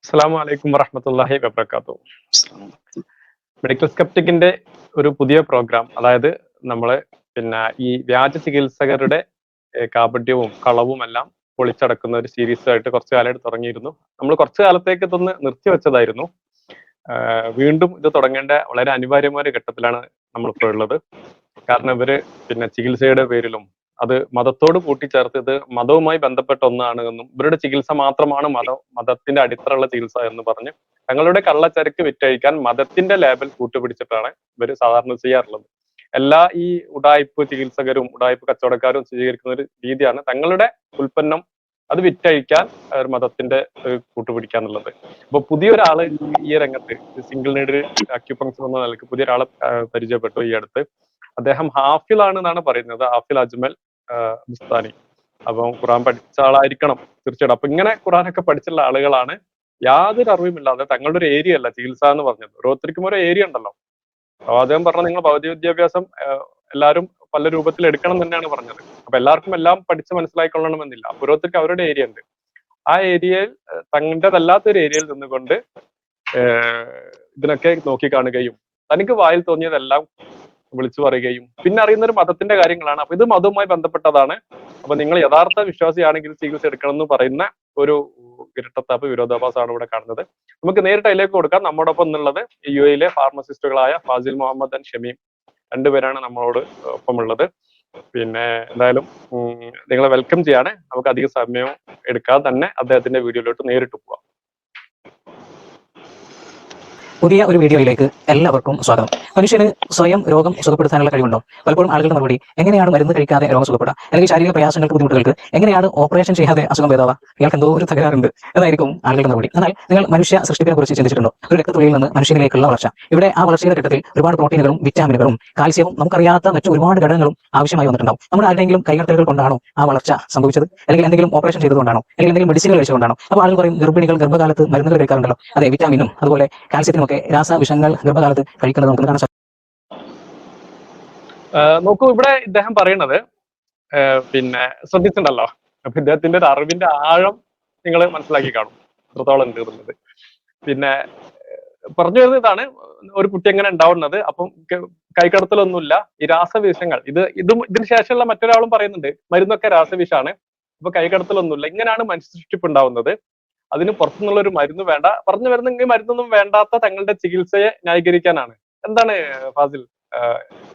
അസ്സലാമു അലൈക്കും വറഹ്മത്തുള്ളാഹി വബറകാതുഹു. മെഡിക്കൽ സ്കെപ്റ്റിക്കിന്റെ ഒരു പുതിയ പ്രോഗ്രാം, അതായത് നമ്മള് ഈ വ്യാജ ചികിത്സകരുടെ കാപട്യവും കളവും എല്ലാം പൊളിച്ചടക്കുന്ന ഒരു സീരീസ് ആയിട്ട് കുറച്ചു കാലമായിട്ട് തുടങ്ങിയിരുന്നു. നമ്മൾ കുറച്ചു കാലത്തേക്ക് ഇതൊന്ന് നിർത്തിവെച്ചതായിരുന്നു. വീണ്ടും ഇത് തുടങ്ങേണ്ട വളരെ അനിവാര്യമായ ഒരു ഘട്ടത്തിലാണ് നമ്മളിപ്പോൾ ഉള്ളത്. കാരണം ഇവര് ചികിത്സയുടെ പേരിലും അത് മതത്തോട് കൂട്ടിച്ചേർത്ത് ഇത് മതവുമായി ബന്ധപ്പെട്ട ഒന്നാണ് എന്നും ഇവരുടെ ചികിത്സ മാത്രമാണ് മതത്തിന്റെ അടിത്തറയുള്ള ചികിത്സ എന്ന് പറഞ്ഞ് തങ്ങളുടെ കള്ളച്ചരക്ക് വിറ്റഴിക്കാൻ മതത്തിന്റെ ലേബൽ കൂട്ടുപിടിച്ചിട്ടാണ് ഇവർ സാധാരണ ചെയ്യാറുള്ളത്. എല്ലാ ഈ ഉഡായിപ്പ് ചികിത്സകരും ഉഡായിപ്പ് കച്ചവടക്കാരും സ്വീകരിക്കുന്ന ഒരു രീതിയാണ് തങ്ങളുടെ ഉൽപ്പന്നം അത് വിറ്റഴിക്കാൻ മതത്തിന്റെ കൂട്ടുപിടിക്കാന്നുള്ളത്. അപ്പൊ പുതിയൊരാള് ഈ രംഗത്ത് സിംഗിൾ നീഡിൽ അക്യുപങ്ക്ചർ എന്ന നിലയ്ക്ക് പുതിയൊരാളെ പരിചയപ്പെട്ടു ഈ അടുത്ത്. അദ്ദേഹം ഹാഫിൽ ആണെന്നാണ് പറയുന്നത്, ഹാഫിൽ അജ്മൽ ബുസ്താനി. അപ്പം ഖുറാൻ പഠിച്ച ആളായിരിക്കണം തീർച്ചയായിട്ടും. അപ്പൊ ഇങ്ങനെ ഖുറാനൊക്കെ പഠിച്ചുള്ള ആളുകളാണ് യാതൊരു അറിവുമില്ലാതെ തങ്ങളുടെ ഒരു ഏരിയ അല്ല ചികിത്സ എന്ന് പറഞ്ഞത്. ഓരോരുത്തർക്കും ഒരു ഏരിയ ഉണ്ടല്ലോ. അപ്പൊ അദ്ദേഹം പറഞ്ഞ നിങ്ങൾ ഭൗതിക വിദ്യാഭ്യാസം എല്ലാവരും പല രൂപത്തിൽ എടുക്കണം തന്നെയാണ് പറഞ്ഞത്. അപ്പൊ എല്ലാവർക്കും എല്ലാം പഠിച്ച് മനസ്സിലായിക്കൊള്ളണമെന്നില്ല. ഓരോരുത്തർക്ക് അവരുടെ ഏരിയ ഉണ്ട്. ആ ഏരിയയിൽ തങ്ങളുടേതല്ലാത്തൊരു ഏരിയയിൽ നിന്നുകൊണ്ട് ഇതിനൊക്കെ നോക്കിക്കാണുകയും തനിക്ക് വായിൽ തോന്നിയതെല്ലാം വിളിച്ചു പറയുകയും പിന്നെ അറിയുന്ന ഒരു മതത്തിന്റെ കാര്യങ്ങളാണ്. അപ്പൊ ഇത് മതവുമായി ബന്ധപ്പെട്ടതാണ്. അപ്പൊ നിങ്ങൾ യഥാർത്ഥ വിശ്വാസിയാണെങ്കിൽ ചികിത്സ എടുക്കണം എന്ന് പറയുന്ന ഒരു ഇരട്ടത്താപ്പ് വിരോധാഭാസമാണ് ഇവിടെ കാണുന്നത്. നമുക്ക് നേരിട്ട് അതിലേക്ക് കൊടുക്കാം. നമ്മോടൊപ്പം എന്നുള്ളത് UAE ഫാർമസിസ്റ്റുകളായ ഫാസിൽ മുഹമ്മദ് ആൻഡ് ഷമീം, രണ്ടുപേരാണ് നമ്മളോട് ഒപ്പം ഉള്ളത്. എന്തായാലും നിങ്ങളെ വെൽക്കം ചെയ്യാണ്. നമുക്ക് അധിക സമയം എടുക്കാതെ തന്നെ അദ്ദേഹത്തിന്റെ വീഡിയോയിലോട്ട് നേരിട്ട് പോവാം. പുതിയ ഒരു വീഡിയോയിലേക്ക് എല്ലാവർക്കും സ്വാഗതം. മനുഷ്യന് സ്വയം രോഗം സുഖപ്പെടുത്താനുള്ള കഴിവുണ്ടോ? പലപ്പോഴും ആളുകളുടെ മറുപടി എങ്ങനെയാണ് മരുന്ന് കഴിക്കാതെ രോഗം സുഖപ്പെടുക, അല്ലെങ്കിൽ ശാരീരിക പ്രയാസങ്ങൾക്ക് ബുദ്ധിമുട്ടുകൾക്ക് എങ്ങനെയാണ് ഓപ്പറേഷൻ ചെയ്യാതെ അസുഖം ഭേദമാവുക, ഇയാൾക്ക് എന്തോ ഒരു തകരാറുണ്ട് എന്നായിരിക്കും ആളുകളുടെ മറുപടി. എന്നാൽ നിങ്ങൾ മനുഷ്യ സൃഷ്ടിപ്പിനെ കുറിച്ച് ചിന്തിച്ചിട്ടുണ്ടോ? ഒരു രക്തത്തുള്ളിയിൽ നിന്ന് മനുഷ്യനിലേക്കുള്ള വളർച്ച. ഇവിടെ ആ വളർച്ചയുടെ ഘട്ടത്തിൽ ഒരുപാട് പ്രോട്ടീനുകളും വിറ്റാമിനുകളും കാൽസ്യവും നമുക്കറിയാത്ത മറ്റു ഒരുപാട് ഘടകങ്ങളും ആവശ്യമായി വന്നിട്ടുണ്ടാവും. നമ്മുടെ ആരുടെയെങ്കിലും കൈകടത്തലുകൾ കൊണ്ടാണോ ആ വളർച്ച സംഭവിച്ചത്, അല്ലെങ്കിൽ എന്തെങ്കിലും ഓപ്പറേഷൻ ചെയ്തുകൊണ്ടാണോ, അല്ലെങ്കിൽ എന്തെങ്കിലും മെഡിസിനുകൾ കഴിച്ചുകൊണ്ടാണോ? അപ്പോൾ ആളുകൾ പറയും ഗർഭിണികൾ ഗർഭകാലത്ത് മരുന്നുകൾ കഴിക്കാറുണ്ടല്ലോ. അതെ, വിറ്റാമിനും അതുപോലെ കാൽസ്യത്തിനും ഒക്കെ രാസവിഷങ്ങൾ ഗർഭകാലത്ത് കഴിക്കുന്നത് നമുക്ക് കാണാൻ സാധിക്കും. നോക്കൂ, ഇവിടെ ഇദ്ദേഹം പറയുന്നത് ശ്രദ്ധിച്ചിട്ടുണ്ടല്ലോ. അപ്പൊ ഇദ്ദേഹത്തിന്റെ ഒരു അറിവിന്റെ ആഴം നിങ്ങൾ മനസ്സിലാക്കി കാണും എത്രത്തോളം ഉണ്ട് എന്നുള്ളത്. പറഞ്ഞു വരുന്നത് ഇതാണ്, ഒരു കുട്ടി എങ്ങനെ ഉണ്ടാവുന്നത്. അപ്പം കൈകടത്തലൊന്നുമില്ല, ഈ രാസവിഷങ്ങൾ ഇതിന് ശേഷമുള്ള മറ്റൊരാളും പറയുന്നുണ്ട് മരുന്നൊക്കെ രാസവിഷാണ്. അപ്പൊ കൈകടത്തലൊന്നുമില്ല. ഇങ്ങനെയാണ് മനുഷ്യ സൃഷ്ടിപ്പ് ഉണ്ടാവുന്നത്. അതിന് പുറത്തുനിന്നുള്ള ഒരു മരുന്ന് വേണ്ട. പറഞ്ഞു വരുന്നെങ്കിൽ മരുന്നൊന്നും വേണ്ടാത്ത തങ്ങളുടെ ചികിത്സയെ ന്യായീകരിക്കാനാണ്. എന്താണ് ഫാസിൽ,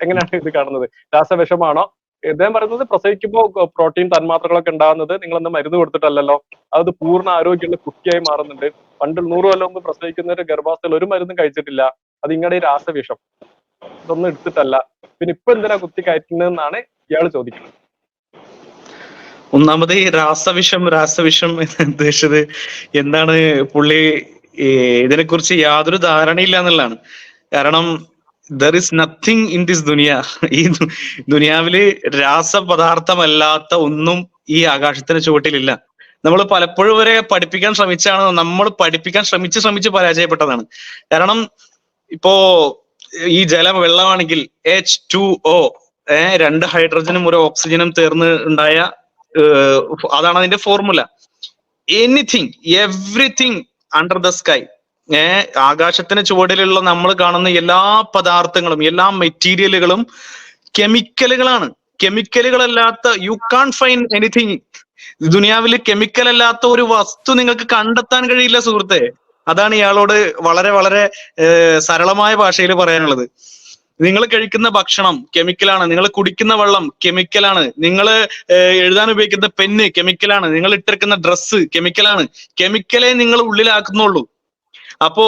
എങ്ങനെയാണ് ഇത് കാണുന്നത്? രാസവിഷമാണോ? ഇദ്ദേഹം പറയുന്നത് പ്രസവിക്കുമ്പോൾ പ്രോട്ടീൻ തന്മാത്രകളൊക്കെ ഉണ്ടാകുന്നത് നിങ്ങളൊന്ന് മരുന്ന് കൊടുത്തിട്ടല്ലല്ലോ, അത് പൂർണ്ണ ആരോഗ്യമുള്ള കുട്ടിയായി മാറുന്നുണ്ട്. പണ്ട് 100 കൊല്ലം മുമ്പ് പ്രസവിക്കുന്ന ഒരു ഗർഭാവസ്ഥയിൽ ഒരു മരുന്നും കഴിച്ചിട്ടില്ല, അത് ഇങ്ങടെ രാസവിഷം ഇതൊന്നും എടുത്തിട്ടല്ല, പിന്നെ ഇപ്പൊ എന്തിനാ കുത്തി കയറ്റുന്നതെന്നാണ് ഇയാൾ ചോദിക്കുന്നത്. ഒന്നാമത് ഈ രാസവിഷം എന്ന് ഉദ്ദേശിച്ചത് എന്താണ്? പുള്ളി ഇതിനെക്കുറിച്ച് യാതൊരു ധാരണയില്ല എന്നുള്ളതാണ്. കാരണം there is nothing in this ദുനിയ. ഈ ദുനിയാവില് രാസപദാർത്ഥമല്ലാത്ത ഒന്നും ഈ ആകാശത്തിന് ചുവട്ടിലില്ല. നമ്മൾ പലപ്പോഴും വരെ പഠിപ്പിക്കാൻ ശ്രമിച്ചാണ്, നമ്മൾ പഠിപ്പിക്കാൻ ശ്രമിച്ച് പരാജയപ്പെട്ടതാണ്. കാരണം ഇപ്പോ ഈ വെള്ളമാണെങ്കിൽ H2O, 2 ഹൈഡ്രജനും 1 ഓക്സിജനും ചേർന്ന് ഉണ്ടായ അതാണ് അതിന്റെ formula. Anything everything under the sky, ആകാശത്തിന് ചുവടിലുള്ള നമ്മൾ കാണുന്ന എല്ലാ പദാർത്ഥങ്ങളും എല്ലാ മെറ്റീരിയലുകളും കെമിക്കലുകളാണ്. കെമിക്കലുകളല്ലാത്ത യു കാൺ ഫൈൻഡ് എനിത്തിങ്. ദുനിയാവിൽ കെമിക്കൽ അല്ലാത്ത ഒരു വസ്തു നിങ്ങൾക്ക് കണ്ടെത്താൻ കഴിയില്ല സുഹൃത്തെ. അതാണ് ഇയാളോട് വളരെ വളരെ സരളമായ ഭാഷയിൽ പറയാനുള്ളത്. നിങ്ങൾ കഴിക്കുന്ന ഭക്ഷണം കെമിക്കലാണ്, നിങ്ങൾ കുടിക്കുന്ന വെള്ളം കെമിക്കലാണ്, നിങ്ങൾ എഴുതാൻ ഉപയോഗിക്കുന്ന പെന്ന് കെമിക്കലാണ്, നിങ്ങൾ ഇട്ടിരിക്കുന്ന ഡ്രസ്സ് കെമിക്കലാണ്. കെമിക്കലെ നിങ്ങൾ ഉള്ളിലാക്കുന്നുള്ളൂ. അപ്പോ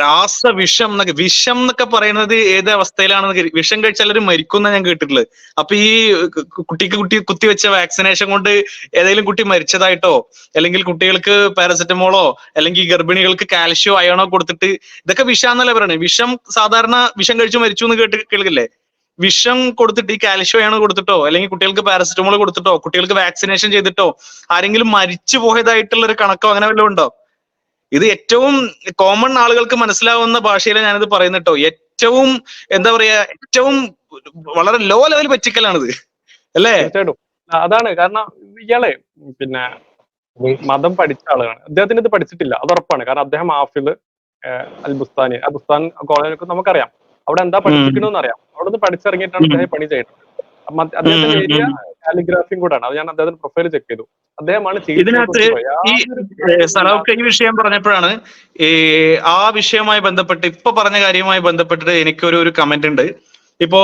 രാസവിഷം വിഷം എന്നൊക്കെ പറയുന്നത് ഏത് അവസ്ഥയിലാണെന്ന്, വിഷം കഴിച്ചാൽ ഒരു മരിക്കുന്ന ഞാൻ കേട്ടിട്ടുള്ളത്. അപ്പൊ ഈ കുട്ടി കുത്തിവെച്ച വാക്സിനേഷൻ കൊണ്ട് ഏതെങ്കിലും കുട്ടി മരിച്ചതായിട്ടോ, അല്ലെങ്കിൽ കുട്ടികൾക്ക് പാരസെറ്റമോളോ, അല്ലെങ്കിൽ ഗർഭിണികൾക്ക് കാൽഷ്യോ അയണോ കൊടുത്തിട്ട്, ഇതൊക്കെ വിഷാന്നല്ലേ പറയണേ. വിഷം സാധാരണ വിഷം കഴിച്ചു മരിച്ചു എന്ന് കേൾക്കില്ലേ? വിഷം കൊടുത്തിട്ട് ഈ കാൽഷ്യോ അയണോ കൊടുത്തിട്ടോ, അല്ലെങ്കിൽ കുട്ടികൾക്ക് പാരസെറ്റമോൾ കൊടുത്തിട്ടോ, കുട്ടികൾക്ക് വാക്സിനേഷൻ ചെയ്തിട്ടോ ആരെങ്കിലും മരിച്ചു പോയതായിട്ടുള്ള ഒരു കണക്കോ അങ്ങനെ വല്ലതും ഉണ്ടോ? ഇത് ഏറ്റവും കോമൺ ആളുകൾക്ക് മനസ്സിലാവുന്ന ഭാഷയിലെ ഞാനിത് പറയുന്നത് കേട്ടോ. ഏറ്റവും എന്താ പറയാ, ഏറ്റവും വളരെ ലോ ലെവൽ പറ്റിക്കലാണിത്, അല്ലേ? തീർച്ചയായിട്ടും അതാണ് കാരണം. ഇയാള് മതം പഠിച്ച ആളാണ്. അദ്ദേഹത്തിന് ഇത് പഠിച്ചിട്ടില്ല, അത് ഉറപ്പാണ്. കാരണം അദ്ദേഹം ഹാഫിള് അൽ ബുസ്താനി, ആ ബുസ്താൻ കോളേജൊക്കെ നമുക്കറിയാം. അവിടെ എന്താ പഠിപ്പിക്കണമെന്ന് അറിയാം. അവിടെ നിന്ന് പഠിച്ചിറങ്ങിയിട്ടാണ് അദ്ദേഹം പണി ചെയ്യുന്നത്. അദ്ദേഹത്തിന്റെ ഏരിയ കാലിഗ്രാഫിയും കൂടാണ്. അത് ഞാൻ അദ്ദേഹത്തിന്റെ പ്രൊഫൈൽ ചെക്ക് ചെയ്തു. അദ്ദേഹമാണ് ഇതിനകത്ത് ഈ സലാഹുക്ക ഈ വിഷയം പറഞ്ഞപ്പോഴാണ് ആ വിഷയവുമായി ബന്ധപ്പെട്ട് ഇപ്പൊ പറഞ്ഞ കാര്യവുമായി ബന്ധപ്പെട്ടിട്ട് എനിക്കൊരു കമന്റ് ഉണ്ട്. ഇപ്പോ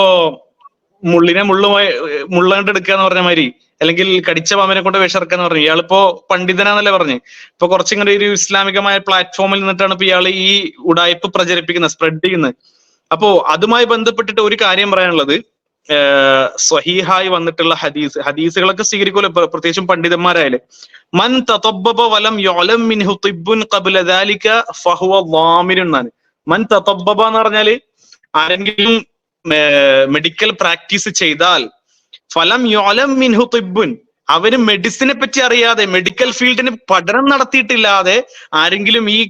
മുള്ളിനെ മുള്ളാണ്ട് എടുക്കുക എന്ന് പറഞ്ഞ മാതിരി, അല്ലെങ്കിൽ കടിച്ച പാമ്പിനെ കൊണ്ട് വിഷർക്കുക എന്ന് പറഞ്ഞു. ഇയാളിപ്പോ പണ്ഡിതനാന്നല്ലേ പറഞ്ഞ്. ഇപ്പൊ കുറച്ചിങ്ങനെ ഒരു ഇസ്ലാമികമായ പ്ലാറ്റ്ഫോമിൽ നിന്നിട്ടാണ് ഇപ്പൊ ഇയാൾ ഈ ഉടായ്പ് പ്രചരിപ്പിക്കുന്നത്, സ്പ്രെഡ് ചെയ്യുന്നത്. അപ്പോ അതുമായി ബന്ധപ്പെട്ടിട്ട് ഒരു കാര്യം പറയാനുള്ളത്, സ്വഹീഹായി വന്നിട്ടുള്ള ഹദീസുകളൊക്കെ സ്വീകരിക്കുമല്ലോ, പ്രത്യേകിച്ചും പണ്ഡിതന്മാരായാലും. മൻ തതബ്ബബ വലം യുഅലം മിൻഹു തിബ്ബുൻ ഖബ്ല ദാലിക ഫഹുവ ളാമിനുൻ എന്നാണ്. മൻ തതബ്ബബ എന്ന് പറഞ്ഞാല് ആരെങ്കിലും മെഡിക്കൽ പ്രാക്ടീസ് ചെയ്താൽ, ഫലം യുഅലം മിൻഹു തിബ്ബുൻ, അവര് മെഡിസിനെ പറ്റി അറിയാതെ, മെഡിക്കൽ ഫീൽഡിന് പഠനം നടത്തിയിട്ടില്ലാതെ ആരെങ്കിലും ഈ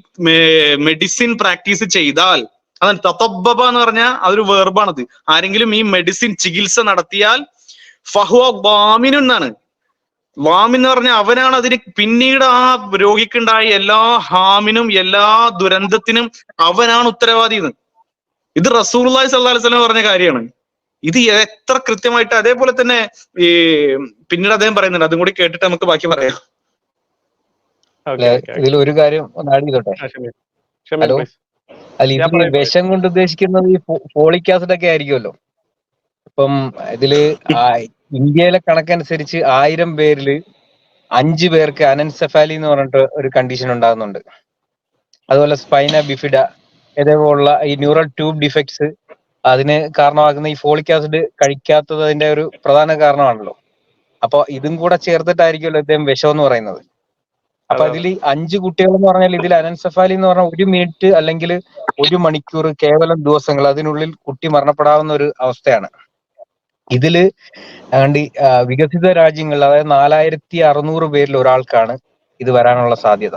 മെഡിസിൻ പ്രാക്ടീസ് ചെയ്താൽ, അതാണ് തതബ്ബബ എന്ന് പറഞ്ഞാൽ അതൊരു വേർബാണത്. ആരെങ്കിലും ഈ മെഡിസിൻ ചികിത്സ നടത്തിയാൽ ഫഹുവ ളാമിനുൻ എന്നാണ്. വാമിൻ എന്ന് പറഞ്ഞാൽ അവനാണ് അതിന് പിന്നീട് ആ രോഗിക്കുണ്ടായ എല്ലാ ഹാമിനും എല്ലാ ദുരന്തത്തിനും അവനാണ് ഉത്തരവാദി എന്ന്. ഇത് റസൂലുള്ളാഹി സ്വല്ലല്ലാഹു അലൈഹി വസല്ലം പറഞ്ഞ കാര്യമാണ്. ഇത് എത്ര കൃത്യമായിട്ട്. അതേപോലെ തന്നെ ഈ പിന്നീട് അദ്ദേഹം പറയുന്നുണ്ട്, അതും കൂടി കേട്ടിട്ട് നമുക്ക് ബാക്കി പറയാം. ഇതിൽ ഒരു കാര്യം ആഡ് ചെയ്തോട്ടെ. ഹലോ, അല്ല ഇതിൽ വിഷം കൊണ്ട് ഉദ്ദേശിക്കുന്നത് ഈ ഫോളിക് ആസിഡ് ഒക്കെ ആയിരിക്കുമല്ലോ. ഇപ്പം ഇതില് ഇന്ത്യയിലെ കണക്കനുസരിച്ച് 1000 പേരില് 5 പേർക്ക് അനൻസെഫാലി എന്ന് പറഞ്ഞിട്ട് ഒരു കണ്ടീഷൻ ഉണ്ടാകുന്നുണ്ട്. അതുപോലെ സ്പൈന ബിഫിഡ ഇതേപോലുള്ള ഈ ന്യൂറൽ ട്യൂബ് ഡിഫക്ട്സ് അതിന് കാരണമാകുന്ന ഈ ഫോളിക് ആസിഡ് കഴിക്കാത്തത് അതിന്റെ ഒരു പ്രധാന കാരണമാണല്ലോ. അപ്പൊ ഇതും കൂടെ ചേർത്തിട്ടായിരിക്കുമല്ലോ ഇദ്ദേഹം വിഷം എന്ന് പറയുന്നത്. അപ്പൊ അതിൽ 5 കുട്ടികൾ എന്ന് പറഞ്ഞാൽ ഇതിൽ അനൻസെഫാലി എന്ന് പറഞ്ഞാൽ 1 മിനിറ്റ് അല്ലെങ്കിൽ 1 മണിക്കൂർ കേവലം ദിവസങ്ങൾ അതിനുള്ളിൽ കുട്ടി മരണപ്പെടാവുന്ന ഒരു അവസ്ഥയാണ്. ഇതില് വികസിത രാജ്യങ്ങളിൽ, അതായത് 4600 പേരിൽ ഒരാൾക്കാണ് ഇത് വരാനുള്ള സാധ്യത.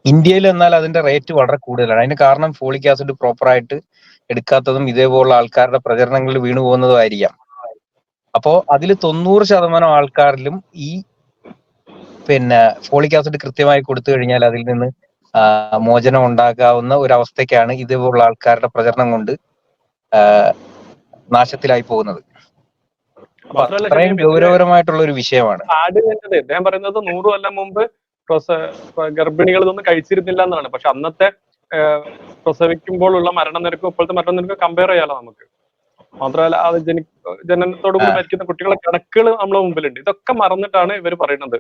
ഇന്ത്യയിൽ എന്നാൽ അതിന്റെ റേറ്റ് വളരെ കൂടുതലാണ്. അതിന് കാരണം ഫോളിക് ആസിഡ് പ്രോപ്പറായിട്ട് എടുക്കാത്തതും ഇതേപോലുള്ള ആൾക്കാരുടെ പ്രചരണങ്ങളിൽ വീണു പോകുന്നതും ആയിരിക്കാം. അപ്പോ അതിൽ 90% ആൾക്കാരിലും ഈ ഫോളിക് ആസിഡ് കൃത്യമായി കൊടുത്തു കഴിഞ്ഞാൽ അതിൽ നിന്ന് മോചനം ഉണ്ടാകാവുന്ന ഒരു അവസ്ഥയ്ക്കാണ് ഇതേപോലുള്ള ആൾക്കാരുടെ പ്രചരണം കൊണ്ട് നാശത്തിലായി പോകുന്നത്. അത്രയും ഗൗരവകരമായിട്ടുള്ള ഒരു വിഷയമാണ്. അദ്ദേഹം പറയുന്നത് 100 കൊല്ലം മുമ്പ് ഗർഭിണികൾ ഇതൊന്നും കഴിച്ചിരുന്നില്ല എന്നാണ്. പക്ഷെ അന്നത്തെ പ്രസവിക്കുമ്പോഴുള്ള മരണനിരക്കും ഇപ്പോഴത്തെ മരണനിരക്കും കമ്പയർ ചെയ്യാലോ നമുക്ക്. മാത്രമല്ല അത് ജനനത്തോടു കൂടി മരിക്കുന്ന കുട്ടികളെ കണക്കുകൾ നമ്മളെ മുമ്പിലുണ്ട്. ഇതൊക്കെ മറന്നിട്ടാണ് ഇവർ പറയുന്നത്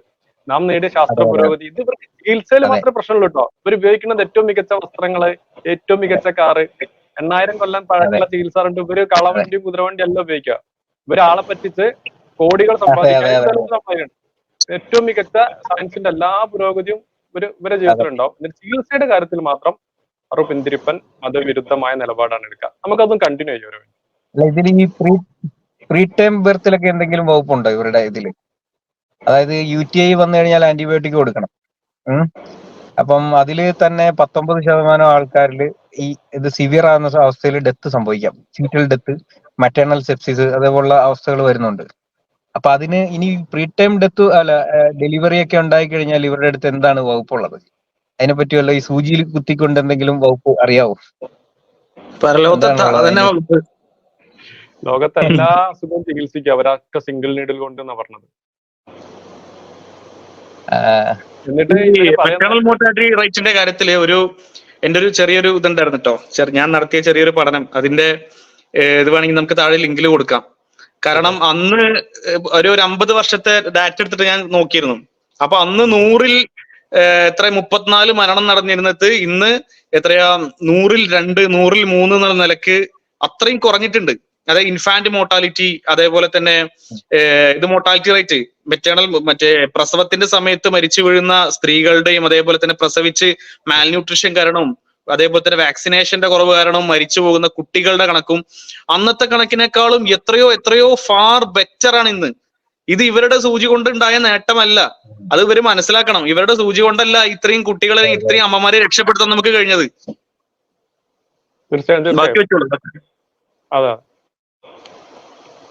നാം നേടിയ ശാസ്ത്ര പുരോഗതി. ഇത് ഇവർക്ക് ചികിത്സയിൽ മാത്രമേ പ്രശ്നമുള്ളൂ കേട്ടോ. ഇവർ ഉപയോഗിക്കുന്നത് ഏറ്റവും മികച്ച വസ്ത്രങ്ങള്, ഏറ്റവും മികച്ച കാറ്, 8000 കൊല്ലം പഴക്കമുള്ള ചികിത്സ ഉണ്ട്. ഇവര് കളവണ്ടി കുതിരവണ്ടി എല്ലാം ഉപയോഗിക്കുക. ഇവരാളെ പറ്റിച്ച് കോടികൾ സമ്പാദിക്കാൻ ഏറ്റവും മികച്ച സയൻസിന്റെ എല്ലാ പുരോഗതിയും ഇവരെ ജീവിതത്തിലുണ്ടാവും. എന്നിട്ട് ചികിത്സയുടെ കാര്യത്തിൽ മാത്രം അവർ പിന്തിരിപ്പൻ മതവിരുദ്ധമായ നിലപാടാണ് എടുക്കുക. നമുക്കതൊന്നും കണ്ടിന്യൂ ചെയ്യാൻ. ഇതിൽ ഈ പ്രീ ടൈം ബർത്തിലൊക്കെ എന്തെങ്കിലും വകുപ്പുണ്ടോ ഇവരുടെ ഇതില്? അതായത് UTI വന്നു കഴിഞ്ഞാൽ ആന്റിബയോട്ടിക് കൊടുക്കണം. അപ്പം അതില് തന്നെ 19% ആൾക്കാരിൽ ഇത് സിവിയർ ആകുന്ന അവസ്ഥയിൽ ഡെത്ത് സംഭവിക്കാം. ഫീറ്റൽ ഡെത്ത്, മറ്റേണൽ സെപ്സിസ് അതേപോലുള്ള അവസ്ഥകൾ വരുന്നുണ്ട്. അപ്പൊ അതിന് ഇനി പ്രീ ടൈം ഡെത്ത് ഡെലിവറി ഒക്കെ ഉണ്ടായി കഴിഞ്ഞാൽ ഇവരുടെ അടുത്ത് എന്താണ് വകുപ്പുള്ളത്? അതിനെ പറ്റിയല്ല ഈ സൂചിയിൽ കുത്തിക്കൊണ്ട് എന്തെങ്കിലും വകുപ്പ് അറിയാവോ? ലോകത്തെ എല്ലാ അസുഖവും ചികിത്സിക്കുക അവരൊക്കെ സിംഗിൾ നീഡിൽ കൊണ്ട് എന്നാ പറഞ്ഞത്. മെറ്റേണൽ മോർട്ടാലിറ്റി റേറ്റിന്റെ കാര്യത്തില് എന്റെ ഒരു ചെറിയൊരു ഇതുണ്ടായിരുന്നു കേട്ടോ. ഞാൻ നടത്തിയ ചെറിയൊരു പഠനം, അതിന്റെ ഇത് വേണമെങ്കിൽ നമുക്ക് താഴെ ലിങ്കിൽ കൊടുക്കാം. കാരണം അന്ന് ഒരു 50 വർഷത്തെ ഡാറ്റ എടുത്തിട്ട് ഞാൻ നോക്കിയിരുന്നു. അപ്പൊ അന്ന് 100-ൽ 34 മരണം നടന്നിരുന്നത് ഇന്ന് എത്രയാ 100-ൽ 2, 100-ൽ 3 എന്നുള്ള നിലക്ക് അത്രയും കുറഞ്ഞിട്ടുണ്ട്. അതായത് ഇൻഫാന്റ് മോർട്ടാലിറ്റി, അതേപോലെ തന്നെ ഇത് മോർട്ടാലിറ്റി റേറ്റ്, മറ്റേ പ്രസവത്തിന്റെ സമയത്ത് മരിച്ചു വീഴുന്ന സ്ത്രീകളുടെയും അതേപോലെ തന്നെ പ്രസവിച്ച് മാൽന്യൂട്രീഷൻ കാരണവും അതേപോലെ തന്നെ വാക്സിനേഷന്റെ കുറവ് കാരണം മരിച്ചു പോകുന്ന കുട്ടികളുടെ കണക്കും അന്നത്തെ കണക്കിനേക്കാളും എത്രയോ ഫാർ ബെറ്റർ ആണ് ഇന്ന്. ഇത് ഇവരുടെ സൂചി കൊണ്ടുണ്ടായ നേട്ടമല്ല, അത് ഇവര് മനസ്സിലാക്കണം. ഇവരുടെ സൂചി കൊണ്ടല്ല ഇത്രയും കുട്ടികളെ, ഇത്രയും അമ്മമാരെ രക്ഷപ്പെടുത്താൻ നമുക്ക് കഴിഞ്ഞത്. തീർച്ചയായും. അതാ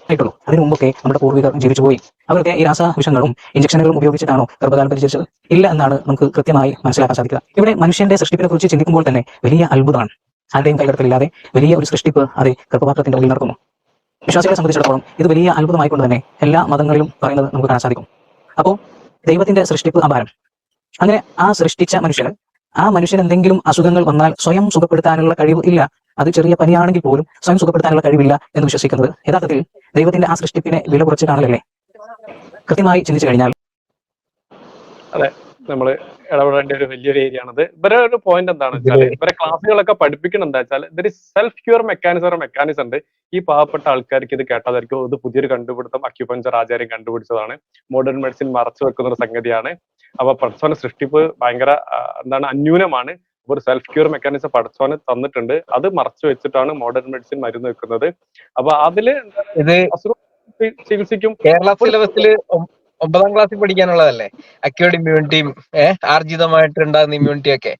ആയിട്ടുള്ളൂ. അതിനു മുമ്പൊക്കെ നമ്മുടെ പൂർവികർ ജീവിച്ചു പോയി. അവരൊക്കെ ഈ രാസവിഷങ്ങളും ഇഞ്ചക്ഷനുകളും ഉപയോഗിച്ചിട്ടാണോ ഗർഭകാലം പരിചരിച്ചത്? ഇല്ല എന്നാണ് നമുക്ക് കൃത്യമായി മനസ്സിലാക്കാൻ സാധിക്കുക. ഇവിടെ മനുഷ്യന്റെ സൃഷ്ടിപ്പിനെ കുറിച്ച് ചിന്തിക്കുമ്പോൾ തന്നെ വലിയ അത്ഭുതമാണ്. ആരുടെയും കൈകടത്തലില്ലാതെ വലിയ ഒരു സൃഷ്ടിപ്പ് അത് ഗർഭപാത്രത്തിന്റെ ഉള്ളിൽ നടക്കുന്നു. വിശ്വാസികളെ സംബന്ധിച്ചിടത്തോളം ഇത് വലിയ അത്ഭുതമായിക്കൊണ്ട് തന്നെ എല്ലാ മതങ്ങളിലും പറയുന്നത് നമുക്ക് കാണാൻ സാധിക്കും. അപ്പോൾ ദൈവത്തിന്റെ സൃഷ്ടിപ്പ് അപാരം. അങ്ങനെ ആ സൃഷ്ടിച്ച മനുഷ്യന്, ആ മനുഷ്യന് എന്തെങ്കിലും അസുഖങ്ങൾ വന്നാൽ സ്വയം സുഖപ്പെടുത്താനുള്ള കഴിവ് ഇല്ല. അത് ചെറിയ പനിയാണെങ്കിൽ പോലും സ്വയം സുഖപ്പെടുത്താനുള്ള കഴിവില്ല എന്ന് വിശ്വസിക്കുന്നത് യഥാർത്ഥത്തിൽ ദൈവത്തിന്റെ ആ സൃഷ്ടിപ്പിനെ വില കുറച്ച് കാണലല്ലേ? കൃത്യമായി ചിന്തിച്ചു കഴിഞ്ഞാൽ അതെ, നമ്മൾ ഇടപെടേണ്ട ഒരു വലിയൊരു ഏരിയ ആണത്. ഇവരെ ഒരു പോയിന്റ് എന്താണെന്ന് വെച്ചാൽ, ഇവരെ ക്ലാസ്സുകളൊക്കെ പഠിപ്പിക്കണം എന്താ വെച്ചാൽ, ഇതൊരു സെൽഫ് ക്യൂർ മെക്കാനിസം ഉണ്ട്. ഈ പാവപ്പെട്ട ആൾക്കാർക്ക് ഇത് കേട്ടതായിരിക്കും ഇത് പുതിയൊരു കണ്ടുപിടുത്തം, അക്യുപഞ്ചർ ആചാര്യം കണ്ടുപിടിച്ചതാണ്, മോഡേൺ മെഡിസിൻ മറച്ചു വെക്കുന്ന ഒരു സംഗതിയാണ്. അപ്പൊ പടച്ചോന്റെ സൃഷ്ടിപ്പ് ഭയങ്കര അന്യൂനമാണ്. ഒരു സെൽഫ് ക്യൂർ മെക്കാനിസം പടച്ചോന് തന്നിട്ടുണ്ട്. അത് മറച്ചു വെച്ചിട്ടാണ് മോഡേൺ മെഡിസിൻ മരുന്ന് വെക്കുന്നത്. അപ്പൊ അതില് അസുഖം ചികിത്സിക്കും. കേരള സിലബസിൽ 9ാം ക്ലാസ്സിൽ പഠിക്കാനുള്ളതല്ലേ അക്യൂർഡ് ഇമ്മ്യൂണിറ്റിയും ആർജിതമായിട്ട് ഉണ്ടാകുന്ന ഇമ്മ്യൂണിറ്റി ഒക്കെ,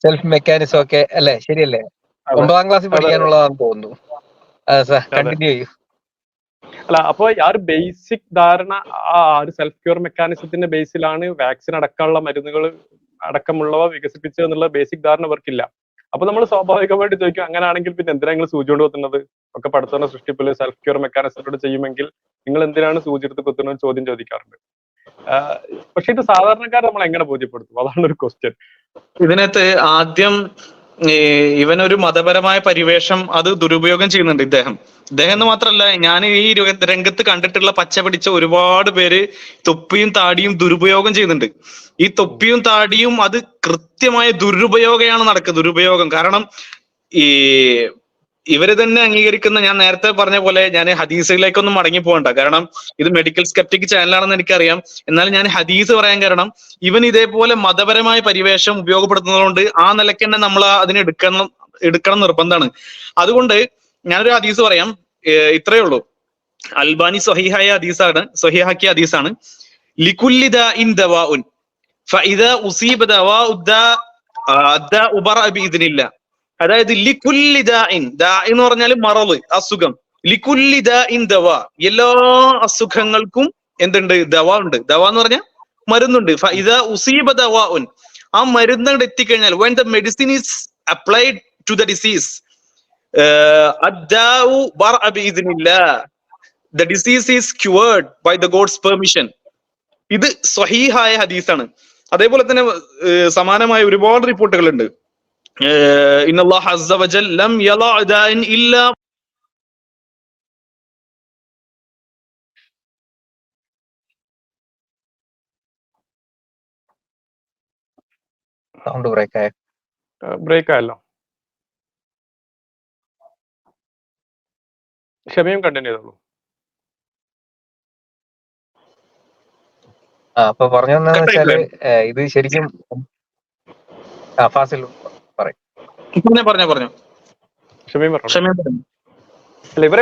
സെൽഫ് മെക്കാനിസം ഒക്കെ അല്ലേ? ശരിയല്ലേ? 9ാം ക്ലാസ്സിൽ പഠിക്കാനുള്ളതാണെന്ന് തോന്നുന്നു. കണ്ടിന്യൂ ചെയ്യൂ. അല്ല, അപ്പൊ ആ ഒരു ബേസിക് ധാരണ, ആ ഒരു സെൽഫ് ക്യൂർ മെക്കാനിസത്തിന്റെ ബേസിലാണ് വാക്സിൻ അടക്കമുള്ള മരുന്നുകൾ അടക്കമുള്ളവ വികസിപ്പിച്ചത് എന്നുള്ള ബേസിക് ധാരണ അവർക്കില്ല. അപ്പൊ നമ്മൾ സ്വാഭാവികമായിട്ട് ചോദിക്കും, അങ്ങനെയാണെങ്കിൽ പിന്നെ എന്തിനാ നിങ്ങൾ സൂചി കൊണ്ട് കുത്തുന്നത്? ഒക്കെ പഠിത്തവരുടെ സൃഷ്ടിപ്പിൽ സെൽഫ് ക്യൂർ മെക്കാനിസത്തോട് ചെയ്യുമെങ്കിൽ നിങ്ങൾ എന്തിനാണ് സൂചി എടുത്ത് കുത്തുന്നത് ചോദ്യം ചോദിക്കാറുണ്ട്. പക്ഷെ ഇത് സാധാരണക്കാർ നമ്മൾ എങ്ങനെ ബോധ്യപ്പെടുത്തും? അതാണ് ഒരു ക്വസ്റ്റ്യൻ. ഇതിനകത്ത് ആദ്യം ഇവനൊരു മതപരമായ പരിവേഷം അത് ദുരുപയോഗം ചെയ്യുന്നുണ്ട് ഇദ്ദേഹം എന്ന് മാത്രമല്ല, ഞാൻ ഈ രംഗത്ത് കണ്ടിട്ടുള്ള പച്ച പിടിച്ച ഒരുപാട് പേര് തൊപ്പിയും താടിയും ദുരുപയോഗം ചെയ്യുന്നുണ്ട്. ഈ തൊപ്പിയും താടിയും അത് കൃത്യമായ ദുരുപയോഗം. കാരണം ഇവര് തന്നെ അംഗീകരിക്കുന്ന, ഞാൻ നേരത്തെ പറഞ്ഞ പോലെ ഞാൻ ഹദീസിലേക്കൊന്നും മടങ്ങി പോകണ്ട, കാരണം ഇത് മെഡിക്കൽ സ്കെപ്റ്റിക് ചാനലാണെന്ന് എനിക്കറിയാം. എന്നാൽ ഞാൻ ഹദീസ് പറയാൻ കാരണം, ഇവൻ ഇതേപോലെ മതപരമായ പരിവേഷം ഉപയോഗപ്പെടുത്തുന്നതുകൊണ്ട് ആ നിലയ്ക്ക് തന്നെ നമ്മൾ അതിനെ എടുക്കണം നിർബന്ധമാണ്. അതുകൊണ്ട് ഞാനൊരു ഹദീസ് പറയാം, ഇത്രയേ ഉള്ളൂ. അൽബാനി സ്വഹീഹാക്കിയ ഹദീസാണ്. ലികുല്ലി ദാഇൻ ദവാഉൻ ഫഇദാ ഉസീബ ദവാഉ ദാഉ ബറഅ ബിഇദ്നില്ലാഹ്. അതായത് ലികുല്ലി ദാഇൻ, എന്ന് പറഞ്ഞാൽ മറവ്, അസുഖം. ലികുല്ലി ദാഇൻ ദവാ, എല്ലാ അസുഖങ്ങൾക്കും എന്തുണ്ട്? ദവാ ഉണ്ട്. ദവാ എന്ന് പറഞ്ഞാൽ മരുന്നുണ്ട്. ഫഇദാ ഉസീബ ദവാഉൻ, ആ മരുന്ന് എത്തിക്കഴിഞ്ഞാൽ, when the medicine is applied to the disease, അദ്ദാഉ ബറഅ ബിഇദ്നില്ലാഹ്, the disease is cured by the God's permission. ഇത് സ്വഹീഹായ ഹദീസാണ്. അതേപോലെ തന്നെ സമാനമായ ഒരുപാട് റിപ്പോർട്ടുകളുണ്ട്. ഇന്നല്ലാഹ അസ്സ വജൽ ലം യളഅ ദാഇൻ ഇല്ലാ സൗണ്ട് ബ്രേക്ക് ആയല്ലോ. ക്ഷമയും കണ്ടിന്യൂ ചെയ്തോളൂ. അപ്പൊ പറഞ്ഞു വന്നതെന്ന് വെച്ചാല്, ഇത് ശരിക്കും ഫാസിൽ പറഞ്ഞു.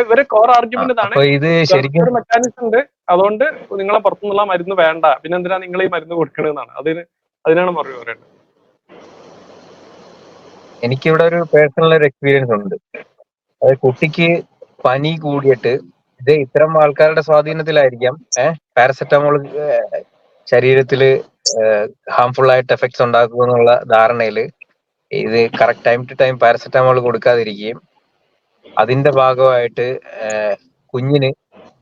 ഇവരെ കോർ ആർഗ്യുമെന്റ് ഇതാണ്, ഇത് ശരിക്കും മെക്കാനിസം ഉണ്ട്, അതുകൊണ്ട് നിങ്ങളെ പുറത്തുനിന്നുള്ള മരുന്ന് വേണ്ട, പിന്നെ എന്തിനാ നിങ്ങൾ ഈ മരുന്ന് കൊടുക്കണെന്നാണ്. അതിനാണ് മറുപടി പറയേണ്ടത്. എനിക്കിവിടെ ഒരു പേഴ്സണൽ ഒരു എക്സ്പീരിയൻസ് ഉണ്ട്. അതായത് കുട്ടിക്ക് പനി കൂടിയിട്ട്, ഇത് ഇത്തരം ആൾക്കാരുടെ സ്വാധീനത്തിലായിരിക്കാം, പാരസെറ്റമോൾ ശരീരത്തില് ഹാംഫുൾ ആയിട്ട് എഫക്ട്സ് ഉണ്ടാക്കും എന്നുള്ള ധാരണയില് ഇത് correct time to time paracetamol കൊടുക്കാതിരിക്കുകയും അതിന്റെ ഭാഗമായിട്ട് കുഞ്ഞിന്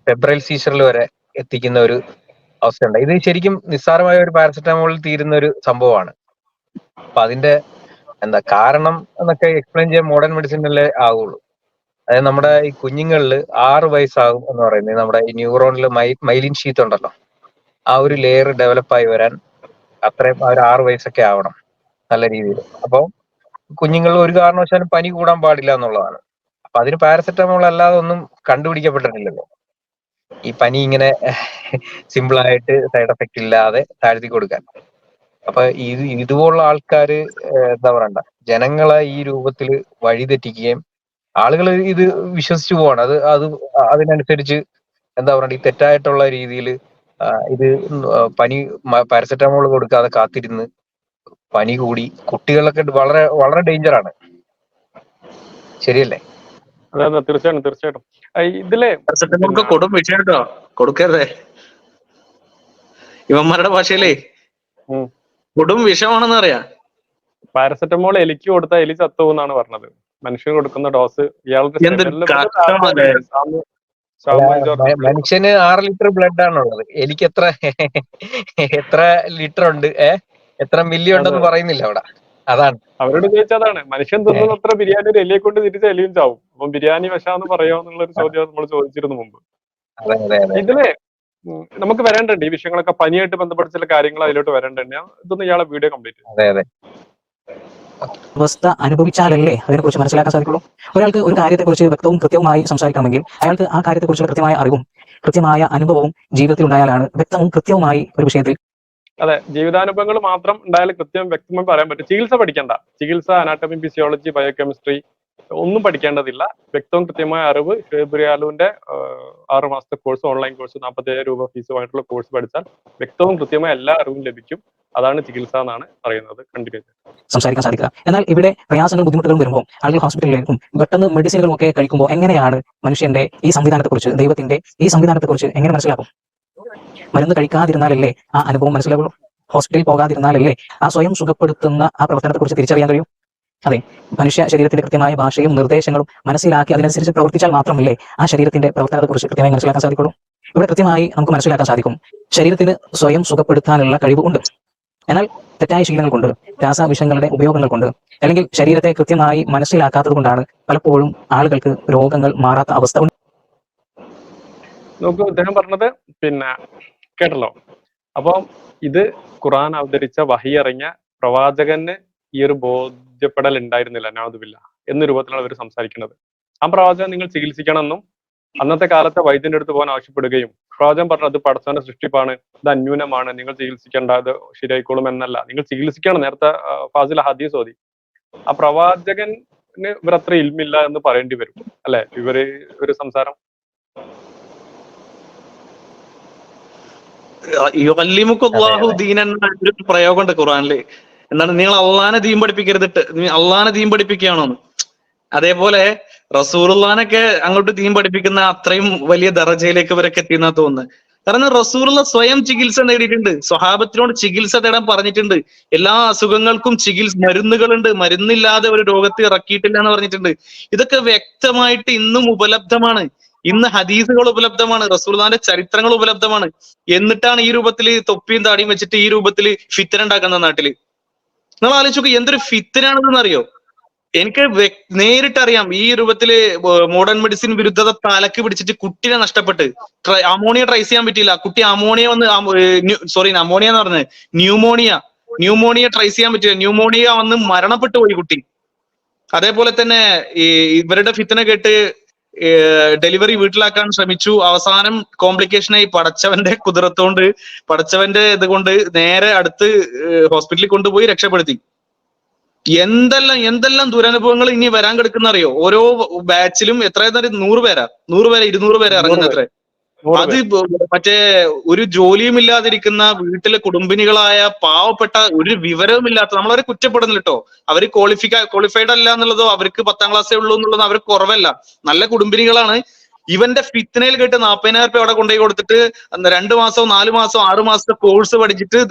ഫെബ്രൈൽ സീസറിൽ വരെ എത്തിക്കുന്ന ഒരു അവസ്ഥയുണ്ട്. ഇത് ശരിക്കും നിസ്സാരമായ ഒരു പാരസെറ്റമോളിൽ തീരുന്ന ഒരു സംഭവമാണ്. അപ്പൊ അതിന്റെ കാരണം എന്നൊക്കെ എക്സ്പ്ലെയിൻ ചെയ്യാൻ മോഡേൺ മെഡിസിനല്ലേ ആവുള്ളൂ. അതായത് നമ്മുടെ ഈ കുഞ്ഞുങ്ങളിൽ 6 വയസ്സാകും എന്ന് പറയുന്നത്, നമ്മുടെ ഈ ന്യൂറോണിൽ മൈലിൻ ഷീത്ത് ഉണ്ടല്ലോ, ആ ഒരു ലെയർ ഡെവലപ്പായി വരാൻ അത്രയും ഒരു 6 വയസ്സൊക്കെ ആവണം നല്ല രീതിയിൽ. അപ്പൊ കുഞ്ഞുങ്ങളിൽ ഒരു കാരണവശാലും പനി കൂടാൻ പാടില്ല എന്നുള്ളതാണ്. അപ്പൊ അതിന് പാരസെറ്റമോൾ അല്ലാതെ ഒന്നും കണ്ടുപിടിക്കപ്പെട്ടിട്ടില്ലല്ലോ. ഈ പനി ഇങ്ങനെ സിമ്പിളായിട്ട് സൈഡ് എഫക്റ്റ് ഇല്ലാതെ താഴ്ത്തി കൊടുക്കാൻ. അപ്പൊ ഇതുപോലുള്ള ആൾക്കാര് എന്താ പറയണ്ട, ജനങ്ങളെ ഈ രൂപത്തിൽ വഴിതെറ്റിക്കുകയും ആളുകൾ ഇത് വിശ്വസിച്ചു പോവാണ്. അതിനനുസരിച്ച് എന്താ പറയണ്ട, ഈ തെറ്റായിട്ടുള്ള രീതിയിൽ ഇത് പാരസെറ്റമോൾ കൊടുക്കാതെ കാത്തിരുന്ന് പനി കൂടി കുട്ടികളൊക്കെ വളരെ വളരെ ഡേഞ്ചറാണ്. ശരിയല്ലേ? അതെ അതെ, തീർച്ചയായിട്ടും തീർച്ചയായിട്ടും. ഇതില് പാരസെറ്റമോൾക്ക് കൊടും വിഷയം കേട്ടോ, കൊടുക്കരുതേ. ഇവന്മാരുടെ ഭാഷയിലേ ഉം, കൊടും വിഷമാണെന്ന് അറിയാം. പാരസെറ്റമോൾ എലിക്ക് കൊടുത്താൽ എലി ചത്തുവെന്നാണ് പറഞ്ഞത്. മനുഷ്യന് കൊടുക്കുന്ന ഡോസ് ഇയാളുടെ എന്ത് സെവനില് കഷ്ടമല്ലേ. മനുഷ്യന് 6 ലിറ്റർ ബ്ലഡ് ആണുള്ളത്, എനിക്ക് എത്ര ലിറ്റർ ഉണ്ട്, എത്ര മില്ലി ഉണ്ടെന്ന് പറയുന്നില്ല അവിടെ. അതാണ് അവരോട് ചോദിച്ചതാണ്, മനുഷ്യൻ തിന്നുന്ന അത്ര ബിരിയാണി ഒരു എലിയെ കൊണ്ട് തിരിച്ച് എലിയും ചാവും, അപ്പം ബിരിയാണി വിഷാന്ന് പറയോ എന്നുള്ള ഒരു ചോദ്യം നമ്മൾ ചോദിച്ചിരുന്നു മുമ്പ്. അതെ അതെ അതെ. ഇതില് നമുക്ക് വരേണ്ടതുണ്ട് ഈ വിഷയങ്ങളൊക്കെ, പനിയായിട്ട് ബന്ധപ്പെട്ട ചില കാര്യങ്ങൾ അതിലോട്ട് വരേണ്ടതുണ്ട്. ഞാൻ ഇതൊന്നും ഇയാളെ വീഡിയോ കംപ്ലീറ്റ് ചെയ്യും. അതെ അതെ. അവസ്ഥ അനുഭവിച്ചാലല്ലേ അതിനെക്കുറിച്ച് മനസ്സിലാക്കാൻ സാധിക്കുള്ളൂ. ഒരാൾക്ക് ഒരു കാര്യത്തെക്കുറിച്ച് വ്യക്തവും കൃത്യവുമായി സംസാരിക്കണമെങ്കിൽ അയാൾക്ക് ആ കാര്യത്തെക്കുറിച്ചുള്ള കൃത്യമായ അറിവും കൃത്യമായ അനുഭവവും ജീവിതത്തിൽ ഉണ്ടായാലാണ് വ്യക്തവും കൃത്യവുമായി ഒരു വിഷയത്തിൽ. അതെ, ജീവിതാനുഭവങ്ങൾ മാത്രം ഉണ്ടായാലും കൃത്യം വ്യക്തമായി പറയാൻ പറ്റും. ചികിത്സ പഠിക്കേണ്ട, ചികിത്സ, അനാട്ടമി, ഫിസിയോളജി, ബയോകെമിസ്ട്രി ഒന്നും പഠിക്കേണ്ടതില്ല. വ്യക്തവും കൃത്യമായ അറിവ് ഷേബുരിയാലുവിന്റെ 6 മാസത്തെ കോഴ്സ്, ഓൺലൈൻ കോഴ്സ്, 45,000 രൂപ ഫീസുമായിട്ടുള്ള കോഴ്സ് പഠിച്ചാൽ വ്യക്തവും കൃത്യമായ എല്ലാ അറിവും ലഭിക്കും. അതാണ് ചികിത്സ എന്നാണ് പറയുന്നത്. കണ്ടിന്യൂ സംസാരിക്കാൻ സാധിക്കുക. എന്നാൽ ഇവിടെ പ്രയാസങ്ങളും ബുദ്ധിമുട്ടുകളും വരുമ്പോൾ ആളുകൾ ഹോസ്പിറ്റലിലേക്കും പെട്ടെന്ന് മെഡിസിനുകളും ഒക്കെ കഴിക്കുമ്പോൾ എങ്ങനെയാണ് മനുഷ്യന്റെ ഈ സംവിധാനത്തെക്കുറിച്ച്, ദൈവത്തിന്റെ ഈ സംവിധാനത്തെക്കുറിച്ച് എങ്ങനെ മനസ്സിലാക്കും? മരുന്ന് കഴിക്കാതിരുന്നാലല്ലേ ആ അനുഭവം മനസ്സിലാവുള്ളൂ. ഹോസ്പിറ്റലിൽ പോകാതിരുന്നാലല്ലേ ആ സ്വയം സുഖപ്പെടുത്തുന്ന ആ പ്രവർത്തനത്തെക്കുറിച്ച് തിരിച്ചറിയാൻ കഴിയും. അതെ, മനുഷ്യ ശരീരത്തിന്റെ കൃത്യമായ ഭാഷയും നിർദ്ദേശങ്ങളും മനസ്സിലാക്കി അതിനനുസരിച്ച് പ്രവർത്തിച്ചാൽ മാത്രമല്ലേ ആ ശരീരത്തിന്റെ പ്രവർത്തനത്തെക്കുറിച്ച് കൃത്യമായി മനസ്സിലാക്കാൻ സാധിക്കുള്ളൂ. ഇവിടെ കൃത്യമായി നമുക്ക് മനസ്സിലാക്കാൻ സാധിക്കും, ശരീരത്തിന് സ്വയം സുഖപ്പെടുത്താനുള്ള കഴിവ് ഉണ്ട്. എന്നാൽ തെറ്റായ ശീലങ്ങൾ കൊണ്ട്, രാസവിഷങ്ങളുടെ ഉപയോഗങ്ങൾ കൊണ്ട്, അല്ലെങ്കിൽ ശരീരത്തെ കൃത്യമായി മനസ്സിലാക്കാത്തത് കൊണ്ടാണ് പലപ്പോഴും ആളുകൾക്ക് രോഗങ്ങൾ മാറാത്ത അവസ്ഥ. നോക്കൂ, അദ്ദേഹം പറഞ്ഞത് പിന്നെ കേട്ടല്ലോ. അപ്പം ഇത് ഖുർആൻ അവതരിച്ച വഹി ഇറങ്ങിയ പ്രവാചകന് ഈ ഒരു ബോധ്യപ്പെടൽ ഉണ്ടായിരുന്നില്ല, നഅൂദുബില്ലാ എന്ന രൂപത്തിലാണ് അവർ സംസാരിക്കുന്നത്. ആ പ്രവാചകൻ നിങ്ങൾ ചികിത്സിക്കണമെന്നും അന്നത്തെ കാലത്തെ വൈദ്യന്റെ അടുത്ത് പോകാൻ ആവശ്യപ്പെടുകയും പ്രവാചകൻ പറഞ്ഞു അത് പടച്ചവന്റെ സൃഷ്ടിപ്പാണ്, ഇത് അന്യൂനമാണ്, നിങ്ങൾ ചികിത്സിക്കേണ്ട, അത് ശരിയായിക്കോളും എന്നല്ല, നിങ്ങൾ ചികിത്സിക്കണം. നേരത്തെ ഫാസിൽ ഹദീസ് ഓതി. ആ പ്രവാചകന് ഇവരത്ര ഇൽമില്ല എന്ന് പറയേണ്ടി വരും അല്ലെ, ഇവര് ഒരു സംസാരം. യുഅല്ലിമുക്കല്ലാഹു ദീനൻ എന്നൊരു പ്രയോഗമുണ്ട് ഖുർആനില്. എന്താണ്, നിങ്ങൾ അള്ളാനെ ദീൻ പഠിപ്പിക്കരുതിട്ട്, നീ അള്ളാനെ ദീൻ പഠിപ്പിക്കുകയാണോന്ന്. അതേപോലെ റസൂലുള്ളാനൊക്കെ അങ്ങോട്ട് ദീൻ പഠിപ്പിക്കുന്ന അത്രയും വലിയ ദറജയിലേക്ക് ഇവരൊക്കെ എത്തിയെന്നാ തോന്നുന്നത്. കാരണം റസൂലുള്ള സ്വയം ചികിത്സ നേടിയിട്ടുണ്ട്, സ്വഹാബത്തിനോട് ചികിത്സ തേടാൻ പറഞ്ഞിട്ടുണ്ട്. എല്ലാ അസുഖങ്ങൾക്കും മരുന്നുകളുണ്ട്, മരുന്നില്ലാതെ ഒരു രോഗത്തെ ഇറക്കിയിട്ടില്ല എന്ന് പറഞ്ഞിട്ടുണ്ട്. ഇതൊക്കെ വ്യക്തമായിട്ട് ഇന്നും ഉപലബ്ധമാണ്. ഇന്ന് ഹദീസുകൾ ഉപലബ്ധമാണ്, റസൂലുള്ളാന്റെ ചരിത്രങ്ങൾ ഉപലബ്ധമാണ്. എന്നിട്ടാണ് ഈ രൂപത്തിൽ തൊപ്പിയും താടിയും വെച്ചിട്ട് ഈ രൂപത്തിൽ ഫിത്തന ഉണ്ടാക്കുന്ന നാട്ടില്. നിങ്ങൾ ആലോചിച്ച് നോക്ക്, എന്തൊരു ഫിത്തനാണെന്ന് അറിയോ? എനിക്ക് നേരിട്ടറിയാം. ഈ രൂപത്തില് മോഡേൺ മെഡിസിൻ വിരുദ്ധത തലക്ക് പിടിച്ചിട്ട് കുട്ടിനെ നഷ്ടപ്പെട്ട് അമോണിയ ട്രൈസ് ചെയ്യാൻ പറ്റിയില്ല. കുട്ടി അമോണിയ അമോണിയ എന്ന് പറഞ്ഞത് ന്യൂമോണിയ ട്രൈസ് ചെയ്യാൻ പറ്റില്ല. ന്യൂമോണിയ വന്ന് മരണപ്പെട്ടു പോയി കുട്ടി. അതേപോലെ തന്നെ ഈ ഇവരുടെ ഫിത്തന കേട്ട് ഡെലിവറി വീട്ടിലാക്കാൻ ശ്രമിച്ചു. അവസാനം കോംപ്ലിക്കേഷനായി പടച്ചവന്റെ കുതിരത്തോണ്ട്, പടച്ചവന്റെ ഇത് കൊണ്ട് നേരെ അടുത്ത് ഹോസ്പിറ്റലിൽ കൊണ്ടുപോയി രക്ഷപ്പെടുത്തി. എന്തെല്ലാം ദുരനുഭവങ്ങൾ ഇനി വരാൻ കിടക്കുന്ന അറിയോ? ഓരോ ബാച്ചിലും എത്ര 100 പേരാ, 200 പേരെ ഇറങ്ങുന്ന അത്രേ. അത് മറ്റേ ഒരു ജോലിയും ഇല്ലാതിരിക്കുന്ന വീട്ടിലെ കുടുംബിനികളായ പാവപ്പെട്ട, ഒരു വിവരവും ഇല്ലാത്ത, നമ്മളവരെ കുറ്റപ്പെടുന്നില്ല കേട്ടോ. അവര് ക്വാളിഫൈഡ് അല്ല എന്നുള്ളതോ അവർക്ക് 10ാം ക്ലാസ്സേ ഉള്ളൂ എന്നുള്ളതോ അവർക്ക് കുറവല്ല. നല്ല കുടുംബിനികളാണ്. ഇവന്റെ ഫിത്തനയിൽ കേട്ട് 40,000 രൂപ അവിടെ കൊണ്ടുപോയി കൊടുത്തിട്ട് 2 മാസമോ 4 മാസമോ 6 മാസത്തെ കോഴ്സ് പഠിച്ചിട്ട്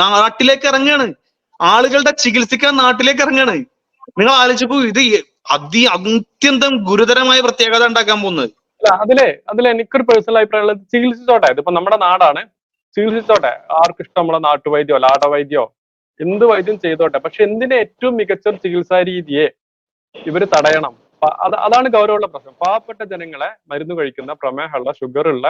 നാട്ടിലേക്ക് ഇറങ്ങാണ്. ആളുകളുടെ ചികിത്സിക്കാൻ നാട്ടിലേക്ക് ഇറങ്ങാണ്. നിങ്ങൾ ആലോചിക്കൂ, ഇത് അത്യന്തം ഗുരുതരമായ പ്രത്യേകത ഉണ്ടാക്കാൻ പോകുന്നത്. അതിലെ എനിക്കൊരു പേഴ്സണൽ അഭിപ്രായമുള്ളത്, ചികിത്സിച്ചോട്ടെ, ഇതിപ്പോ നമ്മുടെ നാടാണ്, ചികിത്സിച്ചോട്ടെ. ആർക്കും ഇഷ്ടം നമ്മളെ നാട്ടുവൈദ്യോ ലാടവൈദ്യോ എന്ത് വൈദ്യം ചെയ്തോട്ടെ. പക്ഷെ എന്തിന്റെ ഏറ്റവും മികച്ച ചികിത്സാ രീതിയെ ഇവര് തടയണം. അതാണ് ഗൗരവമുള്ള പ്രശ്നം. പാവപ്പെട്ട ജനങ്ങളെ, മരുന്ന് കഴിക്കുന്ന, പ്രമേഹമുള്ള, ഷുഗർ ഉള്ള,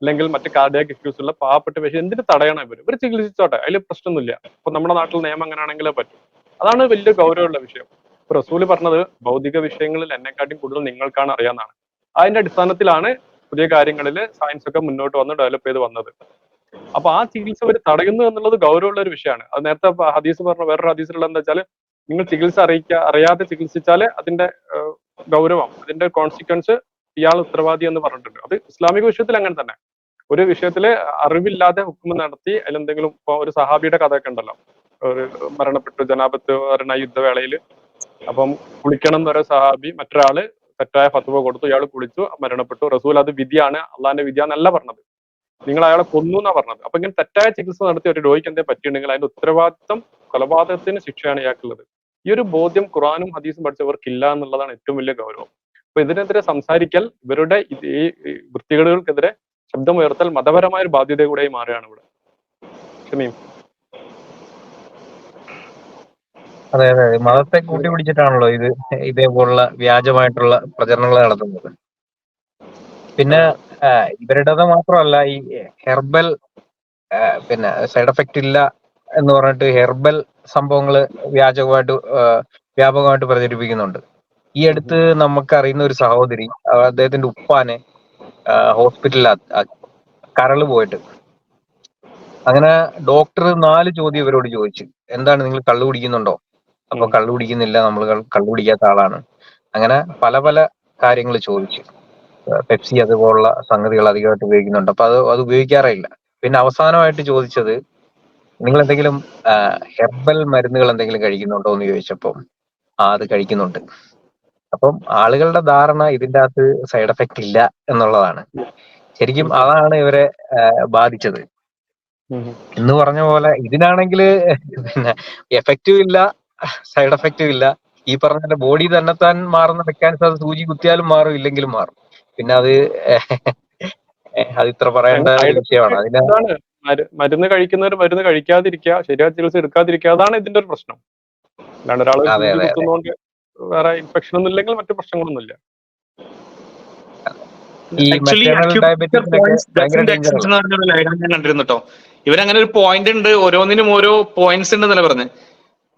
അല്ലെങ്കിൽ മറ്റ് കാർഡിയാക് ഇഷ്യൂസ് ഉള്ള പാവപ്പെട്ട പേഷ്യൻ എന്തിന് തടയണം? ഇവർ ചികിത്സിച്ചോട്ടെ, അതിൽ പ്രശ്നമൊന്നുമില്ല. ഇപ്പൊ നമ്മുടെ നാട്ടിൽ നിയമം അങ്ങനെയാണെങ്കിലേ പറ്റും. അതാണ് വലിയ ഗൗരവമുള്ള വിഷയം. ഇപ്പൊ റസൂല് പറഞ്ഞത് ഭൗതിക വിഷയങ്ങളിൽ എന്നെക്കാട്ടും കൂടുതൽ നിങ്ങൾക്കാണ് അറിയാവുന്നതാണ്. അതിന്റെ അടിസ്ഥാനത്തിലാണ് പുതിയ കാര്യങ്ങളിൽ സയൻസ് ഒക്കെ മുന്നോട്ട് വന്ന് ഡെവലപ്പ് ചെയ്ത് വന്നത്. അപ്പൊ ആ ചികിത്സ അവർ തടയുന്നു എന്നുള്ളത് ഗൗരവമുള്ള ഒരു വിഷയമാണ്. അത് നേരത്തെ ഹദീസ് പറഞ്ഞ വേറൊരു ഹദീസിലുള്ള എന്താ വെച്ചാൽ, നിങ്ങൾ ചികിത്സ അറിയാതെ ചികിത്സിച്ചാല് അതിന്റെ ഗൗരവം, അതിന്റെ കോൺസിക്വൻസ് ഇയാൾ ഉത്തരവാദി എന്ന് പറഞ്ഞിട്ടുണ്ട്. അത് ഇസ്ലാമിക വിഷയത്തിൽ അങ്ങനെ തന്നെ. ഒരു വിഷയത്തില് അറിവില്ലാതെ ഹുക്മ നടത്തി അതിലെന്തെങ്കിലും, ഇപ്പൊ ഒരു സഹാബിയുടെ കഥയൊക്കെ ഉണ്ടല്ലോ, ഒരു മരണപ്പെട്ടു, ജനാബത്ത് പറഞ്ഞ യുദ്ധവേളയിൽ. അപ്പം കുളിക്കണം എന്നൊരു സഹാബി, മറ്റൊരാള് തെറ്റായ ഫത്വ കൊടുത്തു, ഇയാൾ കുളിച്ചു മരണപ്പെട്ടു, റസൂൽ അത് വിധിയാണ്, അള്ളാന്റെ വിധിയാന്നല്ല പറഞ്ഞത്, നിങ്ങൾ അയാളെ കൊന്നു എന്നാ പറഞ്ഞത്. അപ്പൊ ഇങ്ങനെ തെറ്റായ ചികിത്സ നടത്തി ഒരു രോഗിക്ക് എന്തെങ്കിലും പറ്റിയിട്ടുണ്ടെങ്കിൽ അതിന്റെ ഉത്തരവാദിത്വം കൊലപാതകത്തിന് ശിക്ഷയാണ് ഇയാൾക്കുള്ളത്. ഈ ഒരു ബോധ്യം ഖുറാനും ഹദീസും പഠിച്ചവർക്കില്ല എന്നുള്ളതാണ് ഏറ്റവും വലിയ ഗൗരവം. അപ്പൊ ഇതിനെതിരെ സംസാരിക്കൽ, ഇവരുടെ ഈ വൃത്തികേടുകൾക്കെതിരെ ശബ്ദമുയർത്തൽ മതപരമായ ഒരു ബാധ്യത കൂടെ മാറുകയാണ് ഇവിടെ. ഷമീം. അതെ അതെ, മതത്തെ കൂട്ടിപ്പിടിച്ചിട്ടാണല്ലോ ഇതേപോലുള്ള വ്യാജമായിട്ടുള്ള പ്രചരണങ്ങൾ നടത്തുന്നത്. പിന്നെ ഇവരുടേത് മാത്രമല്ല, ഈ ഹെർബൽ പിന്നെ സൈഡ് എഫക്റ്റ് ഇല്ല എന്ന് പറഞ്ഞിട്ട് ഹെർബൽ സംഭവങ്ങള് വ്യാപകമായിട്ട് പ്രചരിപ്പിക്കുന്നുണ്ട്. ഈ അടുത്ത് നമുക്കറിയുന്ന ഒരു സഹോദരി, അദ്ദേഹത്തിന്റെ ഉപ്പാനെ ഹോസ്പിറ്റലിൽ കരള് പോയിട്ട്, അങ്ങനെ ഡോക്ടർ 4 ചോദ്യം ഇവരോട് ചോദിച്ചു. എന്താണ്, നിങ്ങൾ കള്ളു കുടിക്കുന്നുണ്ടോ? അപ്പൊ കള്ളു കുടിക്കുന്നില്ല, നമ്മൾ കള്ളു കുടിക്കാത്ത ആളാണ്. അങ്ങനെ പല പല കാര്യങ്ങൾ ചോദിച്ചു. പെപ്സി അതുപോലുള്ള സംഗതികൾ അധികമായിട്ട് ഉപയോഗിക്കുന്നുണ്ട്, അപ്പൊ അത് ഉപയോഗിക്കാറേ ഇല്ല. പിന്നെ അവസാനമായിട്ട് ചോദിച്ചത്, നിങ്ങൾ എന്തെങ്കിലും ഹെർബൽ മരുന്നുകൾ എന്തെങ്കിലും കഴിക്കുന്നുണ്ടോ എന്ന് ചോദിച്ചപ്പോൾ അത് കഴിക്കുന്നുണ്ട്. അപ്പം ആളുകളുടെ ധാരണ ഇതിന്റെ അകത്ത് സൈഡ് എഫക്റ്റ് ഇല്ല എന്നുള്ളതാണ്. ശരിക്കും അതാണ് ഇവരെ ബാധിച്ചത്. എന്ന് പറഞ്ഞ പോലെ ഇതിനാണെങ്കിൽ പിന്നെ എഫക്റ്റും ഇല്ല, സൈഡ് എഫക്റ്റും ഇല്ല. ഈ പറഞ്ഞ ബോഡി തന്നെത്താൻ മാറുന്ന മെക്കാനിസം, അത് സൂചി കുത്തിയാലും മാറും, ഇല്ലെങ്കിലും മാറും. പിന്നെ അത് ഇത്ര പറയേണ്ട വിഷയമാണ്. അതിന് മരുന്ന് കഴിക്കുന്നവർ മരുന്ന് കഴിക്കാതിരിക്കുക, ശരിയായ ചികിത്സ എടുക്കാതിരിക്കുക, അതാണ് ഇതിന്റെ ഒരു പ്രശ്നം. അല്ലാണ്ട് ഒരാൾ സൂചി കുത്തുന്നതുകൊണ്ട് വേറെ ഇൻഫെക്ഷൻ ഒന്നും ഇല്ലെങ്കിൽ മറ്റു പ്രശ്നങ്ങളൊന്നുമില്ല. ഞാൻ കണ്ടിരുന്നു കേട്ടോ. ഇവരങ്ങനെ ഒരു പോയിന്റ് ഉണ്ട്, ഓരോന്നിനും ഓരോ പോയിന്റ്സ് ഉണ്ടെന്നല്ല പറഞ്ഞത്.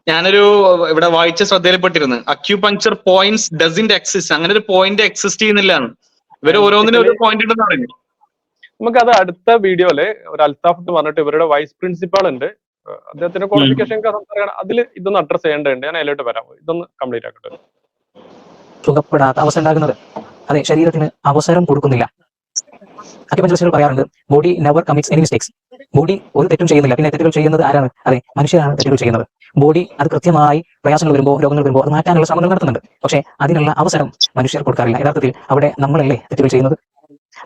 ഞാനൊരു ഇവിടെ വായിച്ച ശ്രദ്ധയിൽപ്പെട്ടിരുന്നു, അക്യൂപങ്ചർ പോയിന്റ്സ് ഡസിന്റ് എക്സിസ്റ്റ്, അങ്ങനെ ഒരു പോയിന്റ് എക്സിസ്റ്റ് ചെയ്യുന്നില്ലാണ്. ഇവർ ഓരോന്നിനും ഒരു പോയിന്റ് ഉണ്ടെന്ന് പറയുന്നു. നമുക്കത് അടുത്ത വീഡിയോയില് ഒരു അൽത്താഫ് എന്ന് പറഞ്ഞിട്ട് ഇവരുടെ വൈസ് പ്രിൻസിപ്പാൾ ഉണ്ട്, അദ്ദേഹത്തിന്റെ ക്വാളിഫിക്കേഷൻ സംസാരിക്കണം, അതിൽ ഇതൊന്ന് അഡ്രസ് ചെയ്യേണ്ടതുണ്ട്. ഞാൻ അതിലോട്ട് വരാം, ഇതൊന്ന് കംപ്ലീറ്റ് ആക്കട്ടെ. സുഖപ്പെടാത്ത അവസ്ഥ ഉണ്ടാകുന്നത് അതെ ശരീരത്തിന് അവസരം കൊടുക്കുന്നില്ല. അക്യുപഞ്ചറിസ്റ്റുകൾ പറയാറുണ്ട്, body never commits any mistakes. Body ഒരു തെറ്റും ചെയ്യുന്നില്ല. പിന്നെ തെറ്റുകൾ ചെയ്യുന്നത് ആരാണ്? അതെ, മനുഷ്യരാണ് തെറ്റുകൾ ചെയ്യുന്നത്. ബോഡി അത് കൃത്യമായി പ്രയാസങ്ങൾ വരുമ്പോൾ, രോഗങ്ങൾ വരുമ്പോൾ അത് മാറ്റാനുള്ള ശ്രമങ്ങൾ നടത്തുന്നുണ്ട്. പക്ഷേ അതിനുള്ള അവസരം മനുഷ്യർ കൊടുക്കാറില്ല. യഥാർത്ഥത്തിൽ അവിടെ നമ്മളല്ലേ തെറ്റുകൾ ചെയ്യുന്നത്?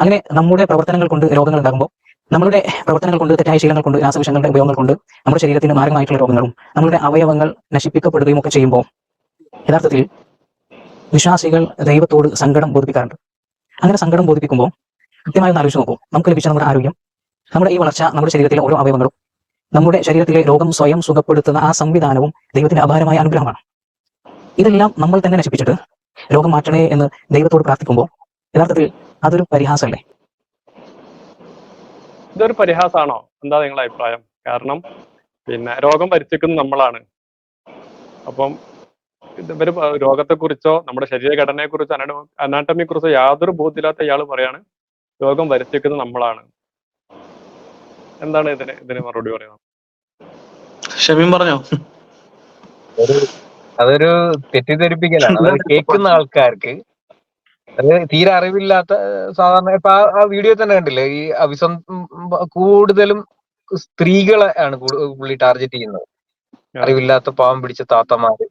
അങ്ങനെ നമ്മുടെ പ്രവർത്തനങ്ങൾ കൊണ്ട് രോഗങ്ങൾ ഉണ്ടാകുമ്പോൾ, നമ്മളുടെ പ്രവർത്തനങ്ങൾ കൊണ്ട്, തെറ്റായ ശീലങ്ങൾ കൊണ്ട്, രാസവിഷങ്ങളുടെ ഉപയോഗങ്ങൾ കൊണ്ട് നമ്മുടെ ശരീരത്തിന് മാരകമായിട്ടുള്ള രോഗങ്ങളും നമ്മുടെ അവയവങ്ങൾ നശിപ്പിക്കപ്പെടുകയും ഒക്കെ ചെയ്യുമ്പോൾ യഥാർത്ഥത്തിൽ വിശ്വാസികൾ ദൈവത്തോട് സങ്കടം ബോധിപ്പിക്കാറുണ്ട്. അങ്ങനെ സങ്കടം ബോധിപ്പിക്കുമ്പോൾ കൃത്യമായി ഒന്ന് ആലോചിച്ച് നോക്കൂ. നമുക്ക് ലഭിച്ച നമ്മുടെ ആരോഗ്യം, നമ്മുടെ ഈ വളർച്ച, നമ്മുടെ ശരീരത്തിലെ ഓരോ അവയവങ്ങളും, നമ്മുടെ ശരീരത്തിലെ രോഗം സ്വയം സുഖപ്പെടുത്തുന്ന ആ സംവിധാനവും ദൈവത്തിന്റെ അപാരമായ അനുഗ്രഹമാണ്. ഇതെല്ലാം നമ്മൾ തന്നെ നശിപ്പിച്ചിട്ട് രോഗം മാറ്റണേ എന്ന് ദൈവത്തോട് പ്രാർത്ഥിക്കുമ്പോൾ യഥാർത്ഥത്തിൽ അതൊരു പരിഹാസമല്ലേ? ഇതൊരു പരിഹാസമാണോ? എന്താ നിങ്ങളുടെ അഭിപ്രായം? കാരണം പിന്നെ രോഗം വരുത്തിക്കുന്നത് നമ്മളാണ്. അപ്പം ഇവര് രോഗത്തെക്കുറിച്ചോ നമ്മുടെ ശരീരഘടനയെ കുറിച്ചോ അനാട്ടമിയെ കുറിച്ചോ യാതൊരു ബോധ്യമില്ലാത്ത ഇയാൾ പറയാണ് രോഗം വരുത്തിക്കുന്നത് നമ്മളാണ്. എന്താണ് ഇതിന് മറുപടി പറയുന്നത്? ഷമീം പറഞ്ഞോ. അതൊരു തെറ്റിദ്ധരിപ്പിക്കലാണ്. അത് കേൾക്കുന്ന ആൾക്കാർക്ക് അത് തീരെ അറിവില്ലാത്ത, സാധാരണ ഇപ്പൊ ആ വീഡിയോ തന്നെ കണ്ടില്ലേ, ഈ കൂടുതലും സ്ത്രീകളെ ആണ് പുള്ളി ടാർഗറ്റ് ചെയ്യുന്നത്. അറിവില്ലാത്ത പാവം പിടിച്ച താത്തമാര്,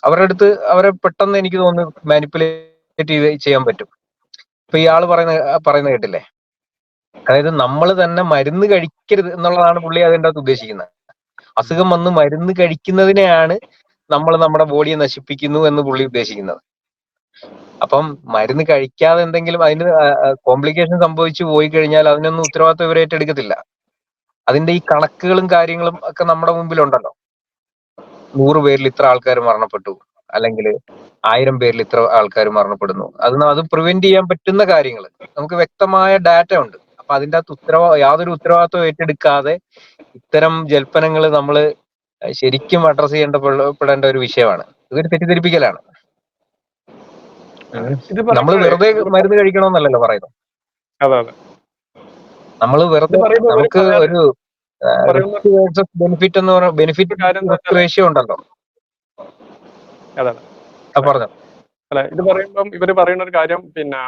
അവരുടെ അടുത്ത് അവരെ പെട്ടെന്ന് എനിക്ക് തോന്നുന്നു മാനിപ്പുലേറ്റ് ചെയ്യാൻ പറ്റും. ഇപ്പൊ ഇയാള് പറയുന്ന കേട്ടില്ലേ, അതായത് നമ്മൾ തന്നെ മരുന്ന് കഴിക്കരുത് എന്നുള്ളതാണ് പുള്ളി അതിൻ്റെ അകത്ത് ഉദ്ദേശിക്കുന്നത്. അസുഖം വന്ന് മരുന്ന് കഴിക്കുന്നതിനെയാണ് നമ്മൾ നമ്മുടെ ബോഡിയെ നശിപ്പിക്കുന്നു എന്ന് പുള്ളി ഉദ്ദേശിക്കുന്നത്. അപ്പം മരുന്ന് കഴിക്കാതെ എന്തെങ്കിലും അതിന് കോംപ്ലിക്കേഷൻ സംഭവിച്ചു പോയി കഴിഞ്ഞാൽ അതിനൊന്നും ഉത്തരവാദിത്വം ഇവർ ഏറ്റെടുക്കത്തില്ല. അതിന്റെ ഈ കണക്കുകളും കാര്യങ്ങളും ഒക്കെ നമ്മുടെ മുമ്പിലുണ്ടല്ലോ. 100 പേരിൽ ഇത്ര ആൾക്കാർ മരണപ്പെട്ടു, അല്ലെങ്കിൽ 1000 പേരിൽ ഇത്ര ആൾക്കാർ മരണപ്പെടുന്നു. അത് പ്രിവെന്റ് ചെയ്യാൻ പറ്റുന്ന കാര്യങ്ങൾ നമുക്ക് വ്യക്തമായ ഡാറ്റ ഉണ്ട്. അപ്പൊ അതിൻ്റെ അകത്ത് യാതൊരു ഉത്തരവാദിത്വം ഏറ്റെടുക്കാതെ ഇത്തരം ജൽപ്പനങ്ങൾ നമ്മൾ ശരിക്കും അഡ്രസ് ചെയ്യേണ്ടപ്പെടേണ്ട ഒരു വിഷയമാണ്. ഇതൊരു തെറ്റിദ്ധരിപ്പിക്കലാണ്. നമ്മൾ വെറുതെ മരുന്ന് കഴിക്കണമെന്നല്ലല്ലോ പറയുന്നത്. നമ്മൾ വെറുതെ, നമുക്ക് ഒരു ബെനിഫിറ്റ് എന്ന് പറഞ്ഞ ബെനിഫിറ്റ് റേഷ്യോ ഉണ്ടല്ലോ. പറഞ്ഞോ. അല്ലെ, ഇത് പറയുമ്പം ഇവര് പറയുന്ന ഒരു കാര്യം, പിന്നെ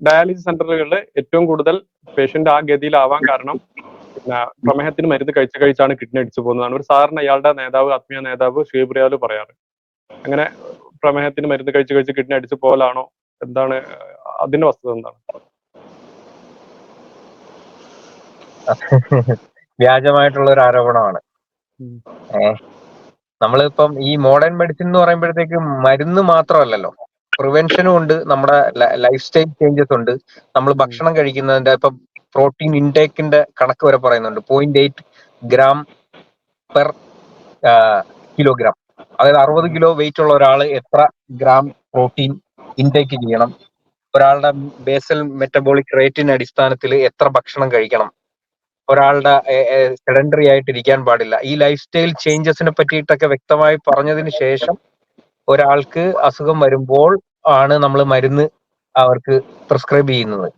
ഡയാലിസിസ് സെന്ററുകളിൽ ഏറ്റവും കൂടുതൽ പേഷ്യന്റ് ആ ഗതിയിലാവാൻ കാരണം പിന്നെ പ്രമേഹത്തിന് മരുന്ന് കഴിച്ചാണ് കിഡ്നി അടിച്ചു പോകുന്നതാണ് ഒരു സാറിന് ഇയാളുടെ നേതാവ്, ആത്മീയ നേതാവ് ഷുഹൈബ് റിയാൽ പറയാറ്. അങ്ങനെ പ്രമേഹത്തിന് മരുന്ന് കഴിച്ച് കിഡ്നി അടിച്ചു പോലാണോ? എന്താണ് അതിന്റെ വസ്തുത എന്താണ്? വ്യാജമായിട്ടുള്ള ഒരു ആരോപണമാണ്. നമ്മളിപ്പം ഈ മോഡേൺ മെഡിസിൻ എന്ന് പറയുമ്പോഴത്തേക്ക് മരുന്ന് മാത്രമല്ലല്ലോ, പ്രിവെൻഷനും ഉണ്ട്, നമ്മുടെ ലൈഫ് സ്റ്റൈൽ ചേഞ്ചസ് ഉണ്ട്. നമ്മൾ ഭക്ഷണം കഴിക്കുന്നതിന്റെ ഇപ്പൊ പ്രോട്ടീൻ ഇൻടേക്കിന്റെ കണക്ക് വരെ പറയുന്നുണ്ട്. 0.8 ഗ്രാം പെർ കിലോഗ്രാം. അതായത് 60 കിലോ വെയിറ്റ് ഉള്ള ഒരാൾ എത്ര ഗ്രാം പ്രോട്ടീൻ ഇൻടേക്ക് ചെയ്യണം, ഒരാളുടെ ബേസൽ മെറ്റബോളിക് റേറ്റിന്റെ അടിസ്ഥാനത്തിൽ എത്ര ഭക്ഷണം കഴിക്കണം, ഒരാളുടെ സെഡൻഡറി ആയിട്ട് ഇരിക്കാൻ പാടില്ല. ഈ ലൈഫ് സ്റ്റൈൽ ചേഞ്ചസിനെ പറ്റിയിട്ടൊക്കെ വ്യക്തമായി പറഞ്ഞതിന് ശേഷം ഒരാൾക്ക് അസുഖം വരുമ്പോൾ ആണ് നമ്മൾ മരുന്ന് അവർക്ക് പ്രിസ്ക്രൈബ് ചെയ്യുന്നത്.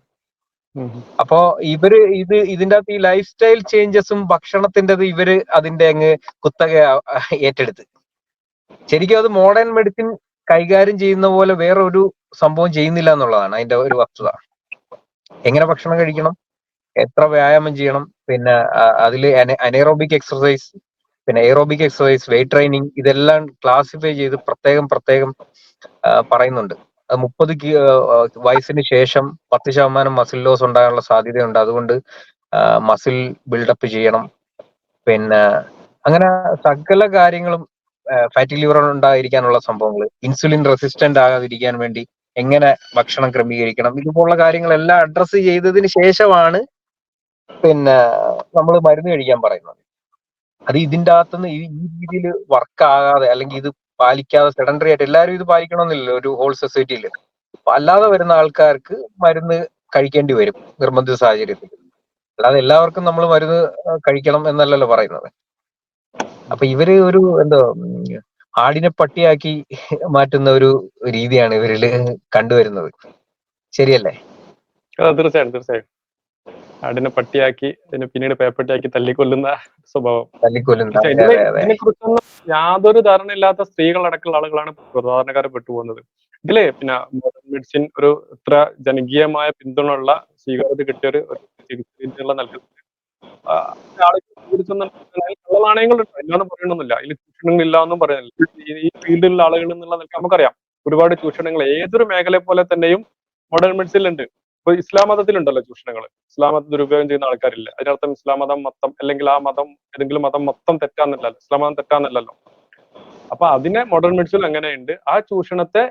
അപ്പോ ഇതിന്റെ അകത്ത് ഈ ലൈഫ് സ്റ്റൈൽ ചേഞ്ചസും ഭക്ഷണത്തിൻ്റെത് ഇവര് അതിന്റെ അങ്ങ് കുത്തക ഏറ്റെടുത്ത് ശരിക്കും അത് മോഡേൺ മെഡിസിൻ കൈകാര്യം ചെയ്യുന്ന പോലെ വേറൊരു സംഭവം ചെയ്യുന്നില്ല എന്നുള്ളതാണ് അതിന്റെ ഒരു വസ്തുത. എങ്ങനെ ഭക്ഷണം കഴിക്കണം, എത്ര വ്യായാമം ചെയ്യണം, പിന്നെ അതിൽ അനേറോബിക് എക്സർസൈസ്, പിന്നെ എയറോബിക് എക്സർസൈസ്, വെയിറ്റ് ട്രെയിനിങ്, ഇതെല്ലാം ക്ലാസിഫൈ ചെയ്ത് പ്രത്യേകം പറയുന്നുണ്ട്. 30 വയസ്സിന് ശേഷം 10% മസിൽ ലോസ് ഉണ്ടാകാനുള്ള സാധ്യതയുണ്ട്. അതുകൊണ്ട് മസിൽ ബിൽഡപ്പ് ചെയ്യണം. പിന്നെ അങ്ങനെ സകല കാര്യങ്ങളും, ഫാറ്റി ലിവർ ഉണ്ടായിരിക്കാനുള്ള സംഭവങ്ങൾ, ഇൻസുലിൻ റെസിസ്റ്റന്റ് ആകാതിരിക്കാൻ വേണ്ടി എങ്ങനെ ഭക്ഷണം ക്രമീകരിക്കണം, ഇതുപോലുള്ള കാര്യങ്ങളെല്ലാം അഡ്രസ്സ് ചെയ്തതിന് ശേഷമാണ് പിന്നെ നമ്മൾ മരുന്ന് കഴിക്കാൻ പറയുന്നത്. അത് ഇതിന്റെ അകത്തുനിന്ന് ഈ രീതിയിൽ വർക്ക് ആകാതെ, അല്ലെങ്കിൽ ഇത് പാലിക്കാതെ സെഡൻഡറി ആയിട്ട് എല്ലാവരും ഇത് പാലിക്കണമെന്നില്ലല്ലോ ഒരു ഹോൾ സൊസൈറ്റിയിൽ. അല്ലാതെ വരുന്ന ആൾക്കാർക്ക് മരുന്ന് കഴിക്കേണ്ടി വരും നിർബന്ധിത സാഹചര്യത്തിൽ. അല്ലാതെ എല്ലാവർക്കും നമ്മൾ മരുന്ന് കഴിക്കണം എന്നല്ലല്ലോ പറയുന്നത്. അപ്പൊ ഇവര് ഒരു ആടിനെ പട്ടിയാക്കി മാറ്റുന്ന ഒരു രീതിയാണ് ഇവരില് കണ്ടുവരുന്നത്. ശരിയല്ലേ? തീർച്ചയായും ആടിനെ പട്ടിയാക്കി പിന്നീട് പേപ്പട്ടിയാക്കി തല്ലിക്കൊല്ലുന്ന സ്വഭാവം. ഇതിനെക്കുറിച്ചൊന്നും യാതൊരു ധാരണയില്ലാത്ത സ്ത്രീകളടക്കമുള്ള ആളുകളാണ് സാധാരണക്കാരെ പെട്ടുപോകുന്നത്. ഇതില് പിന്നെ മോഡേൺ മെഡിസിൻ ഒരു ഇത്ര ജനകീയമായ പിന്തുണ ഉള്ള സ്വീകാര്യത കിട്ടിയ ഒരു ചികിത്സ നൽകുന്നത് കള്ളനാണയങ്ങളുണ്ട്, ഇല്ലാന്ന് പറയണമെന്നില്ല, ഇതിൽ ചൂഷണങ്ങളില്ല എന്നും പറയുന്നില്ല. ഈ ഫീൽഡിലുള്ള ആളുകൾ എന്നുള്ള നമുക്കറിയാം ഒരുപാട് ചൂഷണങ്ങൾ ഏതൊരു മേഖലയെ പോലെ തന്നെയും മോഡേൺ മെഡിസിനിലുണ്ട്. ഇപ്പൊ ഇസ്ലാം മതത്തിലുണ്ടല്ലോ ചൂഷണങ്ങൾ. ഇസ്ലാം മതം ദുരുപയോഗം ചെയ്യുന്ന ആൾക്കാരില്ല. അതിനർത്ഥം ഇസ്ലാം മതം മൊത്തം, അല്ലെങ്കിൽ ആ മതം ഏതെങ്കിലും മതം മൊത്തം തെറ്റാന്നല്ലല്ലോ, ഇസ്ലാം മതം തെറ്റാന്നല്ലല്ലോ. അപ്പൊ അതിനെ മോഡേൺ മെഡിസിൻ അങ്ങനെയുണ്ട്. ആ ചൂഷണത്തെ